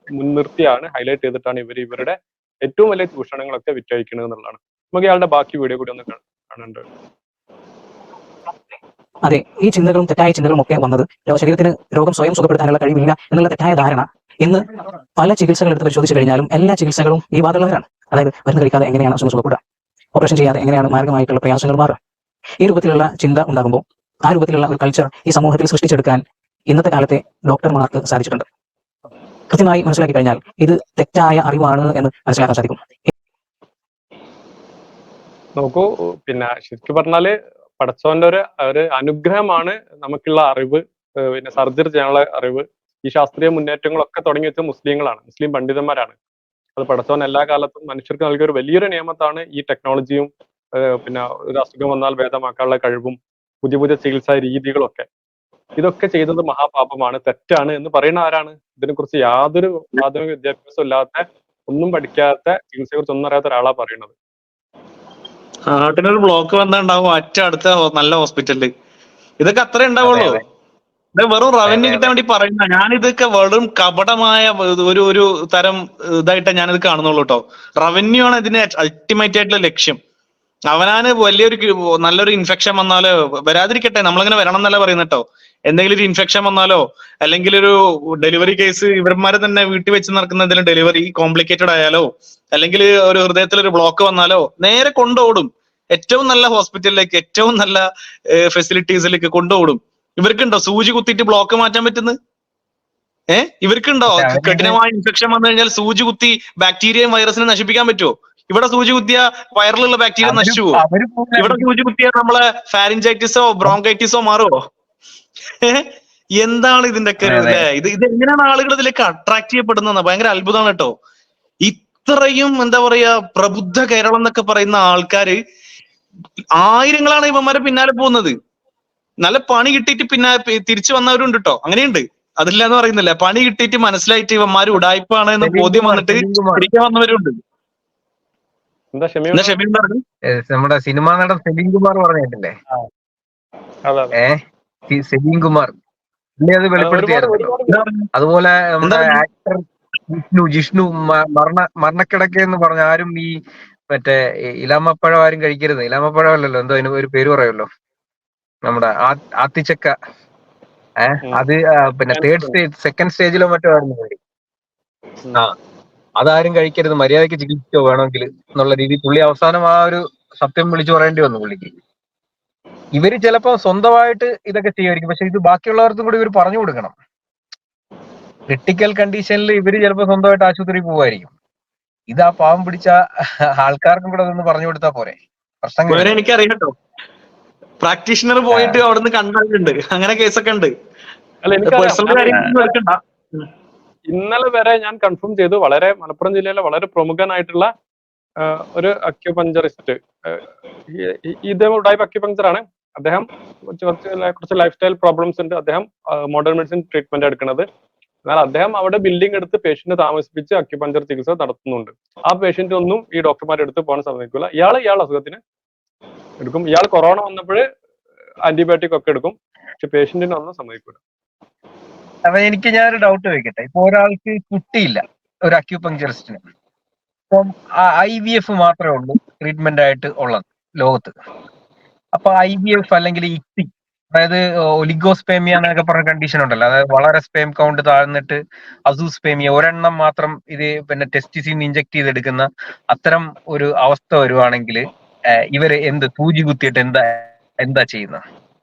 മുൻനിർത്തിയാണ്, ഹൈലൈറ്റ് ചെയ്തിട്ടാണ് ഇവരുടെ ഏറ്റവും വലിയ ചൂഷണങ്ങളൊക്കെ വിറ്റഴിക്കുന്നത് എന്നുള്ളതാണ്. നമുക്ക് ഇയാളുടെ ബാക്കി വീഡിയോ കൂടി ഒന്ന് കാണേണ്ടത്. അതെ, ഈ ചിന്തകളും തെറ്റായ ചിന്തകളും ഒക്കെ വന്നത് ശരീരത്തിന് രോഗം സ്വയം സുഖപ്പെടുത്താനുള്ള കഴിവില്ല എന്നുള്ള തെറ്റായ ധാരണ ഇന്ന് പല ചികിത്സകൾ എടുത്ത് പരിശോധിച്ചു കഴിഞ്ഞാലും എല്ലാ ചികിത്സകളും ഈ വാദമുള്ളവരാണ്. അതായത് മരുന്ന് കഴിക്കാതെ എങ്ങനെയാണ് അസുഖം സുഖപ്പെടുക, ഓപ്പറേഷൻ ചെയ്യാതെ എങ്ങനെയാണ് മാരകമായിട്ടുള്ള പ്രയാസങ്ങൾ മാറുക. ഈ രൂപത്തിലുള്ള ചിന്ത ഉണ്ടാകുമ്പോൾ ആ രൂപത്തിലുള്ള ഒരു കൾച്ചർ ഈ സമൂഹത്തിൽ സൃഷ്ടിച്ചെടുക്കാൻ ഇന്നത്തെ കാലത്തെ ഡോക്ടർമാർക്ക് സാധിച്ചിട്ടുണ്ട്. കൃത്യമായി മനസ്സിലാക്കി കഴിഞ്ഞാൽ ഇത് തെറ്റായ അറിവാണ് എന്ന് മനസ്സിലാക്കാൻ സാധിക്കും. നോക്കൂ, പിന്നെ ശരിക്കും പറഞ്ഞാല് പടച്ചോന്റെ ഒരു അനുഗ്രഹമാണ് നമുക്കുള്ള അറിവ്, പിന്നെ സർജറി ചെയ്യാനുള്ള അറിവ്. ഈ ശാസ്ത്രീയ മുന്നേറ്റങ്ങളൊക്കെ തുടങ്ങി വെച്ച മുസ്ലിങ്ങളാണ്, മുസ്ലിം പണ്ഡിതന്മാരാണ്. അത് പടച്ചോൻ എല്ലാ കാലത്തും മനുഷ്യർക്ക് നൽകിയ ഒരു വലിയൊരു നിയമത്താണ് ഈ ടെക്നോളജിയും, പിന്നെ ഒരു അസുഖം വന്നാൽ ഭേദമാക്കാനുള്ള കഴിവും പുതിയ ചികിത്സാ രീതികളൊക്കെ. ഇതൊക്കെ ചെയ്തത് മഹാപാപമാണ്, തെറ്റാണ് എന്ന് പറയുന്ന ആരാണ്? ഇതിനെക്കുറിച്ച് യാതൊരു പ്രാഥമിക വിദ്യാഭ്യാസം ഇല്ലാത്ത, ഒന്നും പഠിക്കാത്ത, ചികിത്സയെ കുറിച്ച് ഒന്നും അറിയാത്ത ഒരാളാ പറയുന്നത്. ഹാർട്ടിനൊരു ബ്ലോക്ക് വന്നാൽ ഉണ്ടാവും അടുത്ത നല്ല ഹോസ്പിറ്റലില്. ഇതൊക്കെ അത്രേ ഉണ്ടാവുള്ളൂ. ഇത് വെറും റവന്യൂ കിട്ടാൻ വേണ്ടി പറയുന്ന, ഞാൻ ഇതൊക്കെ വെറും കപടമായ ഒരു തരം ഇതായിട്ടേ ഞാനിത് കാണുന്നുള്ളൂ കേട്ടോ. റവന്യൂ ആണ് ഇതിന് അൾട്ടിമേറ്റ് ആയിട്ടുള്ള ലക്ഷ്യം. അവനാന് നല്ലൊരു ഇൻഫെക്ഷൻ വന്നാലോ, വരാതിരിക്കട്ടെ, നമ്മളിങ്ങനെ വരണം എന്നല്ല പറയുന്നത് കേട്ടോ. എന്തെങ്കിലും ഒരു ഇൻഫെക്ഷൻ വന്നാലോ, അല്ലെങ്കിൽ ഒരു ഡെലിവറി കേസ് ഇവന്മാരെ തന്നെ വീട്ടിൽ വെച്ച് നടക്കുന്ന എന്തെങ്കിലും ഡെലിവറി കോംപ്ലിക്കേറ്റഡ് ആയാലോ, അല്ലെങ്കിൽ ഒരു ഹൃദയത്തിൽ ഒരു ബ്ലോക്ക് വന്നാലോ നേരെ കൊണ്ടുപോടും ഏറ്റവും നല്ല ഹോസ്പിറ്റലിലേക്ക്, ഏറ്റവും നല്ല ഫെസിലിറ്റീസിലേക്ക് കൊണ്ടുപോടും. ഇവർക്കുണ്ടോ സൂചി കുത്തിയിട്ട് ബ്ലോക്ക് മാറ്റാൻ പറ്റുന്നത്? ഇവർക്കുണ്ടോ കഠിനമായ ഇൻഫെക്ഷൻ വന്നു കഴിഞ്ഞാൽ സൂചി കുത്തി ബാക്ടീരിയയും വൈറസിനെ നശിപ്പിക്കാൻ പറ്റുമോ? ഇവിടെ സൂചി കുത്തിയ വയറിലുള്ള ബാക്ടീരിയ നശിച്ചു പോകും. ഇവിടെ സൂചി കുത്തിയ നമ്മളെ ഫാരിഞ്ചൈറ്റിസോ ബ്രോങ്കൈറ്റിസോ മാറുമോ? എന്താണ് ഇതിന്റെ ഒക്കെ ഒരു ഇത് എങ്ങനെയാണ് ആളുകൾ ഇതിലേക്ക് അട്രാക്ട് ചെയ്യപ്പെടുന്നത്? ഭയങ്കര അത്ഭുതമാണ് കേട്ടോ. ഇത്രയും എന്താ പറയാ പ്രബുദ്ധ കേരളം എന്നൊക്കെ പറയുന്ന ആൾക്കാര് ആയിരങ്ങളാണ് ഇവന്മാരെ പിന്നാലെ പോകുന്നത്. നല്ല പണി കിട്ടിയിട്ട് തിരിച്ചു വന്നവരുണ്ട് കേട്ടോ, അങ്ങനെയുണ്ട്. അതില്ല എന്ന് പറയുന്നില്ല. പണി കിട്ടിയിട്ട് മനസ്സിലായിട്ട് ഇവന്മാര് ഉടായ്പാണ് എന്ന് ബോധ്യം വന്നിട്ട് പിടിക്കാൻ വന്നവരുണ്ട്. എന്താ എന്താ ഷമീം പറഞ്ഞു? നമ്മുടെ സിനിമാ നടൻ സെലീം കുമാർ പറഞ്ഞിട്ടില്ലേ? സെലീം കുമാർ പുള്ളി അത് വെളിപ്പെടുത്തിയായിരുന്നല്ലോ. അതുപോലെ നമ്മുടെ ആക്ടർ ജിഷ്ണു മരണക്കിടക്ക എന്ന് പറഞ്ഞ ആരും ഈ മറ്റേ ഇലാമപ്പഴം ആരും കഴിക്കരുത്. ഇലാമപ്പഴം അല്ലല്ലോ, എന്തോ അതിന് ഒരു പേര് പറയുമല്ലോ, നമ്മുടെ ആത്തിച്ചക്ക. അത് പിന്നെ സെക്കൻഡ് സ്റ്റേജിലോ മറ്റോ ആയിരുന്നു പുള്ളി. അതാരും കഴിക്കരുത്, മര്യാദയ്ക്ക് ചികിത്സിച്ചോ വേണമെങ്കിൽ എന്നുള്ള രീതിയിൽ പുള്ളി അവസാനം ആ ഒരു സത്യം വിളിച്ചു പറയേണ്ടി വന്നു പുള്ളിക്ക്. ഇവര് ചിലപ്പോ സ്വന്തമായിട്ട് ഇതൊക്കെ ചെയ്യുമായിരിക്കും, പക്ഷെ ഇത് ബാക്കിയുള്ളവർക്കും കൂടി ഇവർ പറഞ്ഞു കൊടുക്കണം. ക്രിട്ടിക്കൽ കണ്ടീഷനിൽ ഇവര് ചിലപ്പോ സ്വന്തമായിട്ട് ആശുപത്രിയിൽ പോവായിരിക്കും. ഇത് ആ പാവം പിടിച്ച ആൾക്കാർക്കും കൂടെ അതൊന്ന് പറഞ്ഞു കൊടുത്താൽ പോരെ? പ്രശ്നം എനിക്കറിയാം കേട്ടോ, പ്രാക്ടീഷണർ പോയിട്ട് അവിടുന്ന് കണ്ടിട്ടുണ്ട്, അങ്ങനെ കേസൊക്കെ ഉണ്ട്. ഇന്നലെ വരെ ഞാൻ കൺഫേം ചെയ്തു, വളരെ മലപ്പുറം ജില്ലയിലെ വളരെ പ്രമുഖനായിട്ടുള്ള ഒരു അക്യുപഞ്ചറിസ്റ്റ്, ഇദ്ദേഹം ഉടായ്പ അക്യുപഞ്ചറാണ്. അദ്ദേഹം കുറച്ച് ലൈഫ് സ്റ്റൈൽ പ്രോബ്ലംസ് ഉണ്ട്. അദ്ദേഹം മോഡേൺ മെഡിസിൻ ട്രീറ്റ്മെന്റ് എടുക്കുന്നത്. എന്നാൽ അദ്ദേഹം അവിടെ ബിൽഡിംഗ് എടുത്ത് പേഷ്യന്റ് താമസിപ്പിച്ച് അക്യുപഞ്ചർ ചികിത്സ നടത്തുന്നുണ്ട്. ആ പേഷ്യന്റ് ഒന്നും ഈ ഡോക്ടർമാരെ എടുത്ത് പോകാൻ സമ്മതിക്കില്ല. ഇയാൾ അസുഖത്തിന് എടുക്കും. ഇയാൾ കൊറോണ വന്നപ്പോൾ ആന്റിബയോട്ടിക് ഒക്കെ എടുക്കും, പക്ഷെ പേഷ്യന്റിനെ ഒന്നും സമ്മതിക്കില്ല. അപ്പൊ ഞാനൊരു ഡൗട്ട് ചോദിക്കട്ടെ. ഇപ്പൊ ഒരാൾക്ക് കുട്ടിയില്ല, ഒരു അക്യുപഞ്ചറിസ്റ്റിന്, ഇപ്പം IVF മാത്രമേ ഉള്ളൂ ട്രീറ്റ്മെന്റ് ആയിട്ട് ഉള്ളത് ലോകത്ത്. അപ്പൊ IVF അല്ലെങ്കിൽ ഇക്തി, അതായത് ഒലിഗോസ്പേമിയ എന്നൊക്കെ പറഞ്ഞ കണ്ടീഷൻ ഉണ്ടല്ലോ, അതായത് വളരെ സ്പേം കൗണ്ട് താഴ്ന്നിട്ട് അസൂസ്പേമിയ, ഒരെണ്ണം മാത്രം ഇത് പിന്നെ ടെസ്റ്റിസിന്ന് ഇഞ്ചക്ട് ചെയ്തെടുക്കുന്ന അത്തരം ഒരു അവസ്ഥ വരുവാണെങ്കിൽ ഇവര് സൂചി കുത്തിയിട്ട് എന്താ ചെയ്യുന്നത്?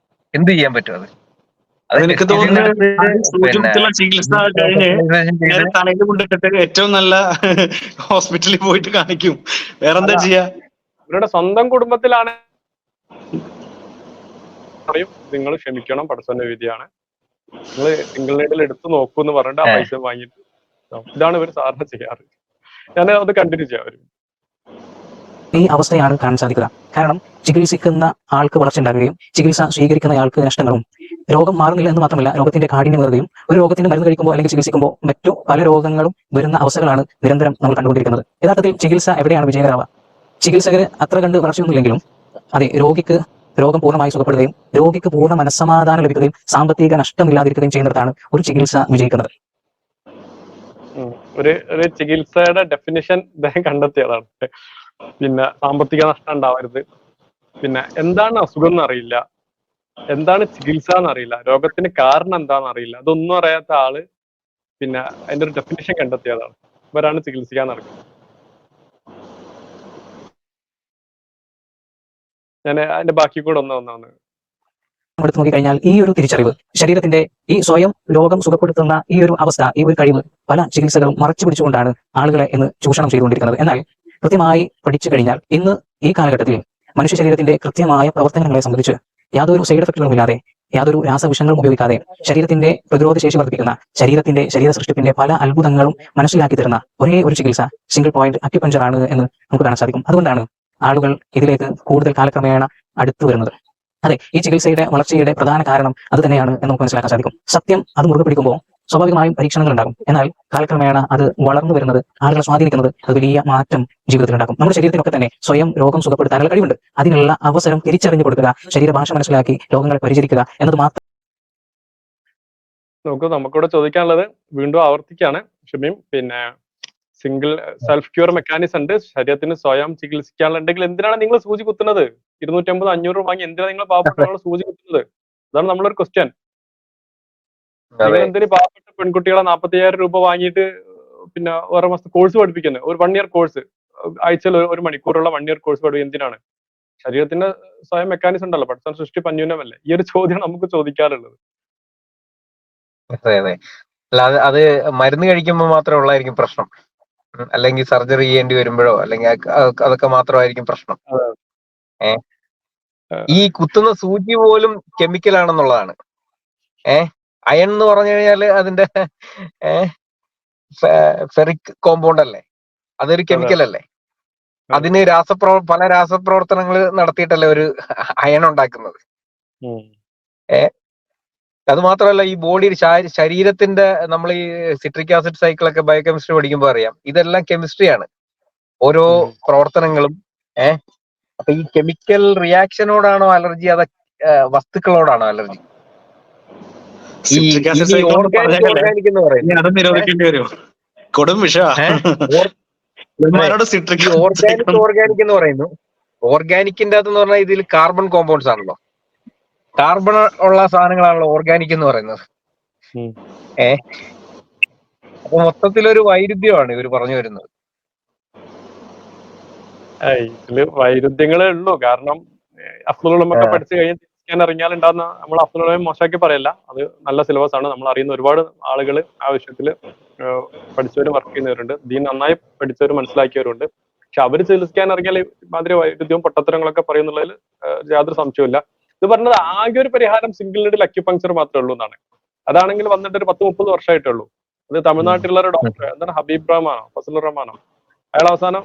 എന്ത് ചെയ്യാൻ പറ്റും? അതെനിക്ക് തോന്നുന്നത് ചികിത്സ കഴിഞ്ഞ് തലയിൽ കൊണ്ടിട്ടിട്ട് ഏറ്റവും നല്ല ഹോസ്പിറ്റലിൽ പോയിട്ട് കാണിക്കും. വേറെന്താ ചെയ്യാ? ഇവരുടെ സ്വന്തം കുടുംബത്തിലാണ് പറയും, നിങ്ങൾ ക്ഷമിക്കണം, പടച്ചവന്റെ വിധിയാണ്, നിങ്ങൾ സിംഗിൾ നീഡിൽ എടുത്തു നോക്കൂ എന്ന് പറഞ്ഞിട്ട് ആ പൈസ വാങ്ങിയിട്ട് ഇതാണ് ഇവർ സാധാരണ ചെയ്യാറ്. ഞാൻ അത് കണ്ടിന്യൂ ചെയ്യാം. ഈ അവസ്ഥയാണ് കാണാൻ സാധിക്കുക. കാരണം ചികിത്സിക്കുന്ന ആൾക്ക് വളർച്ച ഉണ്ടാകുകയും ചികിത്സ സ്വീകരിക്കുന്ന ആൾക്ക് നഷ്ടങ്ങളും, രോഗം മാറുന്നില്ല എന്ന് മാത്രമല്ല രോഗത്തിന്റെ കാഠിന്യമേറുകയും, ഒരു രോഗത്തിന് മരുന്ന് കഴിക്കുമ്പോൾ അല്ലെങ്കിൽ ചികിത്സിക്കുമ്പോൾ മറ്റു പല രോഗങ്ങളും വരുന്ന അവസ്ഥകളാണ് നിരന്തരം നമ്മൾ കണ്ടുകൊണ്ടിരിക്കുന്നത്. യഥാർത്ഥത്തിൽ ചികിത്സ എവിടെയാണ് വിജയകരമാവുക? ചികിത്സകര് അത്ര കണ്ട് വളർച്ചയൊന്നുമില്ലെങ്കിലും അതെ, രോഗിക്ക് രോഗം പൂർണ്ണമായി സുഖപ്പെടുകയും രോഗിക്ക് പൂർണ്ണ മനസ്സമാധാനം ലഭിക്കുകയും സാമ്പത്തിക നഷ്ടമില്ലാതിരിക്കുകയും ചെയ്യുന്നിടത്താണ് ഒരു ചികിത്സ വിജയിക്കുന്നത്. ഒരു ചികിത്സയുടെ ഡെഫിനിഷൻ അദ്ദേഹം കണ്ടെത്തിയതാണ്. പിന്നെ സാമ്പത്തിക നഷ്ടം ഉണ്ടാവരുത്, പിന്നെ എന്താണ് അസുഖം എന്നറിയില്ല, എന്താണ് ചികിത്സ എന്നറിയില്ല, രോഗത്തിന് കാരണം എന്താണെന്ന് അറിയില്ല, അതൊന്നും അറിയാത്ത ആള് പിന്നെ അതിന്റെ ഒരു ഡെഫിനിഷൻ കണ്ടെത്തിയതാണ്. ഇവരാണ് ചികിത്സിക്കാൻ നടക്കുന്നത്. ഞാൻ അതിന്റെ ബാക്കി കൂടെ ഒന്നാണ് എടുത്തു നോക്കിക്കഴിഞ്ഞാൽ ഈ ഒരു തിരിച്ചറിവ്, ശരീരത്തിന്റെ ഈ സ്വയം രോഗം സുഖപ്പെടുത്തുന്ന ഈ ഒരു അവസ്ഥ, ഈ ഒരു കഴിവ് പല ചികിത്സകളും മറച്ചു പിടിച്ചുകൊണ്ടാണ് ആളുകളെ ഇന്ന് ചൂഷണം ചെയ്തുകൊണ്ടിരിക്കുന്നത്. എന്നാൽ കൃത്യമായി പഠിച്ചു കഴിഞ്ഞാൽ ഇന്ന് ഈ കാലഘട്ടത്തിൽ മനുഷ്യ ശരീരത്തിന്റെ കൃത്യമായ പ്രവർത്തനങ്ങളെ സംബന്ധിച്ച് യാതൊരു സൈഡ് എഫക്റ്റുകളും ഇല്ലാതെ, യാതൊരു രാസവിഷങ്ങളും ഉപയോഗിക്കാതെ ശരീരത്തിന്റെ പ്രതിരോധ ശേഷി വർദ്ധിപ്പിക്കുന്ന, ശരീര സൃഷ്ടിപ്പിന്റെ പല അത്ഭുതങ്ങളും മനസ്സിലാക്കി തരുന്ന ഒരേ ഒരു ചികിത്സ സിംഗിൾ പോയിന്റ് അക്യുപഞ്ചർ ആണ് എന്ന് നമുക്ക് കാണാൻ സാധിക്കും. അതുകൊണ്ടാണ് ആളുകൾ ഇതിലേക്ക് കൂടുതൽ കാലക്രമേണ അടുത്തു വരുന്നത്. അതെ, ഈ ചികിത്സയുടെ വളർച്ചയുടെ പ്രധാന കാരണം അത് തന്നെയാണ് എന്ന് നമുക്ക് മനസ്സിലാക്കാൻ സാധിക്കും. സത്യം അത് മുറുകെ പിടിക്കുമ്പോൾ സ്വാഭാവികമായും പരീക്ഷണങ്ങൾ ഉണ്ടാകും. എന്നാൽ കാലക്രമേണ അത് വളർന്നു വരുന്നത്, ആളുകളെ സ്വാധീനിക്കുന്നത്, അത് വലിയ മാറ്റം ജീവിതത്തിൽ ഉണ്ടാക്കും. നമ്മുടെ ശരീരത്തിനൊക്കെ തന്നെ സ്വയം രോഗം സുഖപ്പെടുത്താനുള്ള കഴിവുണ്ട്. അതിനുള്ള അവസരം തിരിച്ചറിഞ്ഞു കൊടുക്കുക, ശരീരഭാഷ മനസ്സിലാക്കി രോഗങ്ങളെ പരിചരിക്കുക എന്നത് മാത്രം. നമുക്കിവിടെ ചോദിക്കാനുള്ളത് വീണ്ടും ആവർത്തിക്കാണ് ഷമീം, പിന്നെ സിംഗിൾ സെൽഫ് ക്യൂർ മെക്കാനിസം ഉണ്ട്, ശരീരത്തിന് സ്വയം ചികിത്സിക്കാനുണ്ടെങ്കിൽ എന്തിനാണ് നിങ്ങൾ സൂചി കുത്തുന്നത്? 250-500 വാങ്ങി എന്തിനാണ് നിങ്ങൾ പാവപ്പെട്ട സൂചി കുത്തുന്നത്? അതാണ് നമ്മളൊരു ക്വസ്റ്റ്യൻ. നിങ്ങൾ എന്തിന് പാവപ്പെട്ട പെൺകുട്ടികളെ 45,000 രൂപ വാങ്ങിയിട്ട് പിന്നെ ഓരോ മാസത്തെ കോഴ്സ് പഠിപ്പിക്കുന്നത്? ഒരു 1 ഇയർ കോഴ്സ്, ആഴ്ചയിൽ 1 മണിക്കൂറുള്ള 1 ഇയർ കോഴ്സ് പഠിപ്പിക്കുക എന്തിനാണ്? ശരീരത്തിന്റെ സ്വയം മെക്കാനിസം ഉണ്ടല്ലോ, പഠിത്തം സൃഷ്ടി പന്യൂനമല്ലേ? ഈ ഒരു ചോദ്യം നമുക്ക് ചോദിക്കാറുള്ളത്. അതെ അതെ, അല്ലാതെ അത് മരുന്ന് കഴിക്കുമ്പോൾ മാത്രമേ ഉള്ളായിരിക്കും പ്രശ്നം, അല്ലെങ്കിൽ സർജറി ചെയ്യേണ്ടി വരുമ്പോഴോ അല്ലെങ്കിൽ അതൊക്കെ മാത്രമായിരിക്കും പ്രശ്നം. ഈ കുത്തുന്ന സൂചി പോലും കെമിക്കൽ ആണെന്നുള്ളതാണ്. അയൺ എന്ന് പറഞ്ഞു കഴിഞ്ഞാല് അതിന്റെ ഫെറിക് കോമ്പൗണ്ട് അല്ലേ, അതൊരു കെമിക്കൽ അല്ലേ. അതിന് പല രാസപ്രവർത്തനങ്ങൾ നടത്തിയിട്ടല്ലേ ഒരു അയൺ ഉണ്ടാക്കുന്നത്. അത് മാത്രമല്ല ഈ ബോഡി ശരീരത്തിന്റെ നമ്മൾ ഈ സിട്രിക് ആസിഡ് സൈക്കിളൊക്കെ ബയോകെമിസ്ട്രി പഠിക്കുമ്പോൾ അറിയാം, ഇതെല്ലാം കെമിസ്ട്രിയാണ്, ഓരോ പ്രവർത്തനങ്ങളും. അപ്പൊ ഈ കെമിക്കൽ റിയാക്ഷനോടാണോ അലർജി, അത വസ്തുക്കളോടാണോ അലർജി? ഈ ഓർഗാനിക് ഓർഗാനിക് എന്ന് പറയുന്നത് നിരോധിക്കേണ്ടി വരും. കൊടും വിഷ ഓർഗാനിക് ഓർഗാനിക് എന്ന് പറയുന്നു. ഓർഗാനിക്കിന്റെ അകത്ത് പറഞ്ഞാൽ ഇതിൽ കാർബൺ കോമ്പൗണ്ട്സ് ആണല്ലോ, കാർബൺ ഉള്ള സാധനങ്ങളാണല്ലോ ഓർഗാനിക് എന്ന് പറയുന്നത്. അപ്പൊ മൊത്തത്തിലൊരു വൈരുദ്ധ്യമാണ് ഇവർ പറഞ്ഞു വരുന്നത്. ഇതില് വൈരുദ്ധ്യങ്ങളേ ഉള്ളൂ. കാരണം അഫ്ലുലൊക്കെ പഠിച്ചു കഴിഞ്ഞ് തിരിക്കാൻ ഇറങ്ങിയാൽ ഉണ്ടാകുന്ന, നമ്മൾ അഫ്ലുലയെ മോശമാക്കി പറയല്ല, അത് നല്ല സിലബസ് ആണ്. നമ്മൾ അറിയുന്ന ഒരുപാട് ആളുകൾ ആ വിഷയത്തിൽ പഠിച്ചവർ വർക്ക് ചെയ്യുന്നവരുണ്ട്, ദീൻ നന്നായി പഠിച്ചവർ മനസ്സിലാക്കിയവരുണ്ട്. പക്ഷെ അവര് ചികിത്സിക്കാൻ ഇറങ്ങിയാൽ മാതിരി വൈരുദ്ധ്യവും പൊട്ടത്തരങ്ങളൊക്കെ പറയുന്നുള്ളതിൽ യാതൊരു സംശയമില്ല. ഇത് പറഞ്ഞത് ആകെ ഒരു പരിഹാരം സിംഗിൾ നീഡിൽ അക്യുപങ്ചർ മാത്രമേ ഉള്ളൂ എന്നാണ്. അതാണെങ്കിൽ വന്നിട്ട് ഒരു 10-30 വർഷമായിട്ടേ ഉള്ളൂ. അത് തമിഴ്നാട്ടിലുള്ള ഒരു ഡോക്ടർ, എന്താണ് ഹബീബ് റഹ്മാനോ ഫസലുർ റഹ്മാനോ, അയാൾ അവസാനം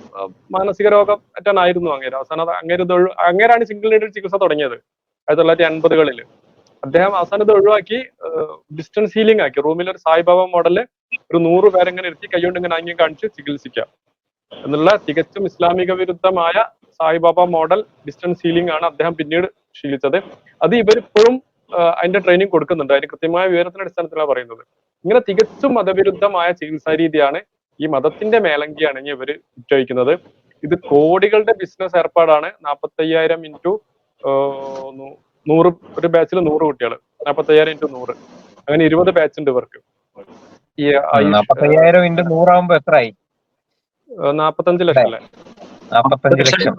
മാനസിക രോഗം പറ്റാനായിരുന്നു അങ്ങേര്. അവസാനം അങ്ങേരാണ് സിംഗിൾ നീഡിൽ ചികിത്സ തുടങ്ങിയത് 1980-കളിൽ. അദ്ദേഹം അവസാനം ഇത് ഒഴിവാക്കി ഡിസ്റ്റൻസ് ഹീലിംഗ് ആക്കി. റൂമിൽ ഒരു സായിബാബ മോഡല് ഒരു 100 പേരെങ്ങനെ ഇരുത്തി കൈകൊണ്ട് ഇങ്ങനെ ആംഗ്യം കാണിച്ച് ചികിത്സിക്കാം എന്നുള്ള തികച്ചും ഇസ്ലാമിക വിരുദ്ധമായ സായിബാബ മോഡൽ ഡിസ്റ്റൻസ് ഹീലിംഗ് ആണ് അദ്ദേഹം പിന്നീട് ശീലിച്ചത്. അത് ഇവരിപ്പോഴും അതിന്റെ ട്രെയിനിങ് കൊടുക്കുന്നുണ്ട്. അതിന് കൃത്യമായ വിവരത്തിന്റെ അടിസ്ഥാനത്തിലാണ് പറയുന്നത്. ഇങ്ങനെ തികച്ചും മതവിരുദ്ധമായ ചികിത്സാ രീതിയാണ്, ഈ മതത്തിന്റെ മേലങ്കിയാണ് ഇവര് വിറ്റഴിക്കുന്നത്. ഇത് കോടികളുടെ ബിസിനസ് ഏർപ്പാടാണ്. 45,000 ഇൻറ്റു 100, ഒരു ബാച്ചിൽ 100 കുട്ടികൾ, 45,000 ഇൻറ്റു 100, അങ്ങനെ 20 ബാച്ച് ഉണ്ട് ഇവർക്ക്. ഈ 45,000 ഇൻറ്റു 100 ആകുമ്പോ എത്രയായി? 45 ലക്ഷം അല്ലേ? 45 ലക്ഷം.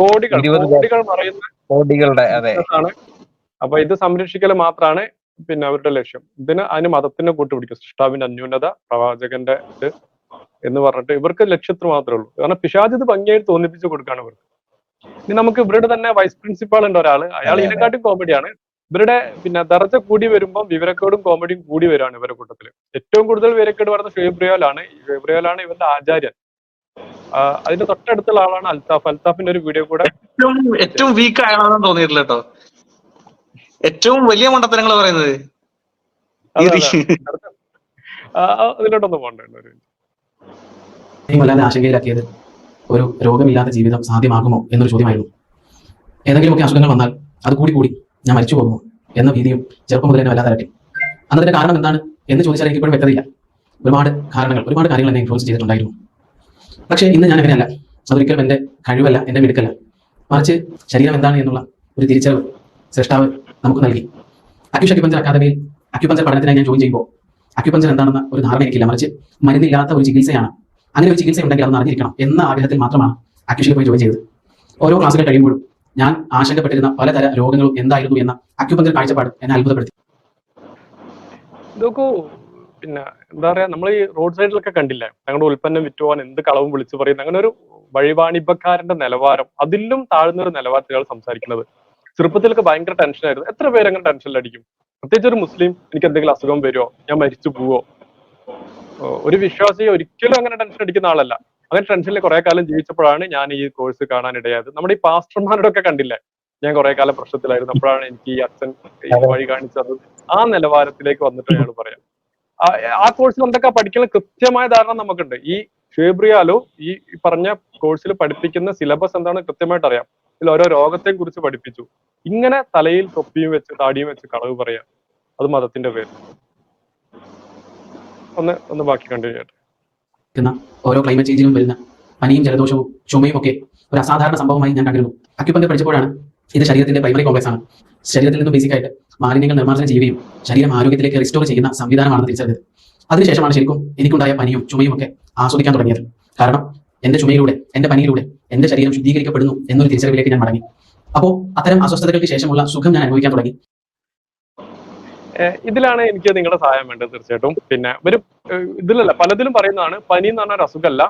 കോടികൾ മറയുന്ന കോടികളുടെ ആണ്. അപ്പൊ ഇത് സംരക്ഷിക്കൽ മാത്രമാണ് പിന്നെ അവരുടെ ലക്ഷ്യം. അതിന് മതത്തിനെ കൂട്ടുപിടിക്കും, സൃഷ്ടാവിന്റെ അന്യൂനത, പ്രവാചകന്റെ ഇത് എന്ന് പറഞ്ഞിട്ട് ഇവർക്ക് ലക്ഷ്യത്തിന് മാത്രമേ ഉള്ളൂ. കാരണം പിശാച് ഇത് ഭംഗിയായിട്ട് തോന്നിപ്പിച്ചു കൊടുക്കുകയാണ് ഇവർക്ക്. ഇനി നമുക്ക് ഇവരുടെ തന്നെ വൈസ് പ്രിൻസിപ്പാൾ ഉണ്ട് ഒരാള്, അയാൾ ഇതിനെക്കാട്ടും കോമഡിയാണ്. ഇവരുടെ പിന്നെ ദർജ കൂടി വരുമ്പോൾ വിവരക്കേടും കോമഡിയും കൂടി വരികയാണ് ഇവരുടെ കൂട്ടത്തിൽ. ഏറ്റവും കൂടുതൽ വിവരക്കേട് പറയുന്നത് ഷുഹൈബ് റിയാലാണ്. ഷുഹൈബ് ഇവരുടെ ആചാര്യൻ. അതിന്റെ തൊട്ടടുത്തുള്ള ആളാണ് അൽത്താഫ്. അൽത്താഫിന്റെ ഒരു വീഡിയോ കൂടെ ഏറ്റവും വീക്ക് ആണെന്ന് തോന്നിയിട്ടില്ല കേട്ടോ. ഏറ്റവും വലിയ മണ്ടത്തരങ്ങൾ പറയുന്നത് അതിലോട്ടൊന്നും പോകണ്ട. വല്ലാതെ ആശങ്കയിലാക്കിയത് ഒരു രോഗമില്ലാത്ത ജീവിതം സാധ്യമാകുമോ എന്നൊരു ചോദ്യമായിരുന്നു. ഏതെങ്കിലുമൊക്കെ അസുഖങ്ങൾ വന്നാൽ അത് കൂടി ഞാൻ മരിച്ചു പോകുമോ എന്ന ഭീതിയും ചെറുപ്പം മുതൽ എന്നെ വല്ലാതെ അലട്ടി. അന്നതിന്റെ കാരണം എന്താണ് എന്ന് ചോദിച്ചാൽ എനിക്ക് ഇപ്പോഴും വ്യക്തതയില്ല. ഒരുപാട് കാര്യങ്ങൾ എന്നെ ഇൻഫ്ലുവൻസ് ചെയ്തിട്ടുണ്ടായിരുന്നു. പക്ഷേ ഇന്ന് ഞാൻ അങ്ങനെയല്ല. അതൊരിക്കലും എൻ്റെ കഴിവല്ല, എൻ്റെ മിടുക്കല്ല. മറിച്ച് ശരീരം എന്താണ് എന്നുള്ള ഒരു തിരിച്ചറിവ് സൃഷ്ടാവ് നമുക്ക് നൽകി. അക്യുപങ്ചർ അക്കാദമിയിൽ അക്യുപങ്ചർ പഠനത്തിനായി ഞാൻ ജോയിൻ ചെയ്യുമ്പോൾ അക്യുപങ്ചർ എന്താണെന്ന ഒരു ധാരണ എനിക്കില്ല. മറിച്ച് മരുന്നില്ലാത്ത ഒരു ചികിത്സയാണ്. അങ്ങനെ ഒരു ചികിത്സ ഉണ്ടെങ്കിൽ അത് അറിഞ്ഞിരിക്കണം എന്ന ആഗ്രഹത്തിൽ മാത്രമാണ് അക്യുഷയിൽ പോയി ജോയിൻ ചെയ്തത്. ഓരോ ക്ലാസ്സുകൾ കഴിയുമ്പോഴും ഞാൻ ആശങ്കപ്പെട്ടിരുന്ന പലതര രോഗങ്ങളും എന്തായിരുന്നു എന്ന അക്യുപങ്ചർ കാഴ്ചപ്പാട് എന്നെ അത്ഭുതപ്പെടുത്തി. ഇതൊക്കെ പിന്നെ എന്താ പറയാ, നമ്മൾ ഈ റോഡ് സൈഡിലൊക്കെ കണ്ടില്ലേ, ഞങ്ങളുടെ ഉൽപ്പന്നം വിറ്റുപോകാൻ എന്ത് കളവും വിളിച്ചു പറയുന്നത്. അങ്ങനെ ഒരു വഴിവാണിഭക്കാരന്റെ നിലവാരം, അതിലും താഴ്ന്നൊരു നിലവാരത്തിലാണ് സംസാരിക്കുന്നത്. ചെറുപ്പത്തിലൊക്കെ ഭയങ്കര ടെൻഷനായിരുന്നു. എത്ര പേര് അങ്ങനെ ടെൻഷനിലടിക്കും? പ്രത്യേകിച്ച് ഒരു മുസ്ലിം, എനിക്ക് എന്തെങ്കിലും അസുഖം വരുമോ, ഞാൻ മരിച്ചു പോവോ? ഒരു വിശ്വാസി ഒരിക്കലും അങ്ങനെ ടെൻഷൻ അടിക്കുന്ന ആളല്ല. അങ്ങനെ ടെൻഷനിൽ കുറെ കാലം ജീവിച്ചപ്പോഴാണ് ഞാൻ ഈ കോഴ്സ് കാണാനിടയായത്. നമ്മുടെ ഈ പാസ്റ്റർമാരോടൊക്കെ കണ്ടില്ലേ, ഞാൻ കുറെ കാലം പ്രശ്നത്തിലായിരുന്നു, അപ്പോഴാണ് എനിക്ക് ഈ അച്ഛൻ ഈ വഴി കാണിച്ചത്. ആ നിലവാരത്തിലേക്ക് വന്നിട്ട് അയാൾ പറയാം. ആ കോഴ്സിൽ എന്തൊക്കെ പഠിക്കുന്ന കൃത്യമായ ധാരണ നമുക്കുണ്ട്. ഈ ഷുഹൈബ് ഈ പറഞ്ഞ കോഴ്സിൽ പഠിപ്പിക്കുന്ന സിലബസ് എന്താണെന്ന് കൃത്യമായിട്ട് അറിയാം. ഇതിൽ ഓരോ രോഗത്തെ കുറിച്ച് പഠിപ്പിച്ചു. ഇങ്ങനെ തലയിൽ തൊപ്പിയും വെച്ച് താടിയും വെച്ച് കളവ് പറയാം, അത് മതത്തിന്റെ പേര്. ഒന്ന് ബാക്കി കണ്ടിന്യൂ ചെയ്യട്ടെ. ഓരോ ക്ലൈമറ്റ് ചേഞ്ചിലും വരുന്ന പനിയും ജലദോഷവും ചുമയും ഒക്കെ ഒരു അസാധാരണ സംഭവമായി ഞാൻ കണ്ടിരുന്നു. അക്യുപങ്ചർ പഠിച്ചപ്പോഴാണ് ഇത് ശരീരത്തിന്റെ പ്രൈമറി കോംപ്ലക്സ് ആണ്. ശരീരത്തിൽ നിന്നും ബേസിക് ആയിട്ട് മാലിന്യങ്ങൾ നിർമ്മാർജ്ജനം ചെയ്യുകയും ശരീരം ആരോഗ്യത്തിലേക്ക് റിസ്റ്റോർ ചെയ്യുന്ന സംവിധാനമാണെന്ന് തിരിച്ചറിഞ്ഞത്. അതിനുശേഷമാണ് ശരിക്കും എനിക്കുണ്ടായ പനിയും ചുമയും ഒക്കെ ആസ്വദിക്കാൻ തുടങ്ങിയത്. കാരണം എന്റെ ചുമയിലൂടെ, എന്റെ പനിയിലൂടെ എന്റെ ശരീരം ശുദ്ധീകരിക്കപ്പെടുന്നു എന്നൊരു തിരിച്ചറിവിലേക്ക് ഞാൻ മടങ്ങി. അപ്പോൾ അത്തരം അസ്വസ്ഥതകൾക്ക് ശേഷമുള്ള സുഖം ഞാൻ അനുഭവിക്കാൻ തുടങ്ങി. ഇതിലാണ് എനിക്ക് നിങ്ങളുടെ സഹായം വേണ്ടത് തീർച്ചയായിട്ടും. പിന്നെ ഒരു ഇതിലല്ല, പലതിലും പറയുന്നതാണ് പനി എന്ന് പറഞ്ഞ ഒരു അസുഖമല്ല,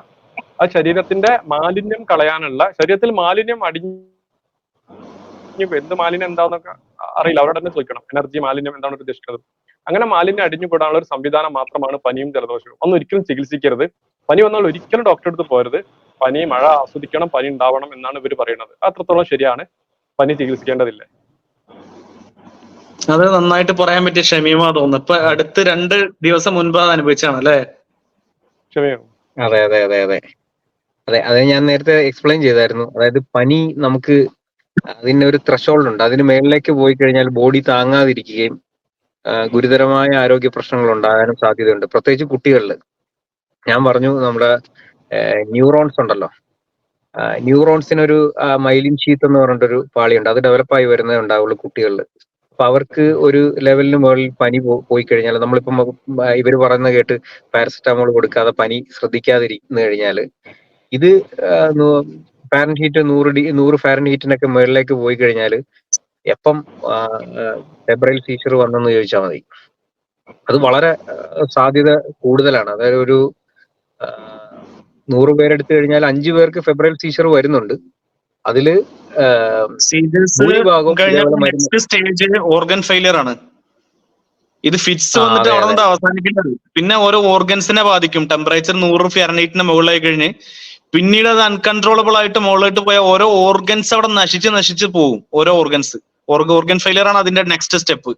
ആ ശരീരത്തിന്റെ മാലിന്യം കളയാനുള്ള, ശരീരത്തിൽ മാലിന്യം അടിഞ്ഞു, എന്ത് മാലിന്യം എന്താണെന്നൊക്കെ അറിയില്ല, അവരോട് തന്നെ ചോദിക്കണം, എനർജി മാലിന്യം എന്താണ് ഉദ്ദേശിക്കുന്നത്. അങ്ങനെ മാലിന്യം അടിഞ്ഞുകൂടാനുള്ള ഒരു സംവിധാനം മാത്രമാണ് പനിയും ജലദോഷവും. ഒന്നും ഒരിക്കലും ചികിത്സിക്കരുത്. പനി വന്നാൽ ഒരിക്കലും ഡോക്ടറെ അടുത്ത് പോരുത്. പനി, മഴ ആസ്വദിക്കണം, പനി ഉണ്ടാവണം എന്നാണ് ഇവർ പറയുന്നത്. അത്രത്തോളം ശരിയാണ്. പനി ചികിത്സിക്കേണ്ടതില്ല? അത് നന്നായിട്ട് പറയാൻ പറ്റിയ ഷമീമാ തോന്നുന്നു. ഇപ്പൊ അടുത്ത് 2 ദിവസം മുൻപ് അത് അനുഭവിച്ചാണ് അല്ലേ? ഷമീം. അതെ അതെ അതെ അതെ അതെ അത് ഞാൻ നേരത്തെ എക്സ്പ്ലെയിൻ ചെയ്തായിരുന്നു. അതായത് പനി നമുക്ക് അതിന് ഒരു ത്രഷോൾഡ് ഉണ്ട്. അതിന് മേളിലേക്ക് പോയി കഴിഞ്ഞാൽ ബോഡി താങ്ങാതിരിക്കുകയും ഗുരുതരമായ ആരോഗ്യ പ്രശ്നങ്ങൾ ഉണ്ടാകാനും സാധ്യതയുണ്ട്, പ്രത്യേകിച്ച് കുട്ടികളിൽ. ഞാൻ പറഞ്ഞു നമ്മുടെ ന്യൂറോൺസ് ഉണ്ടല്ലോ, ന്യൂറോൺസിനൊരു മൈലിൻ ഷീത്ത് എന്ന് പറഞ്ഞിട്ടൊരു പാളിയുണ്ട്. അത് ഡെവലപ്പായി വരുന്നേ ഉണ്ടാവുള്ളൂ കുട്ടികളിൽ. അപ്പൊ അവർക്ക് ഒരു ലെവലിന് മുകളിൽ പനി പോയി കഴിഞ്ഞാൽ, നമ്മളിപ്പം ഇവര് പറയുന്നത് കേട്ട് പാരസെറ്റാമോൾ കൊടുക്കാതെ പനി ശ്രദ്ധിക്കാതിരിക്കുന്നു കഴിഞ്ഞാൽ, ഇത് ഫാരൻഹീറ്റ് 100 ഫാരൻഹീറ്റിനൊക്കെ മുകളിലേക്ക് പോയി കഴിഞ്ഞാൽ എപ്പം ഫെബ്രൈൽ സീച്ചർ വന്നെന്ന് ചോദിച്ചാൽ മതി. അത് വളരെ സാധ്യത കൂടുതലാണ്. അതായത് ഒരു 100 പേരെടുത്തു കഴിഞ്ഞാൽ 5 പേർക്ക് ഫെബ്രൈൽ സീച്ചർ വരുന്നുണ്ട്. അതില് ഭൂരിഭാഗവും ഇതേപോലെ മരുന്ന്. നെക്സ്റ്റ് സ്റ്റേജ് ഓർഗൻ ഫെയിലിയർ ആണ്. ഇത് ഫിറ്റ്സ് ആ, വന്നിട്ട് അതെ അവിടെ അതെ നിന്ന് അവസാനിക്കുന്നത്. പിന്നെ ഓരോ ഓർഗൻസിനെ ബാധിക്കും. ടെമ്പറേച്ചർ 100 ഫാരൻഹീറ്റിന് മുകളിലായി കഴിഞ്ഞ് പിന്നീട് അത് അൺകൺട്രോളബിൾ ആയിട്ട് മുകളിലോട്ട് പോയ ഓരോ ഓർഗൻസ് അവിടെ നശിച്ച് പോകും. ഓരോ ഓർഗൻ ഫെയിലിയർ ആണ് അതിന്റെ നെക്സ്റ്റ് സ്റ്റെപ്പ്.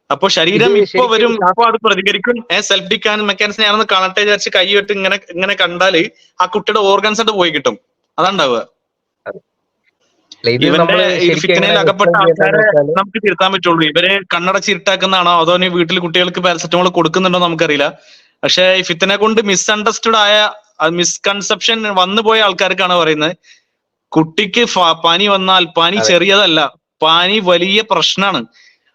അപ്പൊ ശരീരം ഇത് ഇപ്പൊ വരും, ശരിക്കും ഇപ്പൊ അത് പ്രതികരിക്കും. സെൽഫ് മെക്കാനിസം ഞാനൊന്ന് കാണട്ടെ വിചാരിച്ച് കൈയിട്ട് ഇങ്ങനെ കണ്ടാല് ആ കുട്ടിയുടെ ഓർഗൻസ് ആയിട്ട് പോയി കിട്ടും. അതാണ്ടാവുക. ഇത് ഇവന്റെ നമ്മള് ഈ ശരിക്കും എങ്ങനെ ഫിത്തനയിൽ അകപ്പെട്ട എക്സ്പ്ലെയിൻ ആൾക്കാരെ ചെയ്യേണ്ടതെന്ന് വെച്ചാല്, നമുക്ക് തിരുത്താൻ പറ്റുള്ളൂ. ഇവരെ കണ്ണടച്ച് ഇരുട്ടാക്കുന്നതാണോ അതോ ഇനി വീട്ടിൽ കുട്ടികൾക്ക് പാരസെറ്റമോൾ കൊടുക്കുന്നുണ്ടോ നമുക്കറിയില്ല. പക്ഷെ ഈ ഫിത്തനെ കൊണ്ട് മിസ്അണ്ടർസ്റ്റുഡ് ആയ മിസ്കൺസെപ്ഷൻ വന്നു പോയ ആൾക്കാർക്കാണ് പറയുന്നത്, കുട്ടിക്ക് പനി വന്നാൽ പനി അതെ ചെറിയതല്ല, പനി വലിയ പ്രശ്നമാണ്.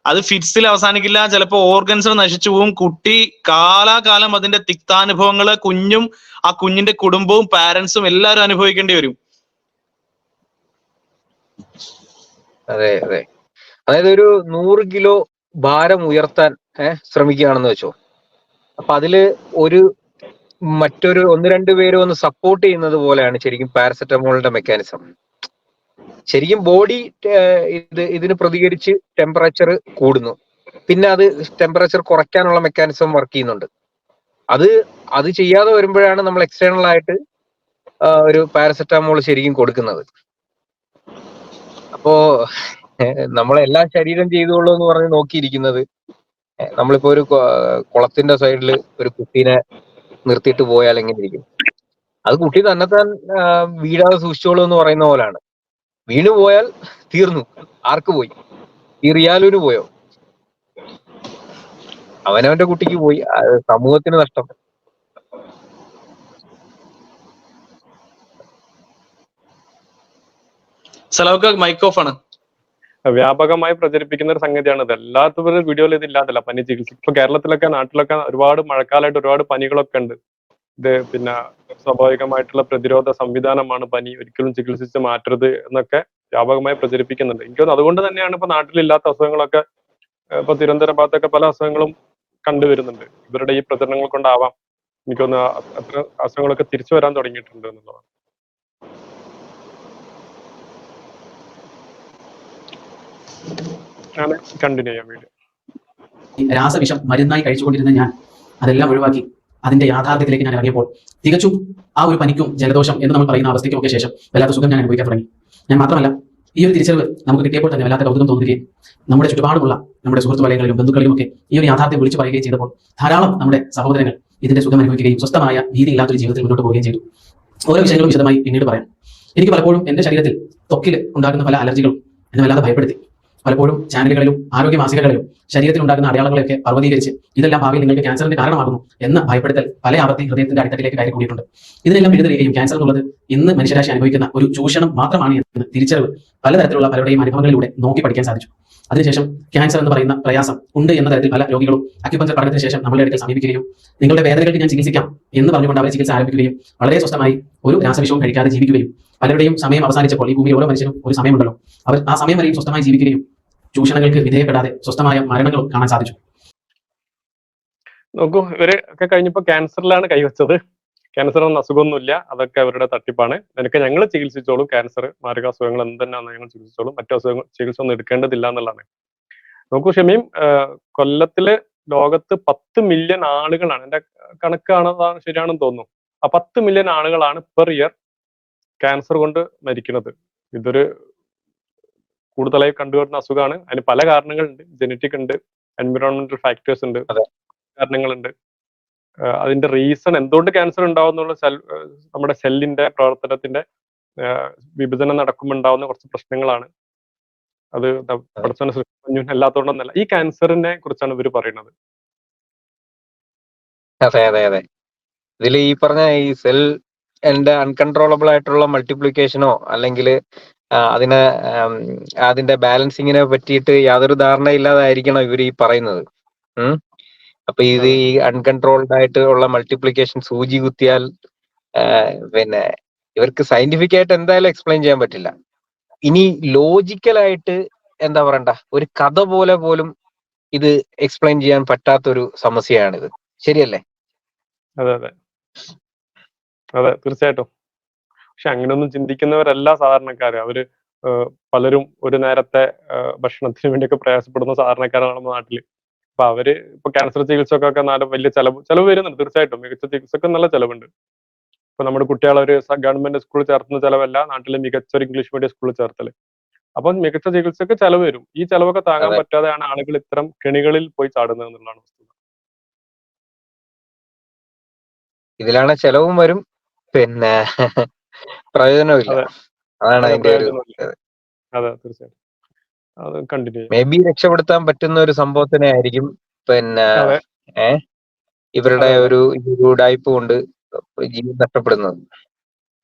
അത് ഫിറ്റ്സിൽ അവസാനിക്കില്ല, ചിലപ്പോ ഓർഗൻസ് നശിച്ചു പോകും. കുട്ടി കാലാകാലം അതിന്റെ തിക്താനുഭവങ്ങള് കുഞ്ഞും ആ കുഞ്ഞിന്റെ കുടുംബവും പാരന്റ്സും എല്ലാവരും അനുഭവിക്കേണ്ടി വരും. അതെ അതെ അതായത് ഒരു 100 കിലോ ഭാരം ഉയർത്താൻ ശ്രമിക്കുകയാണെന്ന് വെച്ചോ. അപ്പൊ അതില് മറ്റൊരു 1-2 പേര് ഒന്ന് സപ്പോർട്ട് ചെയ്യുന്നത് പോലെയാണ് ശരിക്കും പാരസെറ്റമോളിന്റെ മെക്കാനിസം. ശരിക്കും ബോഡി ഇതിന് പ്രതികരിച്ച് ടെമ്പറേച്ചർ കൂടുന്നു, പിന്നെ അത് ടെമ്പറേച്ചർ കുറയ്ക്കാനുള്ള മെക്കാനിസം വർക്ക് ചെയ്യുന്നുണ്ട്. അത് ചെയ്യാതെ വരുമ്പോഴാണ് നമ്മൾ എക്സ്റ്റേണൽ ആയിട്ട് ഒരു പാരസെറ്റാമോൾ ശരിക്കും കൊടുക്കുന്നത്. അപ്പോ നമ്മളെല്ലാം ശരീരം ചെയ്തോളൂ എന്ന് പറഞ്ഞ് നോക്കിയിരിക്കുന്നത്, നമ്മളിപ്പോ ഒരു കുളത്തിന്റെ സൈഡിൽ ഒരു കുട്ടീനെ നിർത്തിയിട്ട് പോയാൽ എങ്ങനെ ഇരിക്കും? അത് കുട്ടി തന്നെത്താൻ വീഴാതെ സൂക്ഷിച്ചോളൂ എന്ന് പറയുന്ന പോലാണ്. വീണു പോയാൽ തീർന്നു. ആർക്ക് പോയി? ഈ റിയാലുവിന് പോയോ? അവനവന്റെ കുട്ടിക്ക് പോയി, സമൂഹത്തിന് നഷ്ടം. സലാമൊക്കെ മൈക്ക് ഓഫ് ആണ്. വ്യാപകമായി പ്രചരിപ്പിക്കുന്ന ഒരു സംഗതിയാണ് ഇത്. എല്ലാത്തവരും വീഡിയോയിൽ ഇത് ഇല്ലാതല്ല. പനി ചികിത്സ ഇപ്പൊ കേരളത്തിലൊക്കെ നാട്ടിലൊക്കെ ഒരുപാട് മഴക്കാലമായിട്ട് ഒരുപാട് പനികളൊക്കെ ഉണ്ട്. ഇത് പിന്നെ സ്വാഭാവികമായിട്ടുള്ള പ്രതിരോധ സംവിധാനമാണ് പനി, ഒരിക്കലും ചികിത്സിച്ച് മാറ്റരുത് എന്നൊക്കെ വ്യാപകമായി പ്രചരിപ്പിക്കുന്നുണ്ട്. എനിക്ക് തോന്നുന്നു അതുകൊണ്ട് തന്നെയാണ് ഇപ്പൊ നാട്ടിലില്ലാത്ത അസുഖങ്ങളൊക്കെ ഇപ്പൊ തിരുവനന്തപുരം ഭാഗത്തൊക്കെ പല അസുഖങ്ങളും കണ്ടുവരുന്നുണ്ട്. ഇവരുടെ ഈ പ്രചരണങ്ങൾ കൊണ്ടാവാം എനിക്കൊന്ന് അത്ര അസുഖങ്ങളൊക്കെ തിരിച്ചു വരാൻ തുടങ്ങിയിട്ടുണ്ട് എന്നുള്ളതാണ്. ഞാൻ കണ്ടിന്യൂ ചെയ്യാം വീഡിയോ. രാസവിഷം മരുന്നായി കഴിച്ചുകൊണ്ടിരുന്ന ഞാൻ അതെല്ലാം ഒഴിവാക്കി അതിന്റെ യാഥാർത്ഥ്യത്തിലേക്ക് ഞാൻ ഇറങ്ങിയപ്പോൾ തികച്ചും ആ ഒരു പനിക്കും ജലദോഷം എന്ന് നമ്മൾ പറയുന്ന അവസ്ഥയ്ക്കും ഒക്കെ ശേഷം വല്ലാത്ത സുഖം ഞാൻ അനുഭവിക്കാൻ തുടങ്ങി. ഞാൻ മാത്രമല്ല, ഈ ഒരു തിരിച്ചറിവ് നമുക്ക് കിട്ടിയപ്പോൾ തന്നെ വല്ലാത്ത കൗതുകം തോന്നുകയും നമ്മുടെ ചുറ്റുപാടുമുള്ള നമ്മുടെ സുഹൃത്തു വലയങ്ങളിലും ബന്ധുക്കളിലും ഒക്കെ ഈ ഒരു യാഥാർത്ഥ്യം വിളിച്ചു പറയുകയും ചെയ്തപ്പോൾ ധാരാളം നമ്മുടെ സഹോദരങ്ങൾ ഇതിന്റെ സുഖം അനുഭവിക്കുകയും സ്വസ്ഥമായ ഭീതിയില്ലാത്തൊരു ജീവിതത്തിൽ മുന്നോട്ട് പോവുകയും ചെയ്തു. ഓരോ വിഷയങ്ങളും വിശദമായി പിന്നീട് പറയാം. എനിക്ക് പലപ്പോഴും എന്റെ ശരീരത്തിൽ ത്വക്കിൽ ഉണ്ടാകുന്ന പല അലർജികളും എന്നെ വല്ലാതെ ഭയപ്പെടുത്തി. പലപ്പോഴും ചാനലുകളിലും ആരോഗ്യ മാസികകളിലും ശരീരത്തിൽ ഉണ്ടാകുന്ന അടയാളങ്ങളെയൊക്കെ പർവ്വതീകരിച്ച് ഇതെല്ലാം ഭാവിയിൽ നിങ്ങൾക്ക് ക്യാൻസറിന്റെ കാരണമാകുന്നു എന്ന ഭയപ്പെടുത്തൽ പല ആവർത്തി ഹൃദയത്തിന്റെ അടിത്തട്ടിലേക്ക് കയറി കൂടിയിട്ടുണ്ട്. ഇതിനെല്ലാം എഴുതുകയും ക്യാൻസർ എന്നുള്ളത് ഇന്ന് മനുഷ്യരാശി അനുഭവിക്കുന്ന ഒരു ചൂഷണം മാത്രമാണ് എന്ന് തിരിച്ചറിവ് പലതരത്തിലുള്ള പലരുടെയും അനുഭവങ്ങളിലൂടെ നോക്കി പഠിക്കാൻ സാധിച്ചു. അതിനുശേഷം ക്യാൻസർ എന്ന് പറയുന്ന പ്രയാസം ഉണ്ട് എന്ന തരത്തിൽ പല രോഗികളും അക്യുപഞ്ചർ പഠനത്തിന് ശേഷം നമ്മളുടെ അടുക്കൽ സമീപിക്കുകയും നിങ്ങളുടെ വേദനകൾക്ക് ഞാൻ ചികിത്സിക്കാം എന്ന് പറഞ്ഞുകൊണ്ട് അവർ ചികിത്സ ആരംഭിക്കുകയും വളരെ സ്വസ്ഥമായി ഒരു രാസവിഷവും കഴിക്കാതെ ജീവിക്കുകയും പലരുടെയും സമയം അവസാനിച്ചപ്പോൾ ഈ ഭൂമിയിൽ ഓരോ മനുഷ്യനും ഒരു സമയമുണ്ടല്ലോ, അവർ ആ സമയം വരെയും സ്വസ്ഥമായി ജീവിക്കുകയും ചൂഷണങ്ങൾക്ക് വിധേയപ്പെടാതെ സ്വസ്ഥമായ മരണങ്ങളും കാണാൻ സാധിച്ചു. നോക്കൂ, ഇവര് ഒക്കെ കഴിഞ്ഞപ്പോ ക്യാൻസറിലാണ് കൈവച്ചത്. ക്യാൻസർ എന്ന അസുഖമൊന്നുമില്ല, അതൊക്കെ അവരുടെ തട്ടിപ്പാണ്. എനിക്ക് ഞങ്ങൾ ചികിത്സിച്ചോളും, ക്യാൻസർ മാരക അസുഖങ്ങൾ എന്തെന്നാണ് ഞങ്ങൾ ചികിത്സിച്ചോളും, മറ്റു അസുഖങ്ങൾ ചികിത്സ ഒന്നും എടുക്കേണ്ടതില്ല എന്നുള്ളതാണ്. നോക്കൂ ഷമീം, കൊല്ലത്തില് ലോകത്ത് 10 മില്യൺ ആളുകളാണ്, എന്റെ കണക്കാണ് ശരിയാണെന്ന് തോന്നുന്നു, ആ 10 മില്യൺ ആളുകളാണ് പെർ ഇയർ ക്യാൻസർ കൊണ്ട് മരിക്കുന്നത്. ഇതൊരു കൂടുതലായി കണ്ടുവരുന്ന അസുഖമാണ്. അതിന് പല കാരണങ്ങളുണ്ട്. ജനറ്റിക് ഉണ്ട്, എൻവിറോൺമെന്റൽ ഫാക്ടേഴ്സ് ഉണ്ട്, അതെ. കാരണങ്ങളുണ്ട്. അതിന്റെ റീസൺ എന്തുകൊണ്ട് ക്യാൻസർ ഉണ്ടാവുന്നുള്ള നമ്മുടെ സെല്ലിന്റെ പ്രവർത്തനത്തിന്റെ വിഭജനം നടക്കുമ്പോൾ ഉണ്ടാവുന്ന കുറച്ച് പ്രശ്നങ്ങളാണ്. അത് പഠിച്ചവനെ സൃഷ്ടിച്ചു അല്ലാത്തതുകൊണ്ടൊന്നല്ല. ഈ ക്യാൻസറിനെ കുറിച്ചാണ് ഇവർ പറയുന്നത്. അതെ അതെ അതെ. ഇതിൽ ഈ പറഞ്ഞ ഈ സെൽ അൺകൺട്രോളബിൾ ആയിട്ടുള്ള മൾട്ടിപ്ലിക്കേഷനോ അല്ലെങ്കിൽ അതിന്റെ ബാലൻസിങ്ങിനെ പറ്റിയിട്ട് യാതൊരു ധാരണയില്ലാതായിരിക്കണം ഇവർ ഈ പറയുന്നത്. അപ്പൊ ഇത് ഈ അൺകൺട്രോൾഡ് ആയിട്ട് ഉള്ള മൾട്ടിപ്ലിക്കേഷൻ സൂചി കുത്തിയാൽ പിന്നെ ഇവർക്ക് സയന്റിഫിക് ആയിട്ട് എന്തായാലും എക്സ്പ്ലെയിൻ ചെയ്യാൻ പറ്റില്ല. ഇനി ലോജിക്കലായിട്ട് എന്താ പറയണ്ട, ഒരു കഥ പോലെ പോലും ഇത് എക്സ്പ്ലെയിൻ ചെയ്യാൻ പറ്റാത്തൊരു സമസ്യയാണിത്. ശരിയല്ലേ? അതെ അതെ അതെ, തീർച്ചയായിട്ടും. പക്ഷെ അങ്ങനെയൊന്നും ചിന്തിക്കുന്നവരല്ല സാധാരണക്കാര്. അവര് പലരും ഒരു നേരത്തെ ഭക്ഷണത്തിന് വേണ്ടിയൊക്കെ പ്രയാസപ്പെടുന്ന സാധാരണക്കാരാണ് നമ്മുടെ നാട്ടില്. അപ്പൊ അവര് ഇപ്പൊ ക്യാൻസർ ചികിത്സക്കൊക്കെ നല്ല വലിയ ചെലവ് വരുന്നുണ്ട്. തീർച്ചയായിട്ടും മികച്ച ചികിത്സക്ക് നല്ല ചെലവുണ്ട്. ഇപ്പൊ നമ്മുടെ കുട്ടികളെ ഒരു ഗവൺമെന്റ് സ്കൂളിൽ ചേർത്തുന്ന ചെലവല്ല നാട്ടിലെ മികച്ച ഒരു ഇംഗ്ലീഷ് മീഡിയം സ്കൂളിൽ ചേർത്തല്. അപ്പൊ മികച്ച ചികിത്സക്ക് ചെലവ് വരും. ഈ ചെലവൊക്കെ താങ്ങാൻ അതെ. പറ്റാതെയാണ് ആളുകൾ ഇത്തരം കെണികളിൽ പോയി ചാടുന്നത് എന്നുള്ളതാണ് വസ്തുത. ഇതിലാണ് ചെലവും വരും, പിന്നെ പ്രയോജനമില്ല. അതെ അതാണ് അതെ, അതിന്റെ ഒരു പ്രയോജനമില്ല. അതെ, തീർച്ചയായിട്ടും. അത് കണ്ടിന്യൂ ചെയ്യാം. മേ ബി രക്ഷപ്പെടുത്താൻ പറ്റുന്ന ഒരു സംഭവത്തിനെ ആയിരിക്കും പിന്നെ അതെ ഇവരുടെ അതെ അതെ ഒരു ഉടായ്പ കൊണ്ട് ജീവൻ നഷ്ടപ്പെടുന്നത്.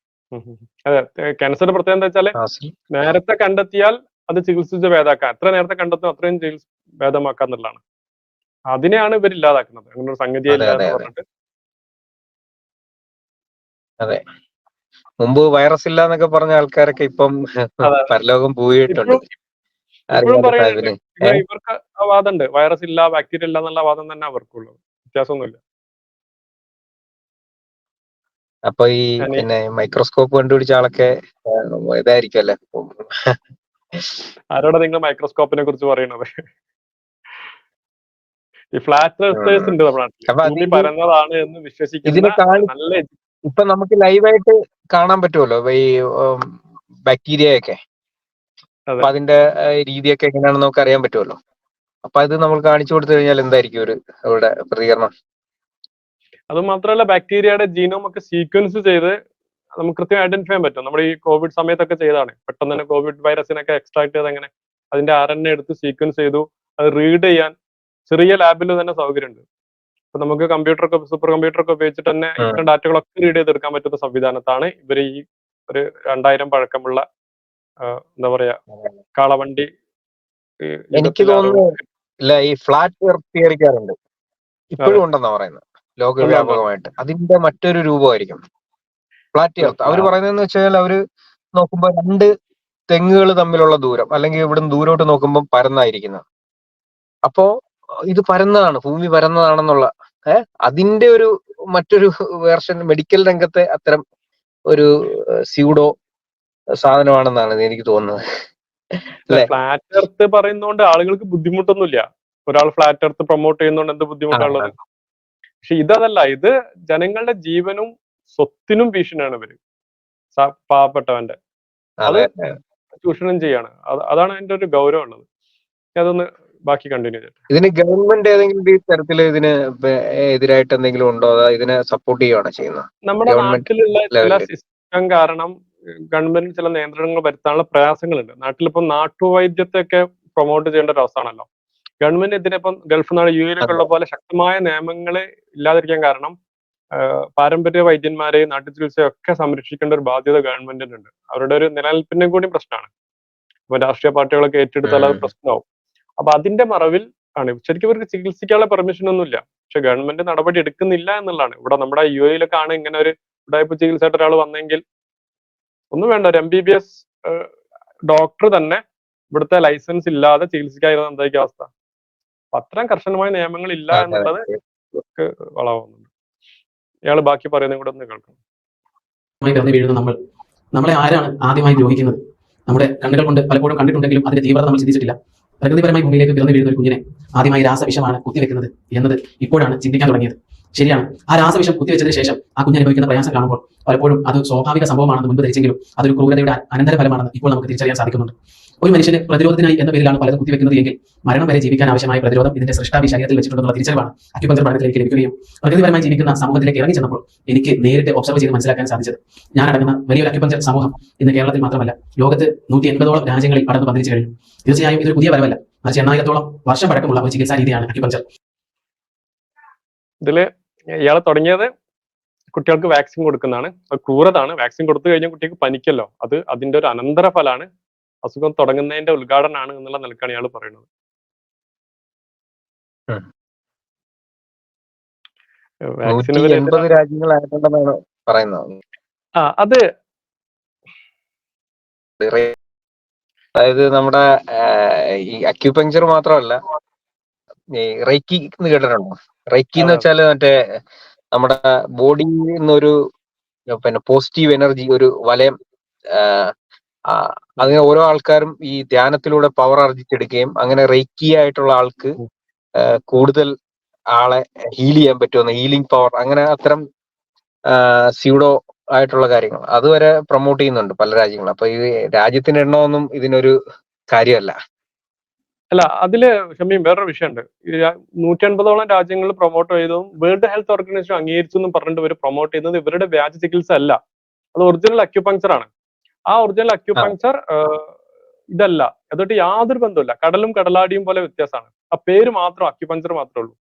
അതെ. ക്യാൻസറിന്റെ പ്രത്യേകത എന്താ വെച്ചാല് നേരത്തെ കണ്ടെത്തിയാൽ അത് ചികിത്സിച്ച് ഭേദമാക്കാം. എത്ര നേരത്തെ കണ്ടെത്തും അത്രയും ഭേദമാക്കാം എന്നുള്ളതാണ്. അതിനെയാണ് ഇവർ ഇല്ലാതാക്കുന്നത്. അങ്ങനെ ഒരു സംഗതിയെ അതെ ഇല്ല അതെ എന്ന് അതെ പറഞ്ഞിട്ട്. അതെ. മുമ്പ് വൈറസ് ഇല്ല എന്നൊക്കെ പറഞ്ഞ ആൾക്കാരൊക്കെ ഇപ്പം അതെ പരലോകം പോയിട്ടുണ്ട്. ഇപ്പോഴും അറിയാതെ പറയുന്നുണ്ട്. സാഹിബിന്. ഇവർക്ക് ആ വാദമുണ്ട്. വൈറസ് ഇല്ല, ബാക്ടീരിയ ഇല്ല എന്നുള്ള വാദം തന്നെ അവർക്കുള്ളൂ. വ്യത്യാസമൊന്നുമില്ല. അപ്പൊ ഈ ഞാൻ പിന്നെ മൈക്രോസ്കോപ്പ് കണ്ടുപിടിച്ച ആളൊക്കെ ഇതായിരിക്കും അല്ലെ? ആരോടാ നിങ്ങൾ മൈക്രോസ്കോപ്പിനെ കുറിച്ച് പറയുന്നത്? ഈ ഫ്ലാറ്റ് എർത്തേഴ്സ് ഉണ്ട് നമ്മുടെ നാട്ടില്. അപ്പൊ ഭൂമി പരന്നതാണ് എന്ന് വിശ്വസിക്കുന്ന ഇതിനെ നല്ല ഇപ്പൊ നമുക്ക് ലൈവായിട്ട് കാണാൻ പറ്റുമല്ലോ ഈ ബാക്ടീരിയയൊക്കെ. അപ്പൊ അതിന്റെ രീതിയൊക്കെ എങ്ങനെയാണെന്ന് നമുക്ക് അറിയാൻ പറ്റുമല്ലോ. അപ്പൊ അത് നമ്മൾ കാണിച്ചു കൊടുത്തു കഴിഞ്ഞാൽ എന്തായിരിക്കും അവരുടെ പ്രതികരണം? അത് മാത്രമല്ല, ബാക്ടീരിയയുടെ ജീനോം ഒക്കെ സീക്വൻസ് ചെയ്ത് നമുക്ക് കൃത്യം ഐഡന്റിഫൈ ചെയ്യാൻ പറ്റും. നമ്മുടെ ഈ കോവിഡ് സമയത്തൊക്കെ ചെയ്താണ്. പെട്ടെന്ന് തന്നെ കോവിഡ് വൈറസിനൊക്കെ എക്സ്ട്രാക്ട് ചെയ്ത് അങ്ങനെ അതിന്റെ RNA എടുത്ത് സീക്വൻസ് ചെയ്തു അത് റീഡ് ചെയ്യാൻ ചെറിയ ലാബിൽ തന്നെ സൗകര്യമുണ്ട്. അപ്പൊ നമുക്ക് സൂപ്പർ കമ്പ്യൂട്ടറൊക്കെ ഉപയോഗിച്ചിട്ട് തന്നെ ഇത്തരം ഡാറ്റകളൊക്കെ റീഡ് ചെയ്തെടുക്കാൻ പറ്റുന്ന സംവിധാനത്താണ് ഇവർ ഈ ഒരു 2000 പഴക്കമുള്ള എന്താ പറയാ കാളവണ്ടി. എനിക്ക് തോന്നുന്നു ഇല്ല, ഈ ഫ്ലാറ്റ് എർത്ത് തിയറിക്കാറുണ്ട്, ഇപ്പോഴും ഉണ്ടെന്നാ പറയുന്നത് ലോകവ്യാപകമായിട്ട്. അതിന്റെ മറ്റൊരു രൂപമായിരിക്കും ഫ്ലാറ്റ് എർത്ത്. അവര് പറയുന്നതെന്ന് വെച്ചാൽ അവര് നോക്കുമ്പോ 2 തെങ്ങുകൾ തമ്മിലുള്ള ദൂരം, അല്ലെങ്കിൽ ഇവിടുന്ന് ദൂരോട്ട് നോക്കുമ്പോൾ പരന്നായിരിക്കുന്നത്. അപ്പോ ഇത് പരന്നതാണ്, ഭൂമി പരന്നതാണെന്നുള്ള അതിന്റെ ഒരു മറ്റൊരു വേർഷൻ മെഡിക്കൽ രംഗത്തെ അത്തരം ഒരു സ്യൂഡോ സാധനമാണെന്നാണ് എനിക്ക് തോന്നുന്നത്. ഫ്ലാറ്റ് എർത്ത് പറയുന്നോണ്ട് ആളുകൾക്ക് ബുദ്ധിമുട്ടൊന്നുമില്ല. ഒരാൾ ഫ്ലാറ്റ് എർത്ത് പ്രൊമോട്ട് ചെയ്യുന്നോണ്ട് എന്ത് ബുദ്ധിമുട്ടാണുള്ളത്? പക്ഷെ ഇതല്ല, ഇത് ജനങ്ങളുടെ ജീവനും സ്വത്തിനും ഭീഷണിയാണ് ഇവര്. പാവപ്പെട്ടവന്റെ അത് ചൂഷണം ചെയ്യാണ്. അതാണ് അതിന്റെ ഒരു ഗൗരവം ഉള്ളത്. അതൊന്ന് ബാക്കി കണ്ടിന്യൂ ചെയ്യട്ടെ. ഇതിന് ഗവൺമെന്റ് ഏതെങ്കിലും തരത്തില് ഇതിന് എതിരായിട്ട് എന്തെങ്കിലും ഉണ്ടോ? അതോ ഇതിനെ സപ്പോർട്ട് ചെയ്യുകയാണോ ചെയ്യുന്നത്? നമ്മുടെ നാട്ടിലുള്ള ചില സിസ്റ്റം കാരണം ഗവൺമെന്റ് ചില നിയന്ത്രണങ്ങൾ വരുത്താനുള്ള പ്രയാസങ്ങളുണ്ട്. നാട്ടിലിപ്പം നാട്ടുവൈദ്യത്തെയൊക്കെ പ്രൊമോട്ട് ചെയ്യേണ്ട ഒരു അവസ്ഥയാണല്ലോ. ഗവൺമെന്റ് ഇതിനിപ്പം ഗൾഫ് നാട് UAE ഉള്ള പോലെ ശക്തമായ നിയമങ്ങൾ ഇല്ലാതിരിക്കാൻ കാരണം പാരമ്പര്യ വൈദ്യന്മാരെ നാട്ടു ചികിത്സയൊക്കെ സംരക്ഷിക്കേണ്ട ഒരു ബാധ്യത ഗവൺമെന്റിനുണ്ട്. അവരുടെ ഒരു നിലനിൽപ്പിന്റെ കൂടി പ്രശ്നമാണ്. അപ്പൊ രാഷ്ട്രീയ പാർട്ടികളൊക്കെ ഏറ്റെടുത്താൽ അത് പ്രശ്നമാവും. അപ്പൊ അതിന്റെ മറവിൽ ആണ് ശരിക്കും ഇവർക്ക് ചികിത്സിക്കാനുള്ള പെർമിഷൻ ഒന്നുമില്ല. പക്ഷെ ഗവൺമെന്റ് നടപടി എടുക്കുന്നില്ല എന്നുള്ളതാണ്. ഇവിടെ നമ്മുടെ UAE ആണ് ഇങ്ങനെ ഒരു ഉടായ്പ ചികിത്സയായിട്ട് ഒരാൾ വന്നെങ്കിൽ ഒന്നും വേണ്ട, ഒരു MBBS ഡോക്ടർ തന്നെ ഇവിടുത്തെ ലൈസൻസ് ഇല്ലാതെ ചികിത്സിക്കാതിരുന്ന എന്തായിരിക്കും അവസ്ഥ? അത്രയും കർശനമായ നിയമങ്ങൾ ഇല്ല എന്നുള്ളത് വളവുന്നുണ്ട്. ഇയാൾ ബാക്കി പറയുന്നത് കൂടെ ഒന്ന് കേൾക്കണം. പിറന്നു വീഴുന്ന നമ്മളെ ആരാണ് ആദ്യമായി ദ്രോഹിക്കുന്നത്? നമ്മുടെ കണ്ണുകൾ കൊണ്ട് പലപ്പോഴും കണ്ടിട്ടുണ്ടെങ്കിലും അതിന്റെ തീവ്രത നമ്മൾ ചിന്തിച്ചിട്ടില്ല. പ്രകൃതിപരമായി ഭൂമിയിലേക്ക് പിറന്നു വീഴുന്ന ഒരു കുഞ്ഞിനെ ആദ്യമായി രാസവിഷമാണ് കുത്തിവെക്കുന്നത് എന്നത് ഇപ്പോഴാണ് ചിന്തിക്കാൻ തുടങ്ങിയത്. ശരിയാണ്, ആ രാസവിഷം കുത്തിവെച്ചതിന് ശേഷം ആ കുഞ്ഞ് അനുഭവിക്കുന്ന പ്രയാസം കാണുമ്പോൾ പലപ്പോഴും അത് സ്വാഭാവിക സംഭവമാണെന്ന് മുൻപ് ധരിച്ചെങ്കിലും അതൊരു ക്രൂരതയുടെ അനന്തരഫലമാണെന്ന് ഇപ്പോൾ നമുക്ക് തിരിച്ചറിയാൻ സാധിക്കുന്നുണ്ട്. ഒരു മനുഷ്യന് പ്രതിരോധത്തിനായി എന്ന പേരിലാണ് പലതും കുത്തിവെക്കുന്നത് എങ്കിൽ മരണം വരെ ജീവിക്കാൻ ആവശ്യമായ പ്രതിരോധം ഇതിന്റെ സൃഷ്ടാവി ശരീരത്തിൽ വെച്ചിട്ടുണ്ടെന്നുള്ള തിരിച്ചറിവാണ് അക്യുപഞ്ചർ പഠനത്തിൽ എനിക്ക് ലഭിക്കുകയും പ്രകൃതിപരമായി ജീവിക്കുന്ന സമൂഹത്തിലേക്ക് ഇറങ്ങി ചെന്നപ്പോൾ എനിക്ക് നേരിട്ട് ഒബ്സർവ് ചെയ്ത് മനസ്സിലാക്കാൻ സാധിച്ചത് ഞാൻ അടങ്ങുന്ന വലിയൊരു അക്യുപഞ്ചർ സമൂഹം ഇന്ന് കേരളത്തിൽ മാത്രമല്ല ലോകത്ത് 180ഓളം രാജ്യങ്ങളിൽ പടർന്ന് പതിച്ചു കഴിഞ്ഞു. തീർച്ചയായും ഇതൊരു പുതിയ വരവല്ല, മറിച്ച് 8000ഓളം വർഷം പഴക്കമുള്ള ഒരു ചികിത്സാ രീതിയാണ് അക്യുപഞ്ചർ. ഇതില് ഇയാളെ തുടങ്ങിയത് കുട്ടികൾക്ക് വാക്സിൻ കൊടുക്കുന്നതാണ്. അത് ക്രൂരതാണ്. വാക്സിൻ കൊടുത്തു കഴിഞ്ഞാൽ കുട്ടിക്ക് പനിക്കല്ലോ, അത് അതിന്റെ ഒരു അനന്തര ഫലമാണ്, അസുഖം തുടങ്ങുന്നതിന്റെ ഉദ്ഘാടനമാണ് എന്നുള്ള നിലക്കാണ് ഇയാൾ പറയുന്നത്. വാക്സിന് 180 രാജ്യങ്ങളായിട്ടുണ്ടെന്നാണ് പറയുന്നത്. അത് അതായത് നമ്മുടെ ഈ അക്യുപഞ്ചർ മാത്രമല്ല, ഈ റൈക്കി എന്ന് കേട്ടിട്ടുണ്ടോ? റൈക്കി എന്ന് വെച്ചാല് മറ്റേ നമ്മുടെ ബോഡിയിൽ നിന്നൊരു പിന്നെ പോസിറ്റീവ് എനർജി, ഒരു വലയം, അതിന് ഓരോ ആൾക്കാരും ഈ ധ്യാനത്തിലൂടെ പവർ ആർജിച്ചെടുക്കുകയും അങ്ങനെ റൈക്കി ആയിട്ടുള്ള ആൾക്ക് കൂടുതൽ ആളെ ഹീൽ ചെയ്യാൻ പറ്റുമെന്ന്, ഹീലിംഗ് പവർ, അങ്ങനെ അത്തരം സ്യൂഡോ ആയിട്ടുള്ള കാര്യങ്ങൾ അതുവരെ പ്രൊമോട്ട് ചെയ്യുന്നുണ്ട് പല രാജ്യങ്ങളും. അപ്പൊ ഈ രാജ്യത്തിന്റെ എണ്ണമൊന്നും ഇതിനൊരു കാര്യമല്ല. അല്ല, അതില് ഷമീം വേറൊരു വിഷയമുണ്ട്. 180ഓളം രാജ്യങ്ങൾ പ്രൊമോട്ട് ചെയ്തതും വേൾഡ് ഹെൽത്ത് ഓർഗനൈസേഷൻ അംഗീകരിച്ചു എന്നും പറഞ്ഞിട്ട് ഇവർ പ്രൊമോട്ട് ചെയ്യുന്നത് ഇവരുടെ വ്യാജ ചികിത്സ അല്ല, അത് ഒറിജിനൽ അക്യുപങ്ചർ ആണ്. ആ ഒറിജിനൽ അക്യുപങ്ചർ ഇതല്ല, അതൊട്ട് യാതൊരു ബന്ധമില്ല. കടലും കടലാടിയും പോലെ വ്യത്യാസമാണ്. ആ പേര് മാത്രം അക്യുപങ്ചർ മാത്രമേ ഉള്ളൂ.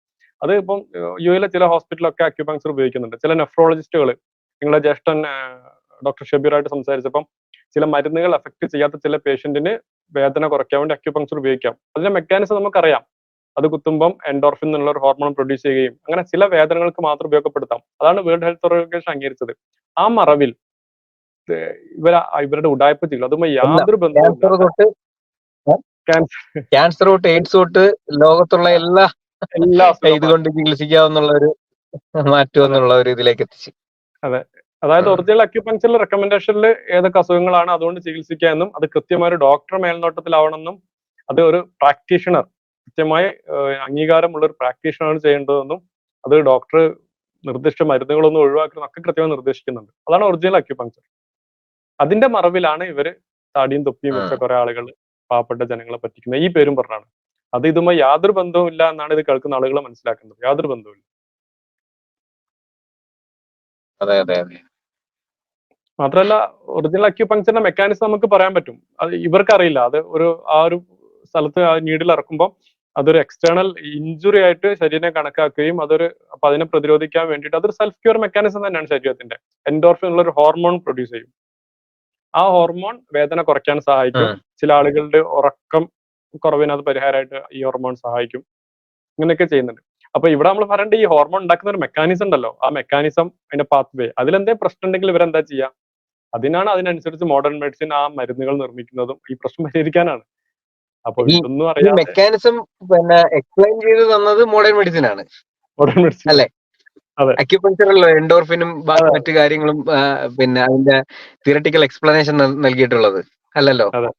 അത് ഇപ്പം യുഎയിലെ ചില ഹോസ്പിറ്റലൊക്കെ അക്യുപങ്ചർ ഉപയോഗിക്കുന്നുണ്ട്. ചില നെഫ്രോളജിസ്റ്റുകൾ, നിങ്ങളെ ജ്യേഷ്ഠൻ ഡോക്ടർ ഷബീറായിട്ട് സംസാരിച്ചപ്പം ചില മരുന്നുകൾ എഫക്ട് ചെയ്യാത്ത ചില പേഷ്യന്റിന് വേദന കുറയ്ക്കാൻ വേണ്ടി അക്യുപങ്ചർ ഉപയോഗിക്കാം. അതിന്റെ മെക്കാനിസം നമുക്കറിയാം. അത് കുത്തുമ്പം എൻഡോർഫിൻ എന്നുള്ള ഒരു ഹോർമോൺ പ്രൊഡ്യൂസ് ചെയ്യുകയും അങ്ങനെ ചില വേദനകൾക്ക് മാത്രം ഉപയോഗപ്പെടുത്താം. അതാണ് വേൾഡ് ഹെൽത്ത് ഓർഗനൈസേഷൻ അംഗീകരിച്ചത്. ആ മറവിൽ ഇവരുടെ ഉടായ്പ ചെയ്യും. അതുമായി യാതൊരു ബന്ധവും ക്യാൻസർ തൊട്ട് എയ്ഡ്സ് തൊട്ട് ലോകത്തുള്ള എല്ലാ ഇതുകൊണ്ട് ചികിത്സിക്കാവുന്നുള്ള ഒരു മാറ്റം എന്നുള്ള ഒരു ഇതിലേക്ക് എത്തിച്ചു. അതെ, അതായത് ഒറിജിനൽ അക്യുപങ്ചറിൽ റെക്കമെൻഡേഷനിൽ ഏതൊക്കെ അസുഖങ്ങളാണ് അതുകൊണ്ട് ചികിത്സിക്കുക എന്നും അത് കൃത്യമായ ഒരു ഡോക്ടർ മേൽനോട്ടത്തിലാവണമെന്നും അത് ഒരു പ്രാക്ടീഷണർ, കൃത്യമായ അംഗീകാരമുള്ള ഒരു പ്രാക്ടീഷണറാണ് ചെയ്യേണ്ടതെന്നും അത് ഡോക്ടർ നിർദ്ദിഷ്ട മരുന്നുകളൊന്നും ഒഴിവാക്കണമെന്നൊക്കെ കൃത്യമായി നിർദ്ദേശിക്കുന്നുണ്ട്. അതാണ് ഒറിജിനൽ അക്യുപങ്ചർ. അതിന്റെ മറവിലാണ് ഇവര് താടിയും തൊപ്പിയും വെച്ച കുറെ ആളുകൾ പാവപ്പെട്ട ജനങ്ങളെ പറ്റിക്കുന്നത്. ഈ പേരും പറഞ്ഞാണ്. അത് ഇതുമായി യാതൊരു ബന്ധവും ഇല്ല എന്നാണ് ഇത് കേൾക്കുന്ന ആളുകൾ മനസ്സിലാക്കുന്നത്. യാതൊരു ബന്ധവും. മാത്രമല്ല, ഒറിജിനൽ അക്യുപങ്ചറിന്റെ മെക്കാനിസം നമുക്ക് പറയാൻ പറ്റും. അത് ഇവർക്ക് അറിയില്ല. അത് ആ ഒരു സ്ഥലത്ത് ആ നീഡിൽ ഇറക്കുമ്പോൾ അതൊരു എക്സ്റ്റേണൽ ഇഞ്ചുറി ആയിട്ട് ശരീരം കണക്കാക്കുകയും അപ്പൊ അതിനെ പ്രതിരോധിക്കാൻ വേണ്ടിയിട്ട് അതൊരു സെൽഫ് ക്യൂർ മെക്കാനിസം തന്നെയാണ് ശരീരത്തിന്റെ. എൻഡോർഫിൻ എന്നുള്ള ഒരു ഹോർമോൺ പ്രൊഡ്യൂസ് ചെയ്യും. ആ ഹോർമോൺ വേദന കുറയ്ക്കാൻ സഹായിക്കും. ചില ആളുകളുടെ ഉറക്കം കുറവിന് അത് പരിഹാരമായിട്ട് ഈ ഹോർമോൺ സഹായിക്കും. ഇങ്ങനെയൊക്കെ ചെയ്യുന്നുണ്ട്. അപ്പൊ ഇവിടെ നമ്മൾ പറയേണ്ട ഈ ഹോർമോൺ ഉണ്ടാക്കുന്ന ഒരു മെക്കാനിസം ഉണ്ടല്ലോ, ആ മെക്കാനിസം, അതിന്റെ പാത്വേ, അതിലെന്തെങ്കിലും പ്രശ്നം ഉണ്ടെങ്കിൽ ഇവരെന്താ ചെയ്യുക? അതിനനുസരിച്ച് മോഡേൺ മെഡിസിൻ ആ മരുന്നുകൾ നിർമ്മിക്കുന്നതും ഈ പ്രശ്നം പരിഹരിക്കാനാണ്. അപ്പൊ ഇതൊന്നും അറിയാം. മെക്കാനിസം പിന്നെ എക്സ്പ്ലെയിൻ ചെയ്ത് തന്നത് മോഡേൺ മെഡിസിൻ ആണ്. മോഡേൺ മെഡിസിൻ അല്ലെ? അക്യുപങ്ചറിലുള്ള എൻഡോർഫിനും മറ്റു കാര്യങ്ങളും പിന്നെ അതിന്റെ തിയററ്റിക്കൽ എക്സ്പ്ലനേഷൻ നൽകിയിട്ടുള്ളത് അല്ലല്ലോ. അതെ.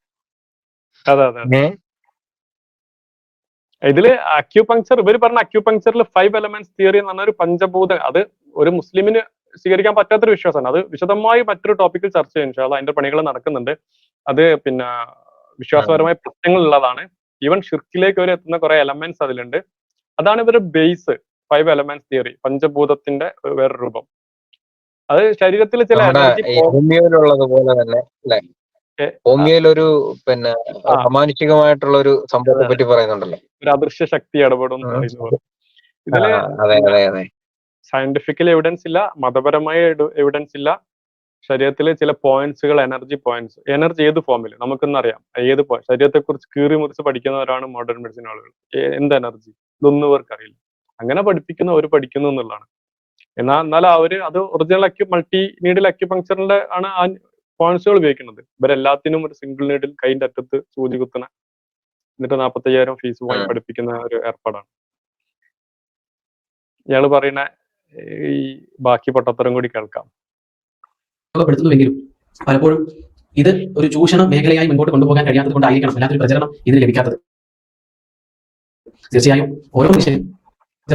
ഇതില് അക്യുപങ്ചർ, ഇവർ പറഞ്ഞ അക്യുപങ്ചറിൽ 5 എലമെന്റ്സ് തിയറി എന്ന് പറഞ്ഞ ഒരു പഞ്ചഭൂത, അത് ഒരു മുസ്ലിമിന് സ്വീകരിക്കാൻ പറ്റാത്തൊരു വിശ്വാസമാണ്. അത് വിശദമായി മറ്റൊരു ടോപ്പിക്കിൽ ചർച്ച ചെയ്യാൻ അതിന്റെ പണികൾ നടക്കുന്നുണ്ട്. അത് പിന്നെ വിശ്വാസപരമായ പ്രശ്നങ്ങൾ ഉള്ളതാണ്. ഈവൻ ഷിർക്കിലേക്ക് വരെ എത്തുന്ന കുറെ എലമെന്റ്സ് അതിലുണ്ട്. അതാണ് ഇവരുടെ ബേസ്. 5 എലമെന്റ്സ് തിയറി, പഞ്ചഭൂതത്തിന്റെ വേറൊരു രൂപം. അത് ശരീരത്തിൽ ചില ഹോമിയോയിലുള്ളതുപോലെ തന്നെ അല്ലെ? ഹോമിയോയിലൊരു പിന്നെ അമാനുഷികമായിട്ടുള്ള ഒരു സംഭവത്തെ പറ്റി പറയുന്നുണ്ടല്ലോ, ഒരു അദൃശ്യ ശക്തി ഇടപെടും എന്ന് പറയുന്നത്. ഇതില് സയന്റിഫിക്കൽ എവിഡൻസ് ഇല്ല, മതപരമായ എവിഡൻസ് ഇല്ല. ശരീരത്തിലെ ചില പോയിന്റ്സുകൾ, എനർജി പോയിന്റ്സ്, എനർജി ഏത് ഫോമിൽ നമുക്കെന്നറിയാം. ഏത് ശരീരത്തെ കുറിച്ച് കീറി മുറിച്ച് പഠിക്കുന്നവരാണ് മോഡേൺ മെഡിസിൻ ആളുകൾ. എന്ത് എനർജി, ഇതൊന്നും ഇവർക്ക് അറിയില്ല. അങ്ങനെ പഠിക്കുന്നു എന്നുള്ളതാണ്. എന്നാൽ അത് ഒറിജിനൽ മൾട്ടി നീഡിൽ അക്യുപങ്ചറിന്റെ ആണ് ആ പോയിന്റ്സുകൾ ഉപയോഗിക്കുന്നത്. ഇവരെല്ലാത്തിനും ഒരു സിംഗിൾ നീഡിൽ കൈന്റെ അറ്റത്ത് സൂചി കുത്തണ, എന്നിട്ട് 45,000 ഫീസ് വാങ്ങി പഠിപ്പിക്കുന്ന ഒരു ഏർപ്പാടാണ്. ഇയാള് പറയുന്ന ഈ ബാക്കി പൊട്ടത്തരം കൂടി കേൾക്കാം. പ്പെടുത്തുന്നുവെങ്കിലും പലപ്പോഴും ഇത് ഒരു ചൂഷണ മേഖലയായി മുൻപോട്ട് കൊണ്ടുപോകാൻ കഴിയാത്തത് കൊണ്ടായിരിക്കണം അല്ലാത്തൊരു പ്രചരണം ഇതിന് ലഭിക്കാത്തത്. തീർച്ചയായും ഓരോ മനുഷ്യനും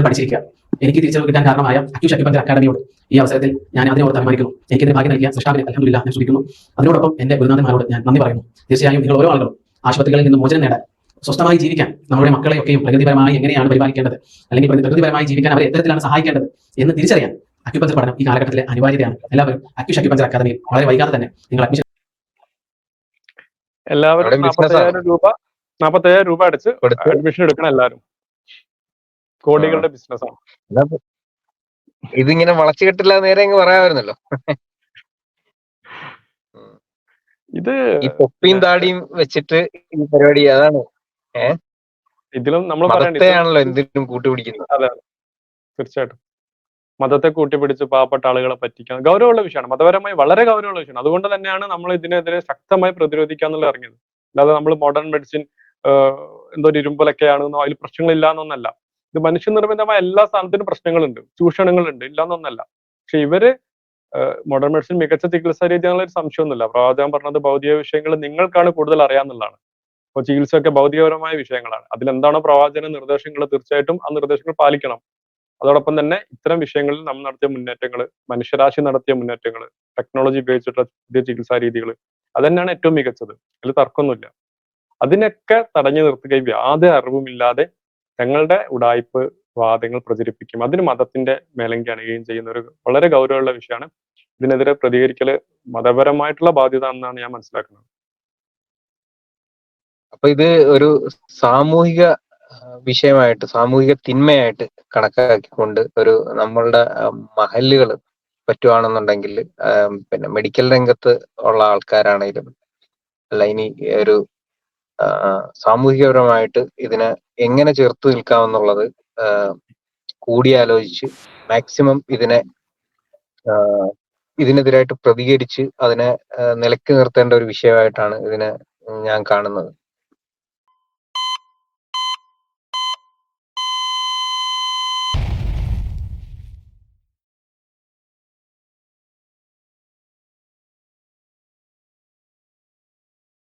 പഠിച്ചിരിക്കുക. എനിക്ക് തിരിച്ചറിവ് കിട്ടാൻ കാരണമായ അക്യുപങ്ചർ അക്കാദമിയോട് ഈ അവസരത്തിൽ ഞാൻ അതിനോട് അഭിമാനിക്കുന്നു. എനിക്കിതിന് ഭാഗ്യം നൽകിയ സൃഷ്ടാവിനെ അൽഹംദുലില്ലാഹ് ഞാൻ സ്തുതിക്കുന്നു. അതിനോടൊപ്പം എന്റെ ഗുരുനാഥന്മാരോട് ഞാൻ നന്ദി പറയുന്നു. തീർച്ചയായും നിങ്ങൾ ഓരോ ആളുകളും ആശുപത്രികളിൽ നിന്ന് മോചനം നേടാൻ, സ്വസ്ഥമായി ജീവിക്കാൻ നമ്മുടെ മക്കളെയൊക്കെയും പ്രകൃതിപരമായി എങ്ങനെയാണ് പരിപാലിക്കേണ്ടത്, അല്ലെങ്കിൽ പ്രകൃതിപരമായി ജീവിക്കാൻ അവരെ എത്തരത്തിലാണ് സഹായിക്കേണ്ടത് എന്ന് തിരിച്ചറിയാൻ അക്യുപഞ്ചർ പഠനം ഈ കാലഘട്ടത്തിലെ അനിവാര്യതയാണ്. എല്ലാവരും അക്യുപഞ്ചർ അക്കാദമിയിൽ വളരെ വൈകാതെ തന്നെ നിങ്ങൾ അഡ്മിഷൻ എല്ലാവരും 45,000 രൂപ അടച്ച് അഡ്മിഷൻ എടുക്കണം. എല്ലാവരും കോടികളുടെ ബിസിനസ്സാണ്. ഇതിങ്ങനെ വളച്ചു കെട്ടില്ല നേരെ അങ്ങ് പറയാമായിരുന്നല്ലോ. ഇത് ഈ തൊപ്പിയും താടിയും വെച്ചിട്ട് ഈ പരിപാടി അതാണ്. ഇതിലും നമ്മൾ മതത്തെയാണല്ലോ എന്തിനും കൂട്ടുപിടിക്കുന്നത്. അതെ, തീർച്ചയായിട്ടും മതത്തെ കൂട്ടിപ്പിടിച്ച് പാവപ്പെട്ട ആളുകളെ പറ്റിക്കാൻ ഗൗരവമുള്ള വിഷയമാണ്. മതപരമായി വളരെ ഗൗരവമുള്ള വിഷയമാണ്. അതുകൊണ്ട് തന്നെയാണ് നമ്മൾ ഇതിനെതിരെ ശക്തമായി പ്രതിരോധിക്കാന്നുള്ള ഇറങ്ങിയത്. അല്ലാതെ നമ്മൾ മോഡേൺ മെഡിസിൻ എന്തോ ഒരു ഇരുമ്പലൊക്കെയാണെന്നോ അതിൽ പ്രശ്നങ്ങളില്ല എന്നൊന്നല്ല. ഇത് മനുഷ്യനിർമ്മിതമായ എല്ലാ സ്ഥാനത്തിനും പ്രശ്നങ്ങളുണ്ട്, ചൂഷണങ്ങളുണ്ട്, ഇല്ലാന്നൊന്നല്ല. പക്ഷെ ഇവര് മോഡേൺ മെഡിസിൻ മികച്ച ചികിത്സാ രീതി എന്നുള്ള ഒരു സംശയമൊന്നുമില്ല. പ്രവാചകൻ പറഞ്ഞത് ഭൗതിക വിഷയങ്ങൾ നിങ്ങൾക്കാണ് കൂടുതൽ അറിയാന്നുള്ളതാണ്. അപ്പോൾ ചികിത്സയൊക്കെ ഭൗതികപരമായ വിഷയങ്ങളാണ്. അതിലെന്താണോ പ്രവാചക നിർദ്ദേശങ്ങൾ, തീർച്ചയായിട്ടും ആ നിർദ്ദേശങ്ങൾ പാലിക്കണം. അതോടൊപ്പം തന്നെ ഇത്തരം വിഷയങ്ങളിൽ നമ്മൾ നടത്തിയ മുന്നേറ്റങ്ങൾ, മനുഷ്യരാശി നടത്തിയ മുന്നേറ്റങ്ങൾ, ടെക്നോളജി ഉപയോഗിച്ചിട്ടുള്ള പുതിയ ചികിത്സാ രീതികൾ, അതന്നെയാണ് ഏറ്റവും മികച്ചത്. അതിൽ തർക്കമൊന്നുമില്ല. അതിനൊക്കെ തടഞ്ഞു നിർത്തുകയും യാതൊരു അറിവുമില്ലാതെ തങ്ങളുടെ ഉടായ്പ് വാദങ്ങൾ പ്രചരിപ്പിക്കും. അതിന് മതത്തിന്റെ മേലങ്കി അണിയുകയും ചെയ്യുന്ന ഒരു വളരെ ഗൗരവമുള്ള വിഷയമാണ്. ഇതിനെതിരെ പ്രതികരിക്കല് മതപരമായിട്ടുള്ള ബാധ്യത എന്നാണ് ഞാൻ മനസ്സിലാക്കുന്നത്. അപ്പൊ ഇത് ഒരു സാമൂഹിക വിഷയമായിട്ട്, സാമൂഹിക തിന്മയായിട്ട് കണക്കാക്കിക്കൊണ്ട് ഒരു നമ്മളുടെ മഹല്ലുകൾ പറ്റുവാണെന്നുണ്ടെങ്കിൽ, പിന്നെ മെഡിക്കൽ രംഗത്ത് ഉള്ള ആൾക്കാരാണെങ്കിലും അല്ല, ഇനി ഒരു സാമൂഹികപരമായിട്ട് ഇതിനെ എങ്ങനെ ചേർത്ത് നിൽക്കാമെന്നുള്ളത് കൂടിയാലോചിച്ച് മാക്സിമം ഇതിനെതിരായിട്ട് പ്രതികരിച്ച് അതിനെ നിലക്ക് നിർത്തേണ്ട ഒരു വിഷയമായിട്ടാണ് ഇതിനെ ഞാൻ കാണുന്നത്.